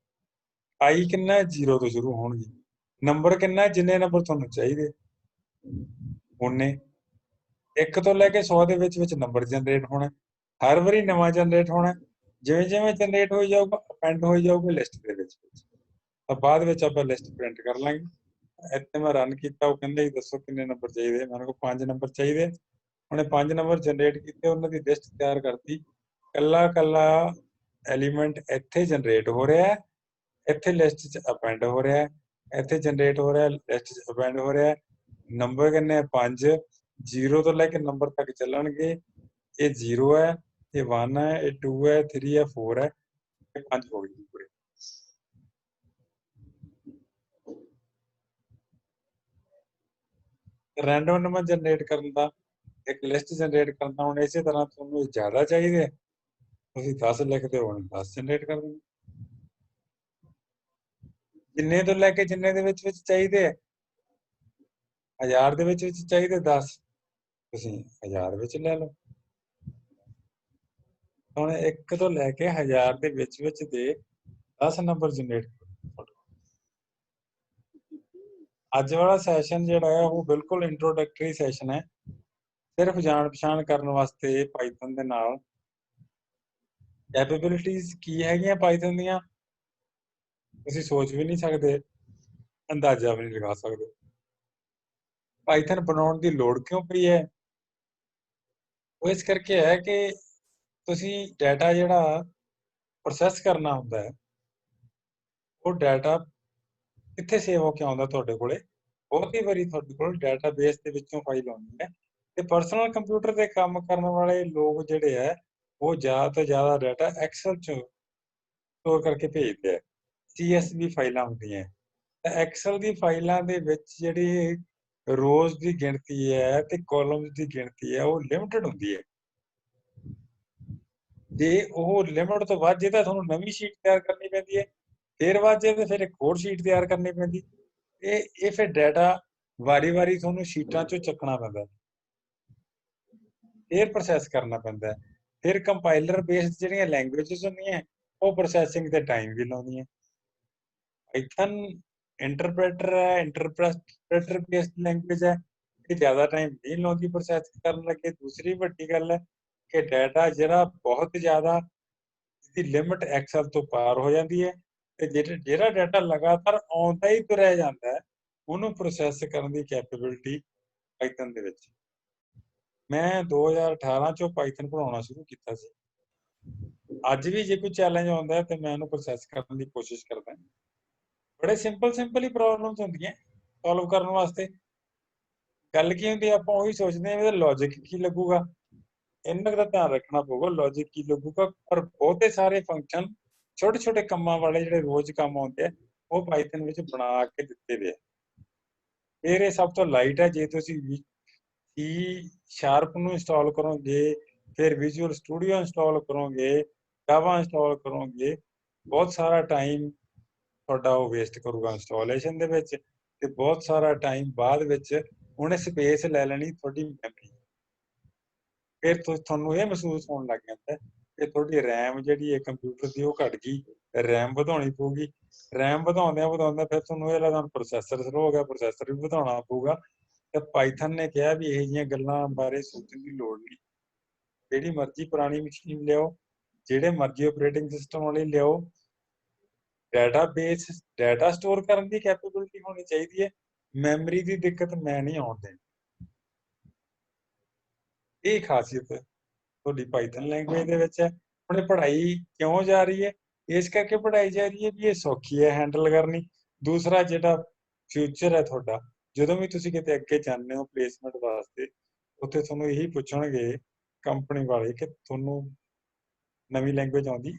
ਆਈ ਕਿੰਨਾ 0 ਤੋਂ ਸ਼ੁਰੂ ਹੋਣਗੇ। ਨੰਬਰ ਕਿੰਨਾ ਜਿੰਨੇ ਨੰਬਰ ਤੁਹਾਨੂੰ ਚਾਹੀਦੇ ਉਹਨੇ। 1 ਤੋਂ ਲੈ ਕੇ 100 ਦੇ ਵਿੱਚ ਨੰਬਰ ਜਨਰੇਟ ਹੋਣਾ, ਹਰ ਵਾਰੀ ਨਵਾਂ ਜਨਰੇਟ ਹੋਣਾ। ਜਿਵੇਂ ਜਿਵੇਂ ਜਨਰੇਟ ਹੋਈ ਜਾਊਗਾ ਅਪੈਂਡ ਹੋਈ ਜਾਊਗੀ ਲਿਸਟ ਦੇ ਵਿੱਚ। ਤਾਂ ਬਾਅਦ ਵਿੱਚ ਆਪਾਂ ਲਿਸਟ ਪ੍ਰਿੰਟ ਕਰ ਲਾਂਗੇ। ਇੱਥੇ ਮੈਂ ਰਨ ਕੀਤਾ, ਉਹ ਕਹਿੰਦੇ ਦੱਸੋ ਕਿੰਨੇ ਨੰਬਰ ਚਾਹੀਦੇ, ਮੈਨੂੰ ਕੋਲ 5 ਨੰਬਰ ਚਾਹੀਦੇ। ਉਹਨੇ 5 ਨੰਬਰ ਜਨਰੇਟ ਕੀਤੇ, ਉਹਨਾਂ ਦੀ ਲਿਸਟ ਤਿਆਰ ਕਰਤੀ। ਕੱਲਾ ਕੱਲਾ ਐਲੀਮੈਂਟ ਇੱਥੇ ਜਨਰੇਟ ਹੋ ਰਿਹਾ, ਇੱਥੇ ਲਿਸਟ 'ਚ ਅਪੈਂਡ ਹੋ ਰਿਹਾ, ਇੱਥੇ ਜਨਰੇਟ ਹੋ ਰਿਹਾ, ਲਿਸਟ 'ਚ ਅਪੈਂਡ ਹੋ ਰਿਹਾ। ਨੰਬਰ ਕਿੰਨੇ 5, 0 ਤੋਂ ਲੈ ਕੇ ਨੰਬਰ ਤੱਕ ਚੱਲਣਗੇ। ਇਹ 0 ਹੈ, ਇਹ 1 ਹੈ, ਇਹ 2 ਹੈ, 3 ਹੈ, 4 ਹੈ, ਇਹ 5 ਹੋ ਗਈ ਪੂਰੇ। ਰੈਂਡਮ ਨੰਬਰ ਜਨਰੇਟ ਕਰਨ ਦਾ, ਇੱਕ ਲਿਸਟ ਜਨਰੇਟ ਕਰਨ ਦਾ। ਹੁਣ ਇਸੇ ਤਰ੍ਹਾਂ ਤੁਹਾਨੂੰ ਜ਼ਿਆਦਾ ਚਾਹੀਦੇ, ਤੁਸੀਂ 10 ਲਿਖਦੇ ਹੋ, 10 ਜਨਰੇਟ ਕਰ ਦਿੰਦੇ। ਜਿੰਨੇ ਤੋਂ ਲੈ ਕੇ ਜਿੰਨੇ ਦੇ ਵਿੱਚ ਚਾਹੀਦੇ ਹੈ, 1000 ਦੇ ਵਿੱਚ ਚਾਹੀਦੇ 10, ਤੁਸੀਂ 1000 ਵਿੱਚ ਲੈ ਲਓ। ਹੁਣ 1 ਤੋਂ ਲੈ ਕੇ 1000 ਦੇ ਵਿੱਚ ਦੇ 10 ਨੰਬਰ ਜਨਰੇਟ ਕਰੋ। ਅੱਜ ਵਾਲਾ ਸੈਸ਼ਨ ਜਿਹੜਾ ਹੈ ਉਹ ਬਿਲਕੁਲ ਇੰਟਰੋਡਕਟਰੀ ਸੈਸ਼ਨ ਹੈ, ਸਿਰਫ ਜਾਣ ਪਛਾਣ ਕਰਨ ਵਾਸਤੇ ਪਾਈਥਨ ਦੇ ਨਾਲ। ਕੈਪੇਬਿਲਿਟੀਜ਼ ਕੀ ਹੈਗੀਆਂ ਪਾਈਥਨ ਦੀਆਂ, ਤੁਸੀਂ ਸੋਚ ਵੀ ਨਹੀਂ ਸਕਦੇ, ਅੰਦਾਜ਼ਾ ਵੀ ਨਹੀਂ ਲਗਾ ਸਕਦੇ। ਪਾਈਥਨ ਬਣਾਉਣ ਦੀ ਲੋੜ ਕਿਉਂ ਪਈ ਹੈ? ਉਹ ਇਸ ਕਰਕੇ ਹੈ ਕਿ ਤੁਸੀਂ ਡਾਟਾ ਜਿਹੜਾ ਪ੍ਰੋਸੈਸ ਕਰਨਾ ਹੁੰਦਾ ਹੈ, ਉਹ ਡਾਟਾ ਕਿੱਥੇ ਸੇਵ ਹੋ ਕੇ ਆਉਂਦਾ ਤੁਹਾਡੇ ਕੋਲੇ। ਬਹੁਤ ਹੀ ਵਾਰੀ ਤੁਹਾਡੇ ਕੋਲ ਡਾਟਾਬੇਸ ਦੇ ਵਿੱਚੋਂ ਫਾਈਲ ਆਉਂਦੀ ਹੈ, ਤੇ ਪਰਸਨਲ ਕੰਪਿਊਟਰ ਤੇ ਕੰਮ ਕਰਨ ਵਾਲੇ ਲੋਕ ਜਿਹੜੇ ਹੈ ਉਹ ਜ਼ਿਆਦਾ ਤੋਂ ਜ਼ਿਆਦਾ ਡਾਟਾ ਐਕਸਲ 'ਚ ਸਟੋਰ ਕਰਕੇ ਭੇਜਦੇ ਆ। CSV ਫਾਈਲਾਂ ਹੁੰਦੀਆਂ, ਤਾਂ ਐਕਸਲ ਦੀ ਫਾਈਲਾਂ ਦੇ ਵਿੱਚ ਜਿਹੜੀ ਰੋਜ਼ ਦੀ ਗਿਣਤੀ ਹੈ ਤੇ ਕਾਲਮਸ ਦੀ ਗਿਣਤੀ ਹੈ ਉਹ ਲਿਮਟਿਡ ਹੁੰਦੀ ਹੈ। ਜੇ ਉਹ ਲਿਮਟ ਤੋਂ ਵੱਧ ਜੇ ਤਾਂ ਤੁਹਾਨੂੰ ਨਵੀਂ ਸ਼ੀਟ ਤਿਆਰ ਕਰਨੀ ਪੈਂਦੀ ਹੈ, ਫਿਰ ਵੱਧ ਜੇ ਤੇ ਫਿਰ ਇੱਕ ਹੋਰ ਸ਼ੀਟ ਤਿਆਰ ਕਰਨੀ ਪੈਂਦੀ। ਇਹ ਫਿਰ ਡਾਟਾ ਵਾਰੀ ਤੁਹਾਨੂੰ ਸ਼ੀਟਾਂ 'ਚੋਂ ਚੱਕਣਾ ਪੈਂਦਾ, ਫਿਰ ਪ੍ਰੋਸੈਸ ਕਰਨਾ ਪੈਂਦਾ। ਫਿਰ ਕੰਪਾਈਲਰ ਬੇਸਡ ਜਿਹੜੀਆਂ ਲੈਂਗੁਏਜਸ ਹੁੰਦੀਆਂ ਉਹ ਪ੍ਰੋਸੈਸਿੰਗ ਤੇ ਟਾਈਮ ਵੀ ਲਾਉਂਦੀਆਂ। ਪਾਈਥਨ ਇੰਟਰਪ੍ਰੇਟਰ ਹੈ, ਇੰਟਰਪ੍ਰੇਟਰ ਬੇਸਡ ਲੈਂਗੁਏਜ ਹੈ, ਇਹ ਜ਼ਿਆਦਾ ਟਾਈਮ ਨਹੀਂ ਲਾਉਂਦੀ ਪ੍ਰੋਸੈਸ ਕਰਨ ਲੱਗੇ। ਦੂਸਰੀ ਵੱਡੀ ਗੱਲ ਹੈ ਕਿ ਡਾਟਾ ਜਿਹੜਾ ਬਹੁਤ ਜ਼ਿਆਦਾ ਦੀ ਲਿਮਟ ਐਕਸਲ ਤੋਂ ਪਾਰ ਹੋ ਜਾਂਦੀ ਹੈ, ਤੇ ਜਿਹੜਾ ਡਾਟਾ ਲਗਾਤਾਰ ਆਉਂਦਾ ਹੀ ਤੁਰਿਆ ਜਾਂਦਾ ਹੈ, ਉਹਨੂੰ ਪ੍ਰੋਸੈਸ ਕਰਨ ਦੀ ਕੈਪੇਬਿਲਿਟੀ ਪਾਈਥਨ ਦੇ ਵਿੱਚ। ਮੈਂ 2018 ਚੋਂ ਪਾਈਥਨ ਪੜਾਉਣਾ ਸ਼ੁਰੂ ਕੀਤਾ ਸੀ। ਅੱਜ ਵੀ ਜੇ ਕੋਈ ਚੈਲੰਜ ਆਉਂਦਾ ਤੇ ਮੈਂ ਉਹਨੂੰ ਪ੍ਰੋਸੈਸ ਕਰਨ ਦੀ ਕੋਸ਼ਿਸ਼ ਕਰਦਾ। ਬੜੇ ਸਿੰਪਲ ਹੀ ਪ੍ਰੋਬਲਮਸ ਹੁੰਦੀਆਂ ਸੋਲਵ ਕਰਨ ਵਾਸਤੇ। ਗੱਲ ਕੀ ਹੁੰਦੀ, ਆਪਾਂ ਉਹੀ ਸੋਚਦੇ ਹਾਂ ਵੀ ਲੌਜਿਕ ਕੀ ਲੱਗੂਗਾ, ਇਹਨਾਂ ਦਾ ਧਿਆਨ ਰੱਖਣਾ ਪਊਗਾ ਲੌਜਿਕ ਕੀ ਲੱਗੂਗਾ। ਪਰ ਬਹੁਤੇ ਸਾਰੇ ਫੰਕਸ਼ਨ ਛੋਟੇ ਕੰਮਾਂ ਵਾਲੇ ਜਿਹੜੇ ਰੋਜ਼ ਕੰਮ ਆਉਂਦੇ ਆ ਉਹ ਪਾਈਥਨ ਵਿੱਚ ਬਣਾ ਕੇ ਦਿੱਤੇ ਵੇ ਆ। ਫਿਰ ਇਹ ਸਭ ਤੋਂ ਲਾਈਟ ਹੈ। ਜੇ ਤੁਸੀਂ C# ਨੂੰ ਇੰਸਟਾਲ ਕਰੋਗੇ, ਫਿਰ ਵਿਜ਼ੂਅਲ ਸਟੂਡੀਓ ਇੰਸਟਾਲ ਕਰੋਗੇ, ਜਾਵਾ ਇੰਸਟਾਲ ਕਰੋਗੇ, ਬਹੁਤ ਸਾਰਾ ਟਾਈਮ ਤੁਹਾਡਾ ਉਹ ਵੇਸਟ ਕਰੂਗਾ ਇੰਸਟਾਲੇਸ਼ਨ ਦੇ ਵਿੱਚ, ਤੇ ਬਹੁਤ ਸਾਰਾ ਟਾਈਮ ਬਾਅਦ ਵਿੱਚ ਉਹਨੇ ਸਪੇਸ ਲੈ ਲੈਣੀ ਤੁਹਾਡੀ ਮੈਮਰੀ। ਫਿਰ ਤੁਹਾਨੂੰ ਇਹ ਮਹਿਸੂਸ ਹੋਣ ਲੱਗ ਜਾਂਦਾ ਕਿ ਤੁਹਾਡੀ ਰੈਮ ਜਿਹੜੀ ਹੈ ਕੰਪਿਊਟਰ ਦੀ ਉਹ ਘਟ ਗਈ, ਰੈਮ ਵਧਾਉਣੀ ਪਊਗੀ। ਰੈਮ ਵਧਾਉਂਦਿਆਂ ਫਿਰ ਤੁਹਾਨੂੰ ਇਹ ਲੱਗਦਾ ਪ੍ਰੋਸੈਸਰ ਸਲੋ ਹੋ ਗਿਆ, ਪ੍ਰੋਸੈਸਰ ਵੀ ਵਧਾਉਣਾ ਪਊਗਾ। ਤੇ ਪਾਈਥਨ ਨੇ ਕਿਹਾ ਵੀ ਇਹੋ ਜਿਹੀਆਂ ਗੱਲਾਂ ਬਾਰੇ ਸੋਚਣ ਦੀ ਲੋੜ ਨਹੀਂ। ਜਿਹੜੀ ਮਰਜ਼ੀ ਪੁਰਾਣੀ ਮਸ਼ੀਨ ਲਿਆਓ, ਜਿਹੜੇ ਮਰਜ਼ੀ ਆਪਰੇਟਿੰਗ ਸਿਸਟਮ ਵਾਲੀ ਲਿਆਓ, ਡਾਟਾਬੇਸ ਡਾਟਾ ਸਟੋਰ ਕਰਨ ਦੀ ਕੈਪੇਬਿਲਿਟੀ ਹੋਣੀ ਚਾਹੀਦੀ ਹੈ। ਮੈਮਰੀ ਦੀ ਦਿੱਕਤ ਮੈਂ ਨਹੀਂ ਆਉਣ ਦੇਣੀ। ਇਹ ਖਾਸੀਅਤ ਤੁਹਾਡੀ ਪਾਈਥਨ ਲੈਂਗੁਏਜ ਦੇ ਵਿੱਚ ਹੈ। ਹੁਣ ਇਹ ਪੜ੍ਹਾਈ ਕਿਉਂ ਜਾ ਰਹੀ ਹੈ? ਇਸ ਕਰਕੇ ਪੜ੍ਹਾਈ ਜਾ ਰਹੀ ਹੈ ਵੀ ਇਹ ਸੌਖੀ ਹੈ ਹੈਂਡਲ ਕਰਨੀ। ਦੂਸਰਾ, ਜਿਹੜਾ ਫਿਊਚਰ ਹੈ ਤੁਹਾਡਾ, ਜਦੋਂ ਵੀ ਤੁਸੀਂ ਕਿਤੇ ਅੱਗੇ ਜਾਂਦੇ ਹੋ ਪਲੇਸਮੈਂਟ ਵਾਸਤੇ, ਉੱਥੇ ਤੁਹਾਨੂੰ ਇਹੀ ਪੁੱਛਣਗੇ ਕੰਪਨੀ ਵਾਲੇ ਕਿ ਤੁਹਾਨੂੰ ਨਵੀਂ ਲੈਂਗੁਏਜ ਆਉਂਦੀ।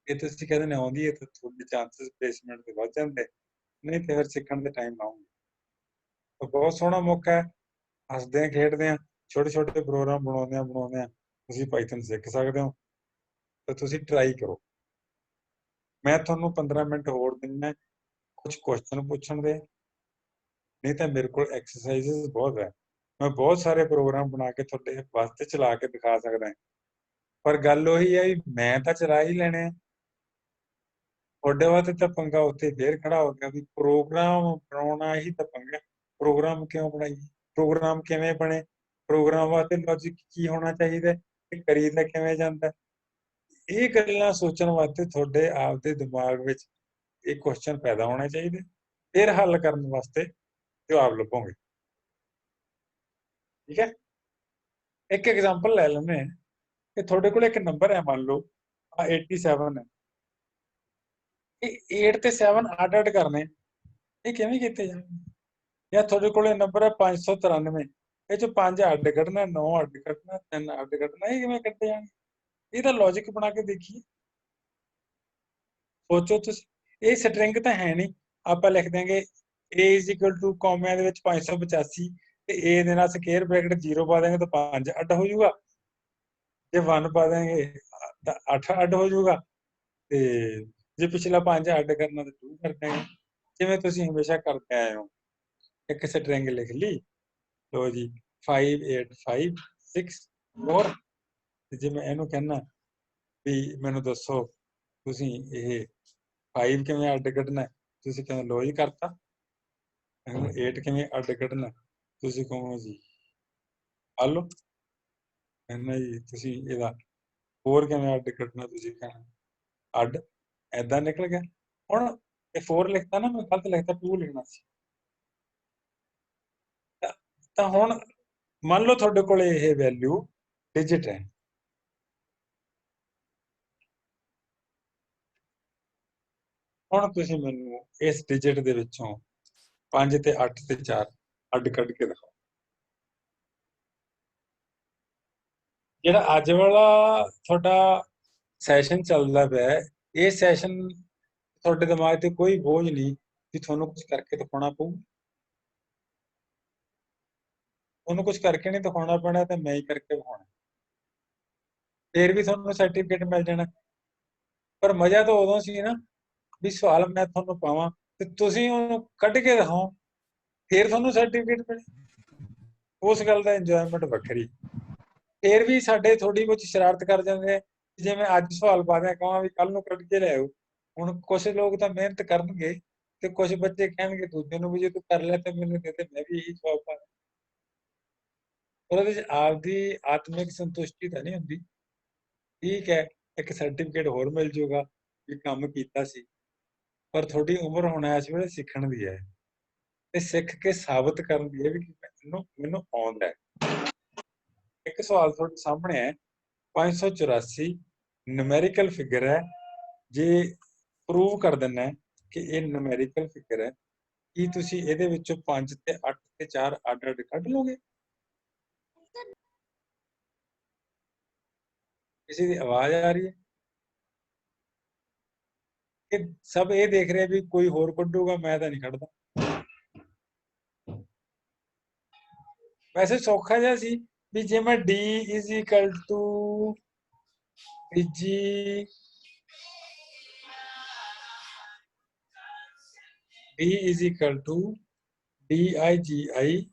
ਜੇ ਤੁਸੀਂ ਕਹਿੰਦੇ ਨੇ ਆਉਂਦੀ ਹੈ ਤਾਂ ਤੁਹਾਡੇ ਚਾਂਸਸ ਪਲੇਸਮੈਂਟ ਦੇ ਵੱਧ ਜਾਂਦੇ, ਨਹੀਂ ਤੇ ਫਿਰ ਸਿੱਖਣ ਦੇ ਟਾਈਮ ਲਾਉਂਗੇ। ਤਾਂ ਬਹੁਤ ਸੋਹਣਾ ਮੌਕਾ ਹੈ। ਹੱਸਦੇ ਖੇਡਦੇ ਆ, ਛੋਟੇ ਪ੍ਰੋਗਰਾਮ ਬਣਾਉਂਦੇ ਆ ਤੁਸੀਂ ਪਾਈਥਨ ਸਿੱਖ ਸਕਦੇ ਹੋ। ਤਾਂ ਤੁਸੀਂ ਟਰਾਈ ਕਰੋ। ਮੈਂ ਤੁਹਾਨੂੰ 15 ਮਿੰਟ ਹੋਰ ਦਿੰਦਾ ਕੁਝ ਕੁਐਸਚਨ ਪੁੱਛਣ ਦੇ, ਨਹੀਂ ਤਾਂ ਮੇਰੇ ਕੋਲ ਐਕਸਰਸਾਈਜ਼ਸ ਬਹੁਤ ਹੈ। ਮੈਂ ਬਹੁਤ ਸਾਰੇ ਪ੍ਰੋਗਰਾਮ ਬਣਾ ਕੇ ਤੁਹਾਡੇ ਵਾਸਤੇ ਚਲਾ ਕੇ ਦਿਖਾ ਸਕਦਾ। ਪਰ ਗੱਲ ਉਹੀ ਹੈ ਵੀ ਮੈਂ ਤਾਂ ਚਲਾ ਹੀ ਲੈਣੇ ਆ, ਤੁਹਾਡੇ ਵਾਸਤੇ ਤਾਂ ਪੰਗਾ ਉੱਥੇ ਫੇਰ ਖੜਾ ਹੋ ਗਿਆ ਵੀ ਪ੍ਰੋਗਰਾਮ ਬਣਾਉਣਾ ਹੀ ਤਾਂ ਪੰਗਾ। ਪ੍ਰੋਗਰਾਮ ਕਿਉਂ ਬਣਾਈਏ? ਪ੍ਰੋਗਰਾਮ ਕਿਵੇਂ ਬਣੇ, ਪ੍ਰੋਗਰਾਮ ਵਾਸਤੇ ਲੌਜਿਕ ਕੀ ਹੋਣਾ ਚਾਹੀਦਾ, ਤੇ ਕਰੀਦਾ ਕਿਵੇਂ ਜਾਂਦਾ। ਇਹ ਗੱਲਾਂ ਸੋਚਣ ਵਾਸਤੇ ਤੁਹਾਡੇ ਆਪਦੇ ਦਿਮਾਗ ਵਿੱਚ ਇਹ ਕੁਐਸਚਨ ਪੈਦਾ ਹੋਣੇ ਚਾਹੀਦੇ, ਫਿਰ ਹੱਲ ਕਰਨ ਵਾਸਤੇ ਜਵਾਬ ਲੱਭੋਗੇ। ਠੀਕ ਹੈ। ਇੱਕ ਐਗਜ਼ਾਮਪਲ ਲੈ ਲੈਂਦੇ ਹਾਂ ਕਿ ਤੁਹਾਡੇ ਕੋਲ ਇੱਕ ਨੰਬਰ ਹੈ, ਮੰਨ ਲਓ 87 ਹੈ, ਇਹ 8 ਤੇ 7 ਅੱਡ ਕਰਨੇ, ਇਹ ਕਿਵੇਂ ਕੀਤੇ ਜਾਣਗੇ। ਜਾਂ ਤੁਹਾਡੇ ਕੋਲ ਨੰਬਰ ਹੈ 593, ਇਹ ਚੋਂ 5 ਅੱਡ ਕੱਢਣਾ, 9 ਅੱਡ ਕੱਢਣਾ, 3 ਅੱਡ ਕੱਢਣਾ, ਇਹ ਕਿਵੇਂ ਕੱਢੇ ਜਾਣਗੇ। ਇਹਦਾ ਲੌਜਿਕ ਬਣਾ ਕੇ ਦੇਖੀਏ, ਸੋਚੋ ਤੁਸੀਂ। ਇਹ ਸਟਰਿੰਗ ਤਾਂ ਹੈ ਨਹੀਂ, ਆਪਾਂ ਲਿਖ ਦਿਆਂਗੇ a = ਕੌਮਿਆਂ ਦੇ ਵਿੱਚ 585 ਤੇ a ਦੇ ਨਾਲ ਸਕੁਅਰ ਬ੍ਰੈਕਟ 0 ਪਾ ਦੇਂਗੇ ਤਾਂ 5 ਅੱਡ ਹੋ ਜਾਊਗਾ, ਜੇ 1 ਪਾ ਦੇਂਗੇ ਤਾਂ 8 ਅੱਡ ਹੋ ਜਾਊਗਾ, ਤੇ ਜੇ ਪਿਛਲਾ 5 ਅੱਡ ਕਰਨਾ ਤਾਂ 2 ਕਰ ਦੇਂਗੇ, ਜਿਵੇਂ ਤੁਸੀਂ ਹਮੇਸ਼ਾ ਕਰਦੇ ਆਏ ਹੋ। ਇੱਕ ਸਟਰਿੰਗ ਲਿਖ ਲਈ, ਲੋ ਜੀ 5856 ਤੇ ਜੇ ਮੈਂ ਇਹਨੂੰ ਕਹਿਣਾ ਵੀ ਮੈਨੂੰ ਦੱਸੋ ਤੁਸੀਂ ਇਹ 5 ਕਿਵੇਂ ਅੱਡ ਕੱਢਣਾ, ਤੁਸੀਂ ਕਹਿੰਦੇ ਲੋ ਜੀ ਕਰਤਾ। 8 ਕਿਵੇਂ ਅੱਡ ਕੱਢਣਾ, ਤੁਸੀਂ ਕਹੋ ਜੀ ਆ ਲਓ। ਕਹਿੰਦਾ ਜੀ ਤੁਸੀਂ ਇਹਦਾ 4 ਕਿਵੇਂ ਅੱਡ ਕੱਢਣਾ, ਤੁਸੀਂ ਕਹਿਣਾ ਅੱਡ। ਏਦਾਂ ਨਿਕਲ ਗਿਆ। ਹੁਣ ਇਹ 4 ਲਿਖਤਾ ਨਾ, ਮੈਂ ਗਲਤ ਲਿਖਤਾ, 2 ਲਿਖਣਾ ਸੀ। ਤਾਂ ਹੁਣ ਮੰਨ ਲਓ ਤੁਹਾਡੇ ਕੋਲ ਇਹ ਵੈਲਿਊ ਡਿਜਿਟ ਹੈ, ਹੁਣ ਤੁਸੀਂ ਮੈਨੂੰ ਇਸ ਡਿਜਿਟ ਦੇ ਵਿੱਚੋਂ 5 ਤੇ 8 ਤੇ 4 ਅੱਡ ਕੱਢ ਕੇ ਦਿਖਾਓ। ਜਿਹੜਾ ਅੱਜ ਵਾਲਾ ਤੁਹਾਡਾ ਸੈਸ਼ਨ ਚੱਲਦਾ ਪਿਆ, ਇਹ ਸੈਸ਼ਨ ਤੁਹਾਡੇ ਦਿਮਾਗ ਤੇ ਕੋਈ ਬੋਝ ਨਹੀਂ ਕਿ ਤੁਹਾਨੂੰ ਕੁਝ ਕਰਕੇ ਦਿਖਾਉਣਾ ਪਊ। ਉਹਨੂੰ ਕੁਝ ਕਰਕੇ ਨਹੀਂ ਦਿਖਾਉਣਾ ਪੈਣਾ, ਤੇ ਮੈਂ ਹੀ ਕਰਕੇ ਦਿਖਾਉਣਾ, ਫਿਰ ਵੀ ਤੁਹਾਨੂੰ ਸਰਟੀਫਿਕੇਟ ਮਿਲ ਜਾਣਾ। ਪਰ ਮਜ਼ਾ ਤਾਂ ਉਦੋਂ ਸੀ ਨਾ ਵੀ ਸਵਾਲ ਮੈਂ ਤੁਹਾਨੂੰ ਪਾਵਾਂ ਤੇ ਤੁਸੀਂ ਉਹਨੂੰ ਕੱਢ ਕੇ ਦਿਖਾਓ, ਫਿਰ ਤੁਹਾਨੂੰ ਸਰਟੀਫਿਕੇਟ ਮਿਲੇ। ਉਸ ਗੱਲ ਦਾ ਇੰਜੋਇਮੈਂਟ ਵੱਖਰੀ। ਫਿਰ ਵੀ ਸਾਡੇ ਥੋੜੀ ਬਹੁਤ ਸ਼ਰਾਰਤ ਕਰ ਜਾਂਦੇ ਆ, ਜਿਵੇਂ ਅੱਜ ਸਵਾਲ ਪਾ ਦਿਆਂ, ਕਹਾਂ ਵੀ ਕੱਲ ਨੂੰ ਕੱਢ ਕੇ ਲਿਆਓ। ਹੁਣ ਕੁਛ ਲੋਕ ਤਾਂ ਮਿਹਨਤ ਕਰਨਗੇ ਤੇ ਕੁਝ ਬੱਚੇ ਕਹਿਣਗੇ ਦੂਜੇ ਨੂੰ ਵੀ ਜੇ ਤੂੰ ਕਰ ਲਿਆ ਤੇ ਮੈਨੂੰ ਦੇ ਦੇ, ਮੈਂ ਵੀ ਇਹੀ ਜਵਾਬ ਪਾ। ਉਹਦੇ ਚ ਆਪਦੀ ਆਤਮਿਕ ਸੰਤੁਸ਼ਟੀ ਤਾਂ ਨਹੀਂ ਹੁੰਦੀ। ਠੀਕ ਹੈ, ਇੱਕ ਸਰਟੀਫਿਕੇਟ ਹੋਰ ਮਿਲ ਜਾਊਗਾ ਵੀ ਕੰਮ ਕੀਤਾ ਸੀ, ਪਰ ਤੁਹਾਡੀ ਉਮਰ ਹੁਣ ਇਸ ਵੇਲੇ ਸਿੱਖਣ ਦੀ ਹੈ, ਤੇ ਸਿੱਖ ਕੇ ਸਾਬਤ ਕਰਨ ਦੀ ਹੈ ਵੀ ਮੈਨੂੰ ਆਉਂਦਾ ਹੈ। ਇੱਕ ਸਵਾਲ ਤੁਹਾਡੇ ਸਾਹਮਣੇ ਹੈ, 584 ਨੂਮੈਰੀਕਲ ਫਿਗਰ ਹੈ, ਜੇ ਪ੍ਰੂਵ ਕਰ ਦਿੰਨਾ ਕਿ ਇਹ ਨੂਮੈਰੀਕਲ ਫਿਗਰ ਹੈ, ਕੀ ਤੁਸੀਂ ਇਹਦੇ ਵਿੱਚੋਂ 5 ਤੇ 8 ਤੇ 4 ਅੱਡ ਕੱਢ ਲਓਗੇ। ਕਿਸੇ ਦੀ ਆਵਾਜ਼ ਆ ਰਹੀ ਹੈ? ਇਹ ਸਭ ਇਹ ਦੇਖ ਰਹੇ ਵੀ ਕੋਈ ਹੋਰ ਕੱਢੂਗਾ, ਮੈਂ ਤਾਂ ਨਹੀਂ ਕੱਢਦਾ। ਵੈਸੇ ਸੌਖਾ ਜਿਹਾ ਸੀ ਵੀ ਜੇ ਮੈਂ d = ਤੀਜੀ d = DIGI,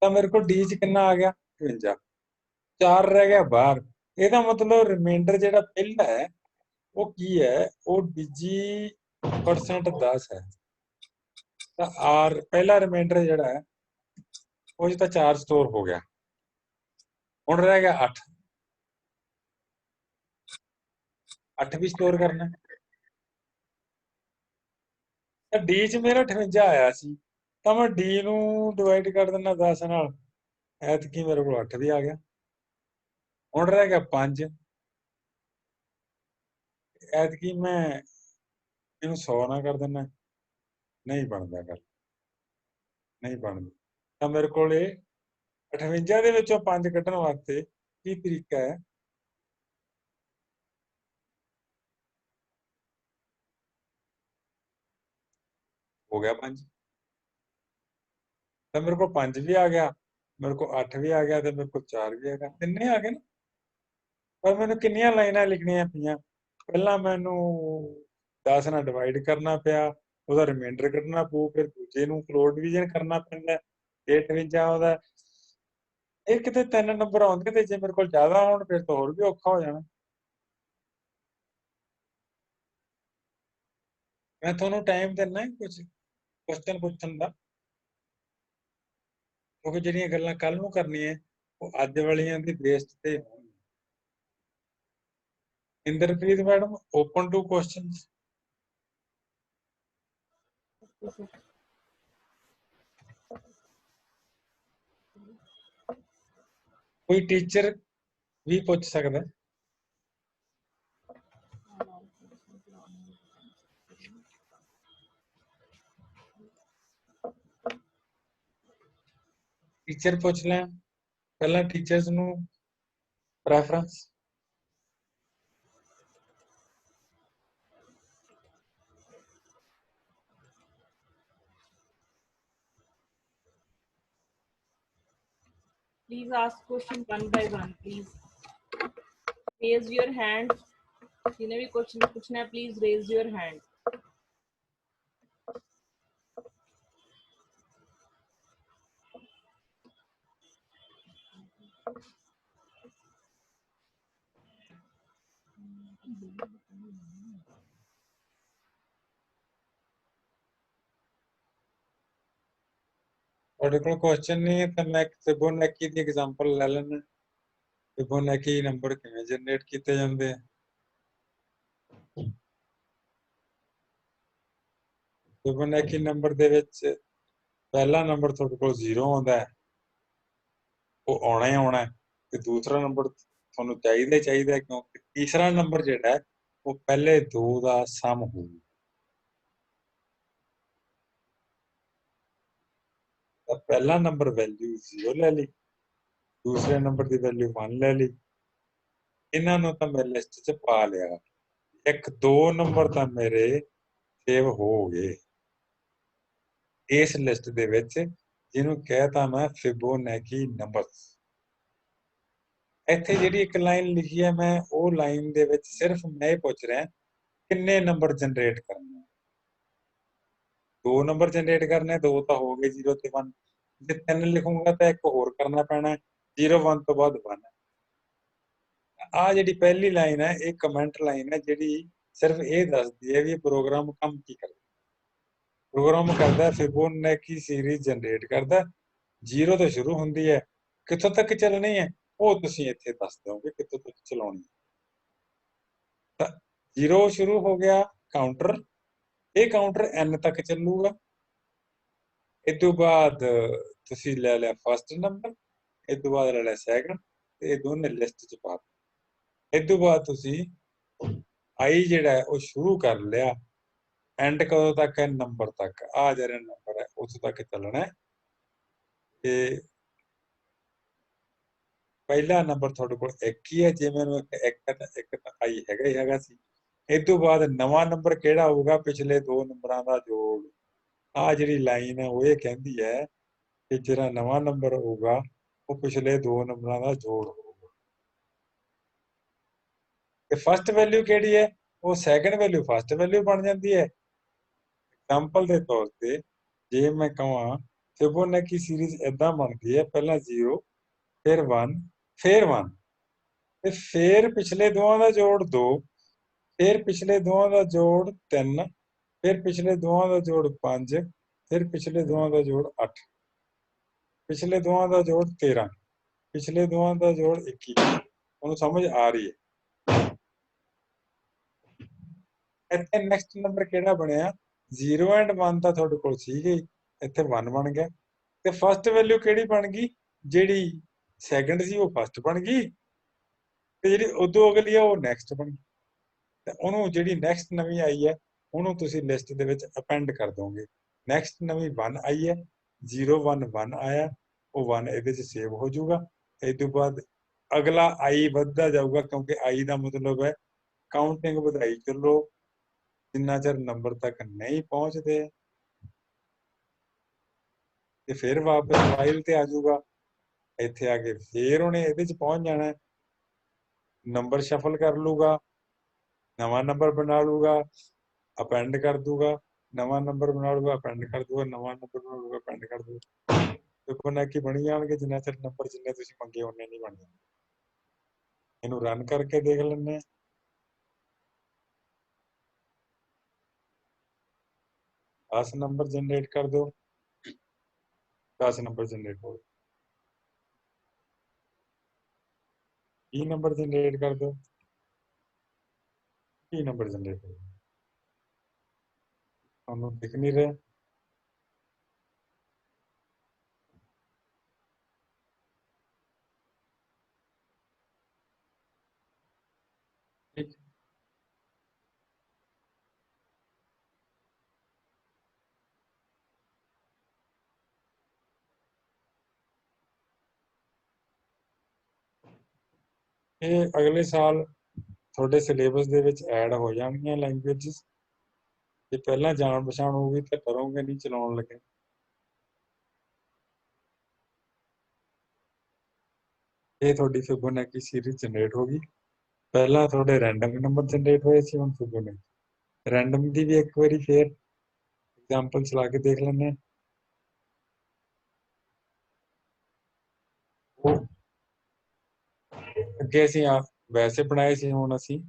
ਤਾਂ ਮੇਰੇ ਕੋਲ d ਚ ਕਿੰਨਾ ਆ ਗਿਆ 52, 4 ਰਹਿ ਗਿਆ ਬਾਹਰ। ਇਹਦਾ ਮਤਲਬ ਰਿਮਾਈਂਡਰ ਜਿਹੜਾ ਪਹਿਲਾ ਹੈ ਉਹ ਕੀ ਹੈ, ਉਹ dg % 10 ਹੈ, ਤਾਂ r ਪਹਿਲਾ ਰਿਮਾਈਂਡਰ ਜਿਹੜਾ ਹੈ ਉਹ 'ਚ ਤਾਂ 4 ਸਟੋਰ ਹੋ ਗਿਆ, ਹੁਣ ਰਹਿ ਗਿਆ 8। 8 ਵੀ ਸਟੋਰ ਕਰਨਾ, ਤਾਂ d ਚ ਮੇਰਾ 58 ਆਇਆ ਸੀ, ਤਾਂ ਮੈਂ d ਨੂੰ ਡਿਵਾਈਡ ਕਰ ਦਿੰਦਾ 10 ਨਾਲ, ਐਤਕੀ ਮੇਰੇ ਕੋਲ 8 ਵੀ ਆ ਗਿਆ। ਹੁਣ ਰਹਿ ਗਿਆ 5, ਐਤਕੀ ਮੈਂ ਇਹਨੂੰ 100 ਨਾਲ ਕਰ ਦਿੰਦਾ, ਨਹੀਂ ਬਣਦਾ ਗੱਲ, ਨਹੀਂ ਬਣਦਾ। ਤਾਂ ਮੇਰੇ ਕੋਲ ਇਹ 58 ਦੇ ਵਿੱਚੋਂ 5 ਕੱਢਣ ਵਾਸਤੇ ਕੀ ਤਰੀਕਾ ਹੈ? ਹੋ ਗਿਆ 5, ਤਾਂ ਮੇਰੇ ਕੋਲ 5 ਵੀ ਆ ਗਿਆ, ਮੇਰੇ ਕੋਲ 8 ਵੀ ਆ ਗਿਆ, ਤੇ ਮੇਰੇ ਕੋਲ 4 ਵੀ ਆ ਗਿਆ, ਤਿੰਨੇ ਆ ਗਏ ਨਾ। ਪਰ ਮੈਨੂੰ ਕਿੰਨੀਆਂ ਲਾਈਨਾਂ ਲਿਖਣੀਆਂ ਪਈਆਂ, ਪਹਿਲਾਂ ਮੈਨੂੰ 10 ਨਾਲ ਡਿਵਾਈਡ ਕਰਨਾ ਪਿਆ, ਉਹਦਾ ਰਿਮਾਈਂਡਰ ਕੱਢਣਾ ਪਊ, ਫਿਰ ਦੂਜੇ ਨੂੰ ਫਲੋਰ ਡਿਵੀਜ਼ਨ ਕਰਨਾ ਪੈਂਦਾ, ਇਹ 58 ਆਉਂਦਾ। ਇਹ ਕਿਤੇ 3 ਨੰਬਰ ਆਉਂਦੇ, ਤੇ ਜੇ ਮੇਰੇ ਕੋਲ ਜ਼ਿਆਦਾ ਹੋਣ ਫਿਰ ਤਾਂ ਹੋਰ ਵੀ ਔਖਾ ਹੋ ਜਾਣਾ। ਮੈਂ ਤੁਹਾਨੂੰ ਟਾਈਮ ਦਿੰਦਾ ਕੁਝ ਕੁਐਸਚਨ ਪੁੱਛਣ ਦਾ। ਕਿਉਂਕਿ ਜਿਹੜੀਆਂ ਗੱਲਾਂ ਕੱਲ ਨੂੰ ਕਰਨੀਆਂ ਉਹ ਅੱਜ ਵਾਲੀਆਂ ਦੀ ਬੇਸ ਤੇ ਹੋਣਗੀਆਂ। Inderpreet madam open to questions. ਕੋਈ ਟੀਚਰ ਵੀ ਪੁੱਛ ਸਕਦਾ। ਟੀਚਰ ਪੁੱਛ ਲੈਣ ਪਹਿਲਾਂ ਟੀਚਰਸ ਨੂੰ preference. Please ask question one by one. Please raise your hand. जिन्हें भी क्वेश्चन पूछना है, please raise your hand. ਤੁਹਾਡੇ ਕੋਲ ਕੁਐਸਚਨ ਨਹੀਂ ਹੈ ਤਾਂ ਮੈਂ ਫਿਬੋਨਾਚੀ ਦੀ ਐਗਜ਼ਾਮਪਲ ਲੈ ਲੈਣਾ। ਫਿਬੋਨਾਚੀ ਨੰਬਰ ਕਿਵੇਂ ਜਨਰੇਟ ਕੀਤੇ ਜਾਂਦੇ ਆ। ਫਿਬੋਨਾਚੀ ਨੰਬਰ ਦੇ ਵਿੱਚ ਪਹਿਲਾ ਨੰਬਰ ਤੁਹਾਡੇ ਕੋਲ 0 ਆਉਂਦਾ ਹੈ, ਉਹ ਆਉਣਾ ਹੀ ਆਉਣਾ ਹੈ, ਤੇ ਦੂਸਰਾ ਨੰਬਰ ਤੁਹਾਨੂੰ ਚਾਹੀਦਾ ਹੀ ਚਾਹੀਦਾ ਹੈ, ਕਿਉਂਕਿ ਤੀਸਰਾ ਨੰਬਰ ਜਿਹੜਾ ਹੈ ਉਹ ਪਹਿਲੇ ਦੋ ਦਾ ਸਮ ਹੋਊਗਾ। ਤਾਂ ਪਹਿਲਾ ਨੰਬਰ ਵੈਲਿਊ 0 ਲੈ ਲਈ, ਦੂਸਰੇ ਨੰਬਰ ਦੀ ਵੈਲਿਊ 1 ਲੈ ਲਈ। ਇਹਨਾਂ ਨੂੰ ਤਾਂ ਮੈਂ ਲਿਸਟ 'ਚ ਪਾ ਲਿਆ। 1 2 ਨੰਬਰ ਤਾਂ ਮੇਰੇ ਸੇਵ ਹੋ ਗਏ ਇਸ ਲਿਸਟ ਦੇ ਵਿੱਚ, ਜਿਹਨੂੰ ਕਹਿਤਾ ਮੈਂ ਫਿਬੋਨਾਚੀ ਨੰਬਰਸ। ਇੱਥੇ ਜਿਹੜੀ ਇੱਕ ਲਾਈਨ ਲਿਖੀ ਹੈ ਮੈਂ ਉਹ ਲਾਈਨ ਦੇ ਵਿੱਚ ਸਿਰਫ ਮੈਂ ਇਹ ਪੁੱਛ ਰਿਹਾ ਕਿੰਨੇ ਨੰਬਰ ਜਨਰੇਟ ਕਰਨੇ। 2 ਨੰਬਰ ਜਨਰੇਟ ਕਰਨੇ, 2 ਤਾਂ ਹੋ ਗਏ 0 ਤੇ 1। ਜੇ 3 ਲਿਖੂੰਗਾ ਤਾਂ ਇੱਕ ਹੋਰ ਕਰਨਾ ਪੈਣਾ, 0 1 ਤੋਂ ਬਾਅਦ 1। ਆ ਜਿਹੜੀ ਪਹਿਲੀ ਲਾਈਨ ਹੈ ਇਹ ਕਮੈਂਟ ਲਾਈਨ ਹੈ, ਜਿਹੜੀ ਸਿਰਫ ਇਹ ਦੱਸਦੀ ਹੈ ਵੀ ਇਹ ਪ੍ਰੋਗਰਾਮ ਕੰਮ ਕੀ ਕਰਦਾ। ਪ੍ਰੋਗਰਾਮ ਕਰਦਾ ਫਿਬੋਨਾਚੀ ਸੀਰੀਜ਼ ਜਨਰੇਟ ਕਰਦਾ, 0 ਤੋਂ ਸ਼ੁਰੂ ਹੁੰਦੀ ਹੈ, ਕਿੱਥੋਂ ਤੱਕ ਚੱਲਣੀ ਹੈ ਉਹ ਤੁਸੀਂ ਇੱਥੇ ਦੱਸ ਦਿਓਗੇ ਕਿੱਥੋਂ ਤੱਕ ਚਲਾਉਣੀ। ਤਾਂ 0 ਸ਼ੁਰੂ ਹੋ ਗਿਆ ਕਾਊਂਟਰ, ਇਹ ਕਾਊਂਟਰ n ਤੱਕ ਚੱਲੂਗਾ। ਇਸ ਤੋਂ ਬਾਅਦ ਤੁਸੀਂ ਲੈ ਲਿਆ ਫਸਟ ਨੰਬਰ, ਇਸ ਤੋਂ ਬਾਅਦ ਲੈ ਲਿਆ ਸੈਕੰਡ, ਤੇ ਇਹ ਦੋਨੇ ਲਿਸਟ 'ਚ ਪਾ ਦਿੱਤੇ। ਇਸ ਤੋਂ ਬਾਅਦ ਤੁਸੀਂ i ਜਿਹੜਾ ਹੈ ਉਹ ਸ਼ੁਰੂ ਕਰ ਲਿਆ, ਐਂਡ ਕਦੋਂ ਤੱਕ ਹੈ ਨੰਬਰ ਤੱਕ। ਆ ਜਿਹੜਾ ਨੰਬਰ ਹੈ ਉਸ ਤੱਕ ਚੱਲਣਾ ਹੈ। ਤੇ ਪਹਿਲਾ ਨੰਬਰ ਤੁਹਾਡੇ ਕੋਲ 1 ਹੀ ਹੈ, ਜੇ ਮੈਨੂੰ ਇੱਕ ਤਾਂ i ਹੈਗਾ ਹੀ ਹੈਗਾ ਸੀ। ਇਸ ਤੋਂ ਬਾਅਦ ਨਵਾਂ ਨੰਬਰ ਕਿਹੜਾ ਹੋਊਗਾ, ਪਿਛਲੇ 2 ਨੰਬਰਾਂ ਦਾ ਜੋੜ। ਆ ਜਿਹੜੀ ਲਾਈਨ ਹੈ ਉਹ ਇਹ ਕਹਿੰਦੀ ਹੈ ਕਿ ਜਿਹੜਾ ਨਵਾਂ ਨੰਬਰ ਹੋਊਗਾ ਉਹ ਪਿਛਲੇ 2 ਨੰਬਰਾਂ ਦਾ ਜੋੜ ਹੋਊਗਾ। ਤੇ ਫਸਟ ਵੈਲਿਊ ਕਿਹੜੀ ਹੈ, ਉਹ ਸੈਕੰਡ ਵੈਲਿਊ ਫਸਟ ਵੈਲਿਊ ਬਣ ਜਾਂਦੀ ਹੈ। ਐਗਜ਼ਾਮਪਲ ਦੇ ਤੌਰ ਤੇ ਜੇ ਮੈਂ ਕਹਾਂ ਫਿਬੋਨਾਚੀ ਸੀਰੀਜ਼ ਇਦਾਂ ਬਣਦੀ ਹੈ, ਪਹਿਲਾਂ 0 ਫਿਰ 1 ਫਿਰ 1, ਤੇ ਫਿਰ ਪਿਛਲੇ ਦੋਵਾਂ ਦਾ ਜੋੜ 2, ਫਿਰ ਪਿਛਲੇ ਦੋਵਾਂ ਦਾ ਜੋੜ 3, ਫਿਰ ਪਿਛਲੇ ਦੋਵਾਂ ਦਾ ਜੋੜ 5, ਫਿਰ ਪਿਛਲੇ ਦੋਵਾਂ ਦਾ ਜੋੜ 8, ਪਿਛਲੇ ਦੋਵਾਂ ਦਾ ਜੋੜ 13, ਪਿਛਲੇ ਦੋਵਾਂ ਦਾ ਜੋੜ 21। ਉਹਨੂੰ ਸਮਝ ਆ ਰਹੀ ਹੈ। ਇੱਥੇ ਨੈਕਸਟ ਨੰਬਰ ਕਿਹੜਾ ਬਣਿਆ, 0 ਐਂਡ 1 ਤਾਂ ਤੁਹਾਡੇ ਕੋਲ ਸੀਗੇ, ਇੱਥੇ 1 ਬਣ ਗਿਆ। ਤੇ ਫਸਟ ਵੈਲਿਊ ਕਿਹੜੀ ਬਣ ਗਈ, ਜਿਹੜੀ ਸੈਕੰਡ ਸੀ ਉਹ ਫਸਟ ਬਣ ਗਈ, ਤੇ ਜਿਹੜੀ ਉਦੋਂ ਅਗਲੀ ਆ ਉਹ ਨੈਕਸਟ ਬਣ ਗਈ। ਤੇ ਉਹਨੂੰ ਜਿਹੜੀ ਨੈਕਸਟ ਨਵੀਂ ਆਈ ਹੈ ਉਹਨੂੰ ਤੁਸੀਂ ਲਿਸਟ ਦੇ ਵਿੱਚ ਅਪੈਂਡ ਕਰ ਦੋਗੇ। ਨੈਕਸਟ ਨਵੀਂ 1 ਆਈ ਹੈ, 0 1 1 ਆਇਆ, ਉਹ 1 ਇਹਦੇ 'ਚ ਸੇਵ ਹੋ ਜਾਊਗਾ। ਇਸ ਤੋਂ ਬਾਅਦ ਅਗਲਾ i ਵੱਧਦਾ ਜਾਊਗਾ, ਕਿਉਂਕਿ i ਦਾ ਮਤਲਬ ਹੈ ਕਾਊਂਟਿੰਗ ਵਧਾਈ ਚੱਲੋ ਜਿੰਨਾ ਚਿਰ ਨੰਬਰ ਤੱਕ ਨਹੀਂ ਪਹੁੰਚਦੇ। ਤੇ ਫਿਰ ਵਾਪਸ ਫਾਈਲ ਤੇ ਆ ਜਾਊਗਾ, ਇੱਥੇ ਆ ਕੇ ਫਿਰ ਉਹਨੇ ਇਹਦੇ 'ਚ ਪਹੁੰਚ ਜਾਣਾ, ਨੰਬਰ ਸ਼ਫਲ ਕਰ ਲੂਗਾ, ਨਵਾਂ ਨੰਬਰ ਬਣਾ ਲੂਗਾ, ਅਪੈਂਡ ਕਰ ਦੂਗਾ, ਨਵਾਂ ਨੰਬਰ ਬਣਾ ਲੂਗਾ, ਅਪੈਂਡ ਕਰ ਦੂਗਾ, ਨਵਾਂ ਨੰਬਰ ਬਣਾ ਲੂਗਾ, ਅਪੈਂਡ ਕਰ ਦੂਗਾ। ਫਿਬੋਨਾਚੀ ਬਣੀ ਜਾਣਗੇ, ਜਿੰਨਾ ਚਿਰ ਨੰਬਰ ਜਿੰਨੇ ਤੁਸੀਂ ਮੰਗੇ ਉਹਨੇ ਨਹੀਂ ਬਣ ਜਾਣਗੇ। ਇਹਨੂੰ ਰਨ ਕਰਕੇ ਦੇਖ ਲੈਂਦੇ ਹਾਂ। दस नंबर जनरेट कर दो, 10 नंबर जनरेट हो गए। 20 ਨੰਬਰ ਜਨਰੇਟ ਕਰ ਦਿਓ। 20 ਨੰਬਰ ਜਨਰੇਟ ਹੋ ਗਏ। ਤੁਹਾਨੂੰ ਦਿਖ ਨਹੀਂ ਰਿਹਾ? ਠੀਕ। ਇਹ ਅਗਲੇ ਸਾਲ ਤੁਹਾਡੇ ਸਿਲੇਬਸ ਦੇ ਵਿੱਚ ਐਡ ਹੋ ਜਾਣਗੀਆਂ ਲੈਂਗੁਏਜਸ। ਜੇ ਪਹਿਲਾਂ ਜਾਣ ਪਛਾਣ ਹੋਊਗੀ ਤਾਂ ਕਰੋਗੇ ਨਹੀਂ ਚਲਾਉਣ ਲੱਗੇ। ਇਹ ਤੁਹਾਡੀ ਫਿਬੋਨਾਚੀ ਸੀਰੀਜ਼ ਜਨਰੇਟ ਹੋ ਗਈ। ਪਹਿਲਾਂ ਤੁਹਾਡੇ ਰੈਂਡਮ ਨੰਬਰ ਜਨਰੇਟ ਹੋਏ ਸੀ, ਹੁਣ ਫਿਬੋਨਾਚੀ। ਰੈਂਡਮ ਦੀ ਵੀ ਇੱਕ ਵਾਰੀ ਫੇਰ ਐਗਜ਼ਾਮਪਲ ਚਲਾ ਕੇ ਦੇਖ ਲੈਂਦੇ ਹਾਂ। ਉਹ ਅੱਗੇ ਅਸੀਂ ਵੈਸੇ ਬਣਾਏ ਸੀ, ਹੁਣ ਅਸੀਂ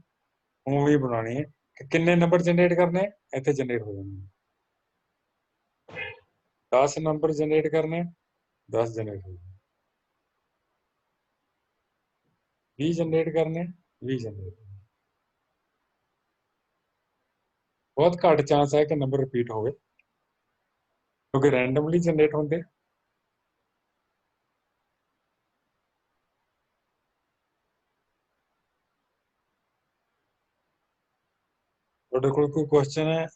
ਉਵੇਂ ਹੀ ਬਣਾਉਣੀ ਹੈ। ਕਿੰਨੇ ਨੰਬਰ ਜਨਰੇਟ ਕਰਨੇ? ਇੱਥੇ ਜਨਰੇਟ ਹੋ ਜਾਣੇ। 10 ਨੰਬਰ ਜਨਰੇਟ ਕਰਨੇ, 10 ਜਨਰੇਟ ਹੋ ਜਾਣੇ। 20 ਜਨਰੇਟ ਕਰਨੇ, 20 ਜਨਰੇਟ। ਬਹੁਤ ਘੱਟ ਚਾਂਸ ਹੈ ਕਿ ਨੰਬਰ ਰਿਪੀਟ ਹੋਵੇ, ਕਿਉਂਕਿ ਰੈਂਡਮਲੀ ਜਨਰੇਟ ਹੁੰਦੇ। ਤੁਹਾਡੇ ਕੋਲ ਕੋਈ ਕੁਐਸਚਨ ਹੈ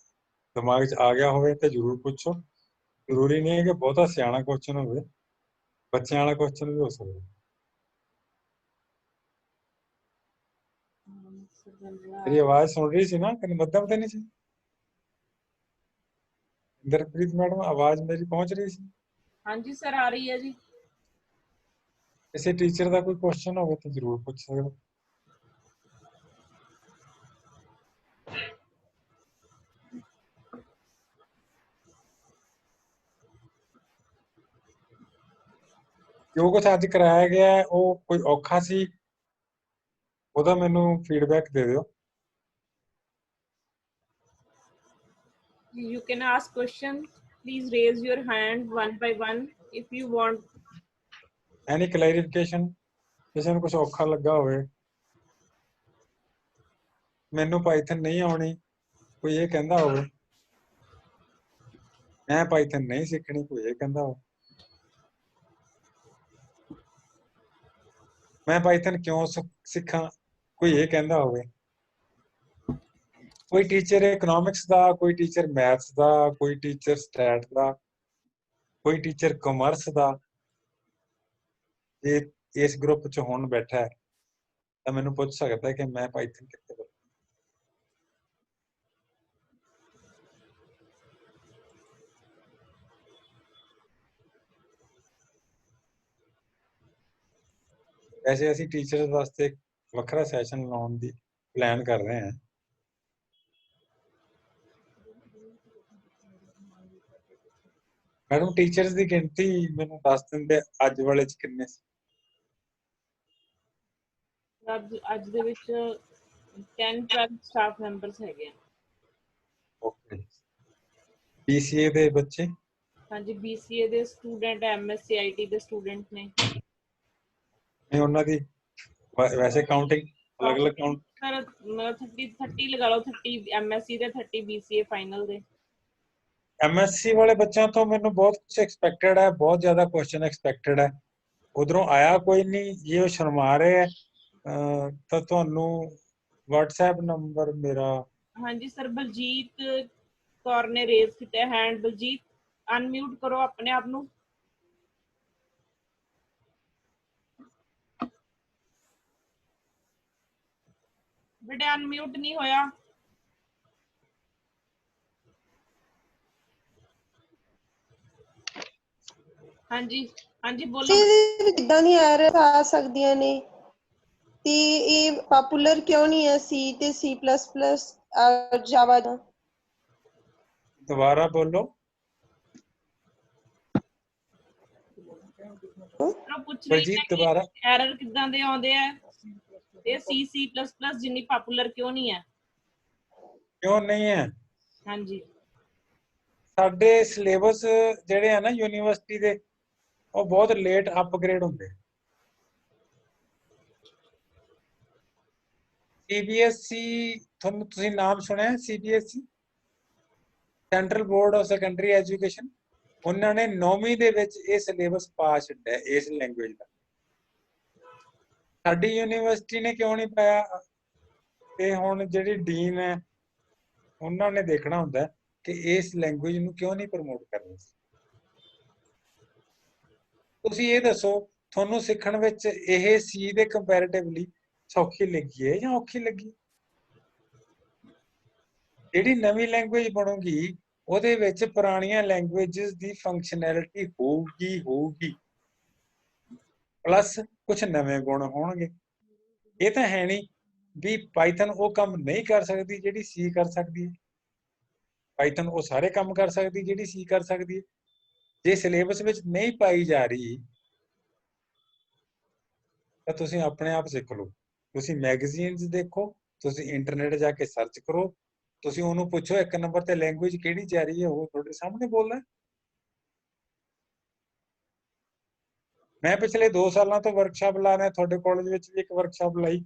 ਦਿਮਾਗ 'ਚ ਆ ਗਿਆ ਹੋਵੇ ਤਾਂ ਜ਼ਰੂਰ ਪੁੱਛੋ। ਜ਼ਰੂਰੀ ਨਹੀਂ ਹੈ ਕਿ ਬਹੁਤਾ ਸਿਆਣਾ ਕੁਐਸਚਨ ਹੋਵੇ, ਬੱਚਿਆਂ ਵਾਲਾ ਕੁਐਸਚਨ ਵੀ ਹੋ ਸਕਦਾ। ਮੇਰੀ ਆਵਾਜ਼ ਸੁਣ ਰਹੀ ਸੀ ਨਾ? ਕਿ ਮੱਧਮ ਤੇ ਨਹੀਂ ਸੀ? ਇੰਦਰਪ੍ਰੀਤ ਮੈਡਮ, ਆਵਾਜ਼ ਮੇਰੀ ਪਹੁੰਚ ਰਹੀ ਸੀ? ਹਾਂਜੀ ਸਰ, ਆ ਰਹੀ ਹੈ ਜੀ। ਕਿਸੇ ਟੀਚਰ ਦਾ ਕੋਈ ਕੁਐਸਚਨ ਹੋਵੇ ਤਾਂ ਜ਼ਰੂਰ ਪੁੱਛ ਸਕਦਾ। ਜੋ ਕੁਛ ਅੱਜ ਕਰਾਇਆ ਗਿਆ ਹੈ ਉਹ ਕੋਈ ਔਖਾ ਸੀ, ਉਹਦਾ ਮੈਨੂੰ ਫੀਡਬੈਕ ਦੇ ਦਿਓ। You can ask question. Please raise your hand one by one if you want. Any clarification? ਕਿਸੇ ਨੂੰ ਕੁਛ ਔਖਾ ਲੱਗਾ ਹੋਵੇ, ਮੈਨੂੰ ਪਾਈਥਨ ਨਹੀਂ ਆਉਣੀ ਕੋਈ ਇਹ ਕਹਿੰਦਾ ਹੋਵੇ, ਮੈਂ ਪਾਈਥਨ ਨਹੀਂ ਸਿੱਖਣੀ ਕੋਈ ਇਹ ਕਹਿੰਦਾ ਹੋਵੇ, ਮੈਂ ਪਾਈਥਨ ਕਿਉਂ ਸਿੱਖਾਂ ਕੋਈ ਇਹ ਕਹਿੰਦਾ ਹੋਵੇ, ਕੋਈ ਟੀਚਰ ਇਕਨੋਮਿਕਸ ਦਾ, ਕੋਈ ਟੀਚਰ ਮੈਥਸ ਦਾ, ਕੋਈ ਟੀਚਰ ਸਟੈਟ ਦਾ, ਕੋਈ ਟੀਚਰ ਕਾਮਰਸ ਦਾ, ਇਹ ਇਸ ਗਰੁੱਪ 'ਚ ਹੁਣ ਬੈਠਾ ਹੈ ਤਾਂ ਮੈਨੂੰ ਪੁੱਛ ਸਕਦਾ ਕਿ ਮੈਂ ਪਾਈਥਨ ਕਿੱਥੇ ਵਰਤਾਂ। ਵੈਸੇ ਅਸੀਂ ਟੀਚਰਸ ਵਾਸਤੇ ਵੱਖਰਾ ਸੈਸ਼ਨ ਲਾਉਣ ਦੀ ਪਲਾਨ ਕਰ ਰਹੇ ਹਾਂ। ਮੈਡਮ ਟੀਚਰਸ ਦੀ ਗਿਣਤੀ ਮੈਨੂੰ ਦੱਸ ਦਿੰਦੇ ਅੱਜ ਵਾਲੇ 'ਚ ਕਿੰਨੇ ਸੀ? ਅੱਜ ਦੇ ਵਿੱਚ 10-12 ਸਟਾਫ ਮੈਂਬਰਸ ਹੈਗੇ ਆ। ਓਕੇ। BCA ਦੇ ਬੱਚੇ? ਹਾਂਜੀ, BCA ਦੇ ਸਟੂਡੈਂਟ, MSc IT ਦੇ ਸਟੂਡੈਂਟ ਨੇ। ਨਹੀਂ ਉਹਨਾਂ ਦੀ ਵੈਸੇ ਕਾਊਂਟਿੰਗ ਅਲੱਗ-ਅਲੱਗ ਕਾਊਂਟ? ਸਰ 30 ਲਗਾ ਲਓ, 30 MSc ਦੇ, 30 BCA ਫਾਈਨਲ ਦੇ। MSc ਵਾਲੇ ਬੱਚਿਆਂ ਤੋਂ ਮੈਨੂੰ ਬਹੁਤ ਕੁਝ ਐਕਸਪੈਕਟਡ ਹੈ, ਬਹੁਤ ਜ਼ਿਆਦਾ ਕੁਐਸਚਨ ਐਕਸਪੈਕਟਡ ਹੈ। ਉਧਰੋਂ ਆਇਆ ਕੋਈ ਨਹੀਂ। ਜੇ ਉਹ ਸ਼ਰਮਾ ਰਹੇ ਹੈ ਤਾਂ ਤੁਹਾਨੂੰ WhatsApp ਨੰਬਰ ਮੇਰਾ। ਹਾਂਜੀ ਸਰ, ਬਲਜੀਤ ਕੌਰ ਨੇ ਰੇਜ਼ ਕੀਤਾ ਹੈਂਡ। ਬਲਜੀਤ, ਅਨਮਿਊਟ ਕਰੋ ਆਪਣੇ ਆਪ ਨੂੰ। ਬੇਟੇ ਅਨਮਿਊਟ ਨਹੀਂ ਹੋਇਆ। ਹਾਂਜੀ ਹਾਂਜੀ ਬੋਲੋ। ਕਿੱਦਾਂ ਦੀਆਂ ਐਰਰ ਆ ਸਕਦੀਆਂ ਨੇ ਤੇ ਇਹ ਪਪੂਲਰ ਕਿਉਂ ਨਹੀਂ ਹੈ ਸੀ ਤੇ C++ ਜਾਵਾ ਦਾ? ਦੁਬਾਰਾ ਬੋਲੋ। ਪੁੱਛ ਰਹੀ ਬਲਜੀਤ ਦੁਬਾਰਾ। ਐਰਰ ਕਿੱਦਾਂ ਦੇ ਆਉਂਦੇ ਆ ਤੇ C++ ਜਿੰਨੀ ਪਪੂਲਰ ਕਿਉਂ ਨਹੀਂ ਹੈ? ਕਿਉਂ ਨਹੀਂ ਹੈ? ਹਾਂਜੀ, ਸਾਡੇ ਸਿਲੇਬਸ ਜਿਹੜੇ ਆ ਨਾ ਯੂਨੀਵਰਸਿਟੀ ਦੇ, ਉਹ ਬਹੁਤ ਲੇਟ ਅਪਗ੍ਰੇਡ ਹੁੰਦੇ। CBSE ਤੁਹਾਨੂੰ ਤੁਸੀਂ ਨਾਮ ਸੁਣਿਆ CBSE central board of secondary education, ਉਹਨਾਂ ਨੇ 9ਵੀਂ ਦੇ ਵਿੱਚ ਇਹ ਸਿਲੇਬਸ ਪਾ ਛੱਡਿਆ ਇਸ ਲੈਂਗੁਏਜ ਦਾ। ਸਾਡੀ ਯੂਨੀਵਰਸਿਟੀ ਨੇ ਕਿਉਂ ਨਹੀਂ ਪਾਇਆ? ਤੇ ਹੁਣ ਜਿਹੜੀ ਡੀਨ ਹੈ ਉਹਨਾਂ ਨੇ ਦੇਖਣਾ ਹੁੰਦਾ ਕਿ ਇਸ ਲੈਂਗੁਏਜ ਨੂੰ ਕਿਉਂ ਨਹੀਂ ਪ੍ਰਮੋਟ ਕਰਨਾ। ਤੁਸੀਂ ਇਹ ਦੱਸੋ ਤੁਹਾਨੂੰ ਸਿੱਖਣ ਵਿੱਚ ਇਹ ਸੀ ਦੇ ਕੰਪੈਰੀਟਿਵਲੀ ਸੌਖੀ ਲੱਗੀ ਹੈ ਜਾਂ ਔਖੀ ਲੱਗੀ? ਜਿਹੜੀ ਨਵੀਂ ਲੈਂਗੁਏਜ ਬਣੂਗੀ ਉਹਦੇ ਵਿੱਚ ਪੁਰਾਣੀਆਂ ਲੈਂਗੁਏਜਸ ਦੀ ਫੰਕਸ਼ਨੈਲਿਟੀ ਹੋਊਗੀ ਪਲੱਸ ਕੁਝ ਨਵੇਂ ਗੁਣ ਹੋਣਗੇ। ਇਹ ਤਾਂ ਹੈ ਨਹੀਂ ਵੀ ਪਾਈਥਨ ਉਹ ਕੰਮ ਨਹੀਂ ਕਰ ਸਕਦੀ ਜਿਹੜੀ ਸੀ ਕਰ ਸਕਦੀ ਹੈ, ਪਾਈਥਨ ਉਹ ਸਾਰੇ ਕੰਮ ਕਰ ਸਕਦੀ ਜਿਹੜੀ ਸੀ ਕਰ ਸਕਦੀ ਹੈ। ਜੇ ਸਿਲੇਬਸ ਵਿੱਚ ਨਹੀਂ ਪਾਈ ਜਾ ਰਹੀ ਤਾਂ ਤੁਸੀਂ ਆਪਣੇ ਆਪ ਸਿੱਖ ਲਓ। ਤੁਸੀਂ ਮੈਗਜ਼ੀਨਸ ਦੇਖੋ, ਤੁਸੀਂ ਇੰਟਰਨੈਟ ਜਾ ਕੇ ਸਰਚ ਕਰੋ, ਤੁਸੀਂ ਉਹਨੂੰ ਪੁੱਛੋ 1 ਨੰਬਰ ਤੇ ਲੈਂਗੁਏਜ ਕਿਹੜੀ ਜਾ ਰਹੀ ਹੈ, ਉਹ ਤੁਹਾਡੇ ਸਾਹਮਣੇ ਬੋਲਦਾ। ਮੈਂ ਪਿਛਲੇ 2 ਸਾਲਾਂ ਤੋਂ ਵਰਕਸ਼ਾਪ ਲਾ ਰਿਹਾ, ਤੁਹਾਡੇ ਕਾਲਜ ਵਿੱਚ ਵੀ ਇੱਕ ਵਰਕਸ਼ਾਪ ਲਾਈ,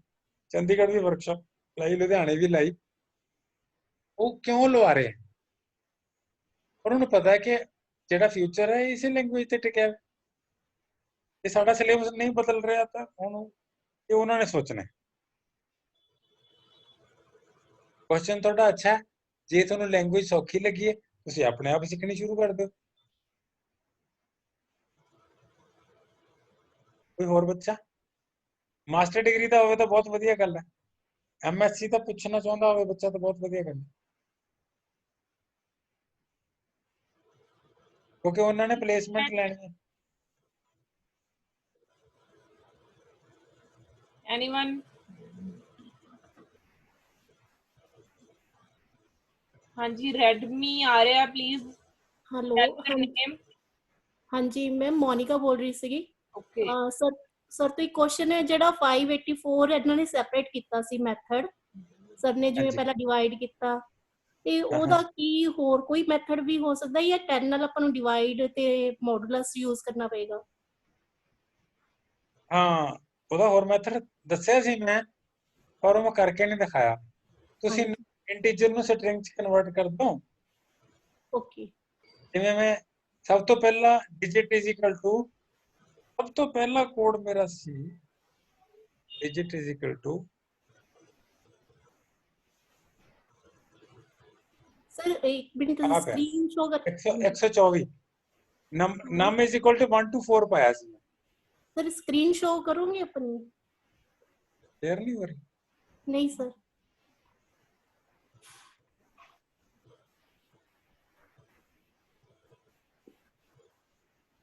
ਚੰਡੀਗੜ੍ਹ ਵੀ ਵਰਕਸ਼ਾਪ ਲਾਈ, ਲੁਧਿਆਣੇ ਵੀ ਲਾਈ। ਉਹ ਕਿਉਂ ਲਵਾ ਰਹੇ? ਉਹਨਾਂ ਨੂੰ ਪਤਾ ਹੈ ਕਿ ਜਿਹੜਾ ਫਿਊਚਰ ਹੈ ਇਸੇ ਲੈਂਗੁਏਜ ਤੇ ਟਿਕਿਆ। ਜੇ ਸਾਡਾ ਸਿਲੇਬਸ ਨਹੀਂ ਬਦਲ ਰਿਹਾ ਤਾਂ ਹੁਣ ਇਹ ਉਹਨਾਂ ਨੇ ਸੋਚਣਾ। ਕੁਐਸਚਨ ਤੁਹਾਡਾ ਅੱਛਾ ਹੈ, ਜੇ ਤੁਹਾਨੂੰ ਲੈਂਗੁਏਜ ਸੌਖੀ ਲੱਗੀ ਹੈ ਤੁਸੀਂ ਆਪਣੇ ਆਪ ਸਿੱਖਣੀ ਸ਼ੁਰੂ ਕਰ ਦਿਓ। ਕੋਈ ਹੋਰ ਬੱਚਾ? ਮਾਸਟਰ ਡਿਗਰੀ ਦਾ ਹੋਵੇ ਤਾਂ ਬਹੁਤ ਵਧੀਆ ਗੱਲ ਹੈ, MSc ਤਾਂ ਪੁੱਛਣਾ ਚਾਹੁੰਦਾ ਹੋਵੇ ਬੱਚਾ ਤਾਂ ਬਹੁਤ ਵਧੀਆ ਗੱਲ ਹੈ, ਕਿਉਂਕਿ ਉਹਨਾਂ ਨੇ ਪਲੇਸਮੈਂਟ ਲੈਣੀ ਹੈ। Anyone? हाँ जी, रेडमी आ रहा प्लीज। Hello name? हाँ जी मैं मोनिका बोल रही ਸੀਗੀ। ओके ਸਰ ਤੋਂ ਇੱਕ ਕੁਐਸਚਨ ਹੈ, ਜਿਹੜਾ 584 ਇਹਨਾਂ ਨੇ ਸੈਪਰੇਟ ਕੀਤਾ ਸੀ ਮੈਥਡ, ਸਰ ਨੇ ਜਿਵੇਂ ਪਹਿਲਾਂ ਡਿਵਾਈਡ ਕੀਤਾ, ਤੇ ਉਹਦਾ ਕੀ ਹੋਰ ਕੋਈ ਮੈਥਡ ਵੀ ਹੋ ਸਕਦਾ ਜਾਂ 10 ਨਾਲ ਆਪਾਂ ਨੂੰ ਡਿਵਾਈਡ ਤੇ ਮੋਡੂਲਸ ਯੂਜ਼ ਕਰਨਾ ਪਏਗਾ? ਹਾਂ, ਉਹਦਾ ਹੋਰ ਮੈਥਡ ਦੱਸਿਆ ਸੀ ਮੈਂ, ਪਰ ਉਹ ਮੈਂ ਕਰਕੇ ਨਹੀਂ ਦਿਖਾਇਆ। ਤੁਸੀਂ ਇੰਟੀਜਰ ਨੂੰ ਸਟ੍ਰਿੰਗ ਚ ਕਨਵਰਟ ਕਰ ਦੋ। ਓਕੇ, ਜਿਵੇਂ ਮੈਂ ਸਭ ਤੋਂ ਪਹਿਲਾਂ ਡਿਜਿਟ ਇਜ਼ ਇਕੁਅਲ ਟੂ, ਸਭ ਤੋਂ ਪਹਿਲਾ ਕੋਡ ਮੇਰਾ ਸੀ digit is equal to sir एक मिनट स्क्रीन शो कर 124 नम is equal to 1 to 4 पाया ਸੀ। सर स्क्रीन शो करोगे अपनी? शेयर नहीं हो रही? नहीं सर।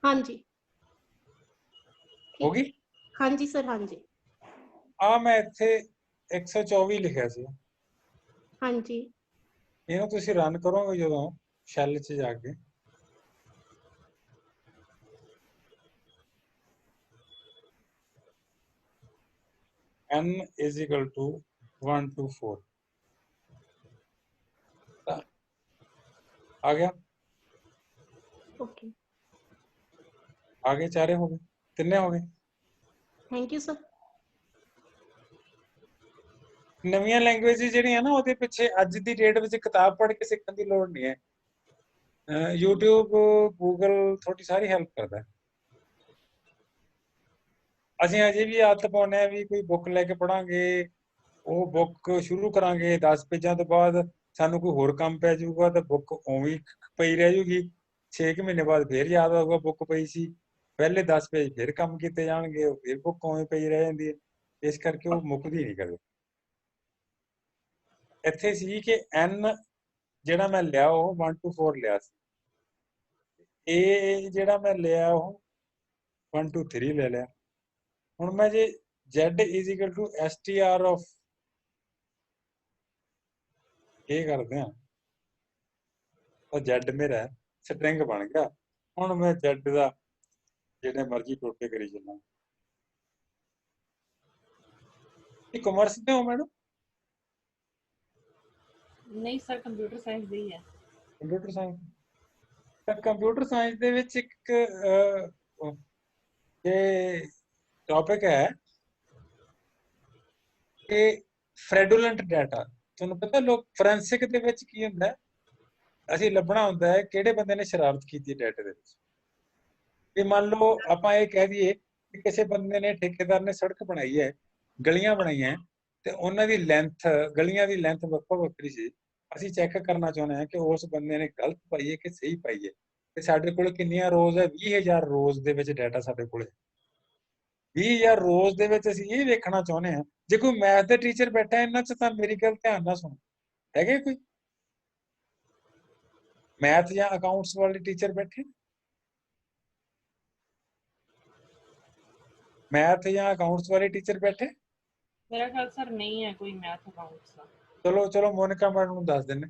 हाँ जी होगी। हाँ जी सर, हाँ जी। ਆ ਮੈਂ ਇੱਥੇ 124 ਲਿਖਿਆ ਸੀ। हाँ जी, ਇਹਨੂੰ ਤੁਸੀਂ ਰਨ ਕਰੋਗੇ ਜਦੋਂ ਸ਼ੈਲ 'ਚ ਜਾ ਕੇ, n is equal to 1 to 4 आ गया। ओके, आगे चारे हो गए, कितने हो गए? Thank you sir. ਨਵੀਆਂ ਲੈਂਗੁਏਜਸ ਜਿਹੜੀਆਂ ਨਾ ਉਹਦੇ ਪਿੱਛੇ ਅੱਜ ਦੀ ਡੇਟ ਵਿੱਚ ਕਿਤਾਬ ਪੜ੍ਹ ਕੇ ਸਿੱਖਣ ਦੀ ਲੋੜ ਨਹੀਂ ਹੈ। YouTube, Google ਤੁਹਾਡੀ ਸਾਰੀ ਹੈਲਪ ਕਰਦਾ। ਅਸੀਂ ਅਜੇ ਵੀ ਆਦਤ ਪਾਉਂਦੇ ਹਾਂ ਵੀ ਕੋਈ ਬੁੱਕ ਲੈ ਕੇ ਪੜਾਂਗੇ, ਉਹ ਬੁੱਕ ਸ਼ੁਰੂ ਕਰਾਂਗੇ 10 ਪੇਜਾਂ ਤੋਂ ਬਾਅਦ ਸਾਨੂੰ ਕੋਈ ਹੋਰ ਕੰਮ ਪੈ ਜਾਊਗਾ ਤਾਂ ਬੁੱਕ ਉਵੇਂ ਪਈ ਰਹਿ ਜੂਗੀ। 6 ਮਹੀਨੇ ਬਾਅਦ ਫਿਰ ਯਾਦ ਆਊਗਾ ਬੁੱਕ ਪਈ ਸੀ, ਪਹਿਲੇ 10 ਪੇਜ ਫਿਰ ਕੰਮ ਕੀਤੇ ਜਾਣਗੇ, ਉਹ ਫਿਰ ਬੁੱਕ ਉਵੇਂ ਪਈ ਰਹਿ ਜਾਂਦੀ ਹੈ। ਇਸ ਕਰਕੇ ਉਹ ਮੁੱਕਦੀ ਨਹੀਂ ਕਦੇ। ਇੱਥੇ ਸੀ ਕਿ n ਜਿਹੜਾ ਮੈਂ ਲਿਆ ਉਹ 1 to 4 ਲਿਆ ਸੀ, ਇਹ ਜਿਹੜਾ ਮੈਂ ਲਿਆ ਉਹ 1 to 3 ਲੈ ਲਿਆ। ਹੁਣ ਮੈਂ ਜੇ z is equal to str of ਇਹ ਕਰਦੇ ਹਾਂ ਤਾਂ z ਮੇਰਾ ਸਟ੍ਰਿੰਗ ਬਣ ਗਿਆ। ਹੁਣ ਮੈਂ z ਦਾ ਜਿਹੜੇ ਮਰਜ਼ੀ ਟੋਟੇ ਕਰੀ ਚੱਲਾਂ। ਇਹ ਕਾਮਰਸ ਦੇ ਹੋ ਮੈਡਮ? नहीं सर, कंप्यूटर साइंस दी है। ਕੰਪਿਊਟਰ ਸਾਇੰਸ ਤਾਂ ਕੰਪਿਊਟਰ ਸਾਇੰਸ ਦੇ ਵਿੱਚ ਇੱਕ ਇਹ ਟੌਪਿਕ ਹੈ ਕਿ ਫਰੈਡੂਲੈਂਟ ਡਾਟਾ, ਤੁਹਾਨੂੰ ਪਤਾ ਲੋਕ ਫੋਰੈਂਸਿਕ ਦੇ ਵਿੱਚ ਕੀ ਹੁੰਦਾ ਹੈ, ਅਸੀਂ ਲੱਭਣਾ ਹੁੰਦਾ ਹੈ ਕਿਹੜੇ ਬੰਦੇ ਨੇ ਸ਼ਰਾਰਤ ਕੀਤੀ ਡਾਟੇ ਦੇ ਵਿੱਚ। ਜੇ ਮੰਨ ਲਓ ਆਪਾਂ ਇਹ ਕਹਿ ਦਈਏ ਕਿ ਕਿਸੇ ਬੰਦੇ ਨੇ, ਠੇਕੇਦਾਰ ਨੇ ਸੜਕ ਬਣਾਈ ਹੈ, ਗਲੀਆਂ ਬਣਾਈਆਂ, ਤੇ ਉਹਨਾਂ ਦੀ ਲੈਂਥ, ਗਲੀਆਂ ਦੀ ਲੈਂਥ ਵੱਖੋ ਵੱਖਰੀ ਸੀ, ਅਸੀਂ ਚੈੱਕ ਕਰਨਾ ਚਾਹੁੰਦੇ ਹਾਂ ਕਿ ਉਸ ਬੰਦੇ ਨੇ ਗਲਤ ਪਾਈ ਹੈ ਕਿ ਸਹੀ ਪਾਈ ਹੈ, ਤੇ ਸਾਡੇ ਕੋਲ ਕਿੰਨੀਆਂ ਰੋਜ਼ ਹੈ, 20,000 ਰੋਜ਼ ਦੇ ਵਿੱਚ ਡਾਟਾ ਸਾਡੇ ਕੋਲ ਹੈ। 20,000 ਰੋਜ਼ ਦੇ ਵਿੱਚ ਅਸੀਂ ਇਹ ਵੇਖਣਾ ਚਾਹੁੰਦੇ ਹਾਂ, ਜੇ ਕੋਈ ਮੈਥ ਦੇ ਟੀਚਰ ਬੈਠਾ ਇਹਨਾਂ 'ਚ ਤਾਂ ਮੇਰੀ ਗੱਲ ਧਿਆਨ ਨਾਲ ਸੁਣੋ, ਹੈਗੇ ਕੋਈ ਮੈਥ ਜਾਂ ਅਕਾਊਂਟਸ ਵਾਲੇ ਟੀਚਰ ਬੈਠੇ? ਮੈਥ ਜਾਂ ਅਕਾਊਂਟਸ ਵਾਲੇ ਟੀਚਰ ਬੈਠੇ? मेरा ख्याल सर नहीं है कोई मैथ अकाउंट्स का। ਚਲੋ ਮੋਨਿਕਾ ਮੈਡਮ ਨੂੰ ਦੱਸ ਦਿੰਦੇ,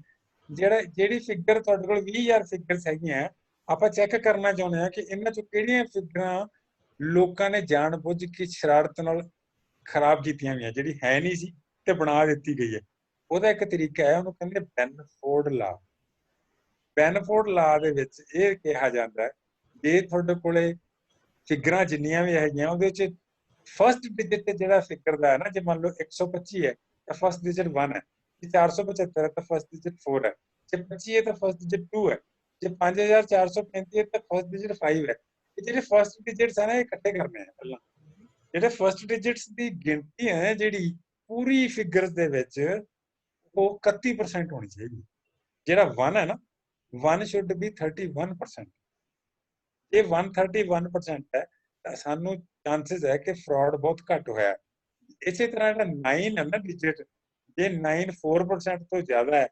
ਜਿਹੜੀ ਫਿਗਰ ਤੁਹਾਡੇ ਕੋਲ 20,000 ਫਿਗਰਸ ਹੈਗੀਆਂ, ਆਪਾਂ ਚੈੱਕ ਕਰਨਾ ਚਾਹੁੰਦੇ ਹਾਂ ਕਿ ਇਹਨਾਂ ਚੋਂ ਕਿਹੜੀਆਂ ਫਿਗਰਾਂ ਲੋਕਾਂ ਨੇ ਜਾਣਬੁੱਝ ਕੇ ਸ਼ਰਾਰਤ ਨਾਲ ਖਰਾਬ ਕੀਤੀਆਂ ਹੋਈਆਂ, ਜਿਹੜੀ ਹੈ ਨਹੀਂ ਸੀ ਤੇ ਬਣਾ ਦਿੱਤੀ ਗਈ ਹੈ। ਉਹਦਾ ਇੱਕ ਤਰੀਕਾ ਹੈ, ਉਹਨੂੰ ਕਹਿੰਦੇ ਬੈਨਫੋਰਡ ਲਾ। ਬੈਨਫੋਰਡ ਲਾ ਦੇ ਵਿੱਚ ਇਹ ਕਿਹਾ ਜਾਂਦਾ ਹੈ, ਜੇ ਤੁਹਾਡੇ ਕੋਲੇ ਫਿਗਰਾਂ ਜਿੰਨੀਆਂ ਵੀ ਹੈਗੀਆਂ ਉਹਦੇ ਵਿੱਚ ਫਸਟ ਡਿਜਿਟ ਜਿਹੜਾ ਫਿਗਰ ਦਾ ਹੈ ਨਾ, ਜੇ ਮੰਨ ਲਓ 125 ਹੈ ਤਾਂ ਫਸਟ ਡਿਜਿਟ 1 ਹੈ, ਜੇ 475 ਹੈ ਤਾਂ ਫਸਟ ਡਿਜਿਟ 4 ਹੈ, ਜੇ 25 ਹੈ ਤਾਂ ਫਸਟ ਡਿਜਿਟ 2 ਹੈ, ਜੇ 5,435 ਹੈ ਤਾਂ ਫਸਟ ਡਿਜਿਟ 5 ਹੈ। ਇਹ ਜਿਹੜੇ ਫਸਟ ਡਿਜਿਟਸ ਹੈ ਨਾ, ਇਹ ਇਕੱਠੇ ਕਰਨੇ ਆ ਪਹਿਲਾਂ। ਜਿਹੜੇ ਫਸਟ ਡਿਜਿਟਸ ਦੀ ਗਿਣਤੀ ਹੈ ਜਿਹੜੀ ਪੂਰੀ ਫਿਗਰਸ ਦੇ ਵਿੱਚ, ਉਹ 31% ਹੋਣੀ ਚਾਹੀਦੀ। ਜਿਹੜਾ 1 ਹੈ ਨਾ, 1 should be 31%। ਜੇ 131% ਹੈ ਤਾਂ ਸਾਨੂੰ ਚਾਂਸਸ ਹੈ ਕਿ ਫਰਾਡ ਬਹੁਤ ਘੱਟ ਹੋਇਆ। ਇਸੇ ਤਰ੍ਹਾਂ ਜਿਹੜਾ 9 ਹੈ ਨਾ ਡਿਜਿਟ, ਜੇ 9 4% ਤੋਂ ਜ਼ਿਆਦਾ ਹੈ,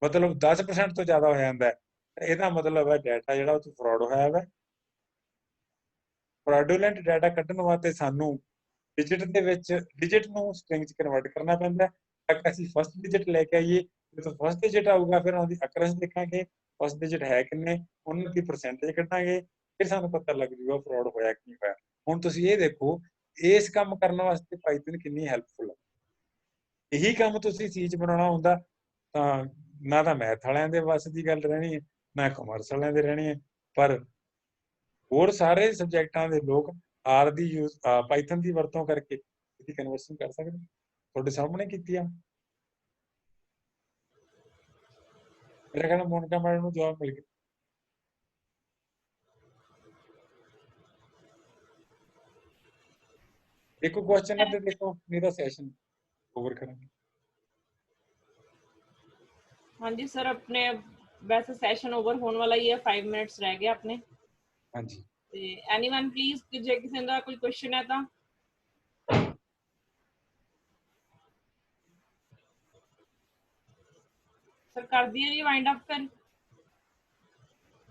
ਮਤਲਬ 10% ਤੋਂ ਜ਼ਿਆਦਾ ਹੋ ਜਾਂਦਾ ਹੈ, ਤਾਂ ਇਹਦਾ ਮਤਲਬ ਹੈ ਡਾਟਾ ਜਿਹੜਾ ਉਹ 'ਚ ਫਰਾਡ ਹੋਇਆ ਵਾ। ਫਰਾਡੂਲੈਂਟ ਡਾਟਾ ਕੱਢਣ ਵਾਸਤੇ ਸਾਨੂੰ ਡਿਜਿਟ ਦੇ ਵਿੱਚ, ਡਿਜਿਟ ਨੂੰ ਸਟ੍ਰਿੰਗ 'ਚ ਕਨਵਰਟ ਕਰਨਾ ਪੈਂਦਾ। ਤਾਂ ਅਸੀਂ ਫਸਟ ਡਿਜਿਟ ਲੈ ਕੇ ਆਈਏ, ਜਦੋਂ ਫਸਟ ਡਿਜਿਟ ਆਊਗਾ ਫਿਰ ਉਹਦੀ ਅਕਰੈਂਸ ਦੇਖਾਂਗੇ, ਫਸਟ ਡਿਜਿਟ ਹੈ ਕਿੰਨੇ, ਉਹਨਾਂ ਦੀ ਪਰਸੈਂਟੇਜ ਕੱਢਾਂਗੇ, ਫਿਰ ਸਾਨੂੰ ਪਤਾ ਲੱਗ ਜੂਗਾ ਫਰਾਡ ਹੋਇਆ ਕੀ ਹੋਇਆ। ਹੁਣ ਤੁਸੀਂ ਇਹ ਦੇਖੋ, ਇਸ ਕੰਮ ਕਰਨ ਵਾਸਤੇ ਪਾਈਥਨ ਕਿੰਨੀ ਹੈਲਪਫੁਲ ਹੈ। ਇਹੀ ਕੰਮ ਤੁਸੀਂ ਸੀ 'ਚ ਬਣਾਉਣਾ ਹੁੰਦਾ ਤਾਂ ਨਾ ਤਾਂ ਮੈਥ ਵਾਲਿਆਂ ਦੇ ਵੱਸ ਦੀ ਗੱਲ ਰਹਿਣੀ ਹੈ, ਨਾ ਕਾਮਰਸ ਵਾਲਿਆਂ ਦੇ ਰਹਿਣੀ ਹੈ, ਪਰ ਹੋਰ ਸਾਰੇ ਸਬਜੈਕਟਾਂ ਦੇ ਲੋਕ ਆਰ ਦੀ ਯੂਜ਼, ਪਾਈਥਨ ਦੀ ਵਰਤੋਂ ਕਰਕੇ ਇਹਦੀ ਕਨਵਰਸ਼ਨ ਕਰ ਸਕਦੇ। ਤੁਹਾਡੇ ਸਾਹਮਣੇ ਕੀਤੀ ਆ। ਮੇਰਾ ਕਹਿੰਦਾ ਮੋਨਿਕਾ ਮੈਡਮ ਨੂੰ ਜਵਾਬ ਮਿਲ ਗਿਆ। ਦੇਖੋ ਕੁਐਸਚਨ ਹੈ ਤੇ ਦੇਖੋ, ਨਹੀਂ ਤਾਂ ਸੈਸ਼ਨ ਓਵਰ ਕਰਾਂਗੇ। हाँ जी सर, अपने वैसे सेशन ओवर होने वाला ही है, 5 मिनट्स रह गए अपने। हाँ जी, एनीवन प्लीज, जे किसी का कोई क्वेश्चन है तो सर कर दिए जी वाइंड अप फिर।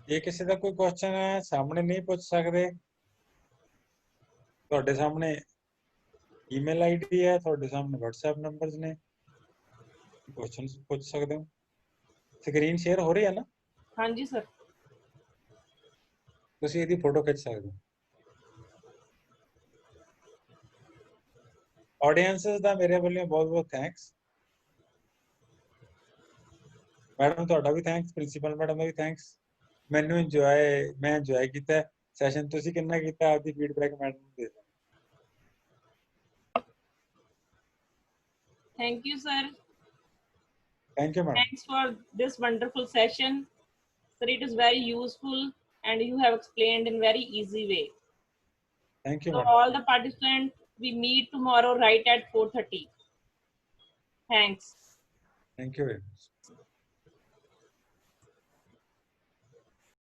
ਜੇ ਕਿਸੇ ਦਾ ਕੋਈ ਕੁਐਸਚਨ ਹੈ ਸਾਹਮਣੇ ਨਹੀਂ ਪੁੱਛ ਸਕਦੇ, ਤੁਹਾਡੇ ਸਾਹਮਣੇ ਈਮੇਲ ਆਈਡੀ ਹੈ, ਤੁਹਾਡੇ ਸਾਹਮਣੇ WhatsApp ਨੰਬਰਸ ਨੇ, ਕੁਐਸਚਨ ਪੁੱਛ ਸਕਦੇ ਹੋ। ਸਕਰੀਨ ਸ਼ੇਅਰ ਹੋ ਰਹੀ ਹੈ ਨਾ? हाँ जी सर। ਤੁਸੀਂ ਇਹਦੀ ਫੋਟੋ ਖਿੱਚ ਸਕਦੇ ਹੋ। ਆਡੀਅנਸਸ ਦਾ ਮੇਰੇ ਵੱਲੋਂ ਬਹੁਤ ਬਹੁਤ ਥੈਂਕਸ। ਮੈਡਮ ਤੁਹਾਡਾ ਵੀ ਥੈਂਕਸ, ਪ੍ਰਿੰਸੀਪਲ ਮੈਡਮ ਦਾ ਵੀ ਥੈਂਕਸ। ਮੈਨੂੰ ਮੈਂ ਇੰਜੋਏ ਕੀਤਾ ਸੈਸ਼ਨ। ਤੁਸੀਂ ਕਿੰਨਾ ਕੀਤਾ ਆਪਦੀ ਫੀਡਬੈਕ ਮੈਡਮ ਨੂੰ ਦੇ ਦਿਓ। Thank you sir. Thank you madam. Thanks for this wonderful session. Sir, it is very useful and you have explained in very easy way. Thank you So madam. all the participants, we meet tomorrow right at 4:30. Thanks. Thank you very much.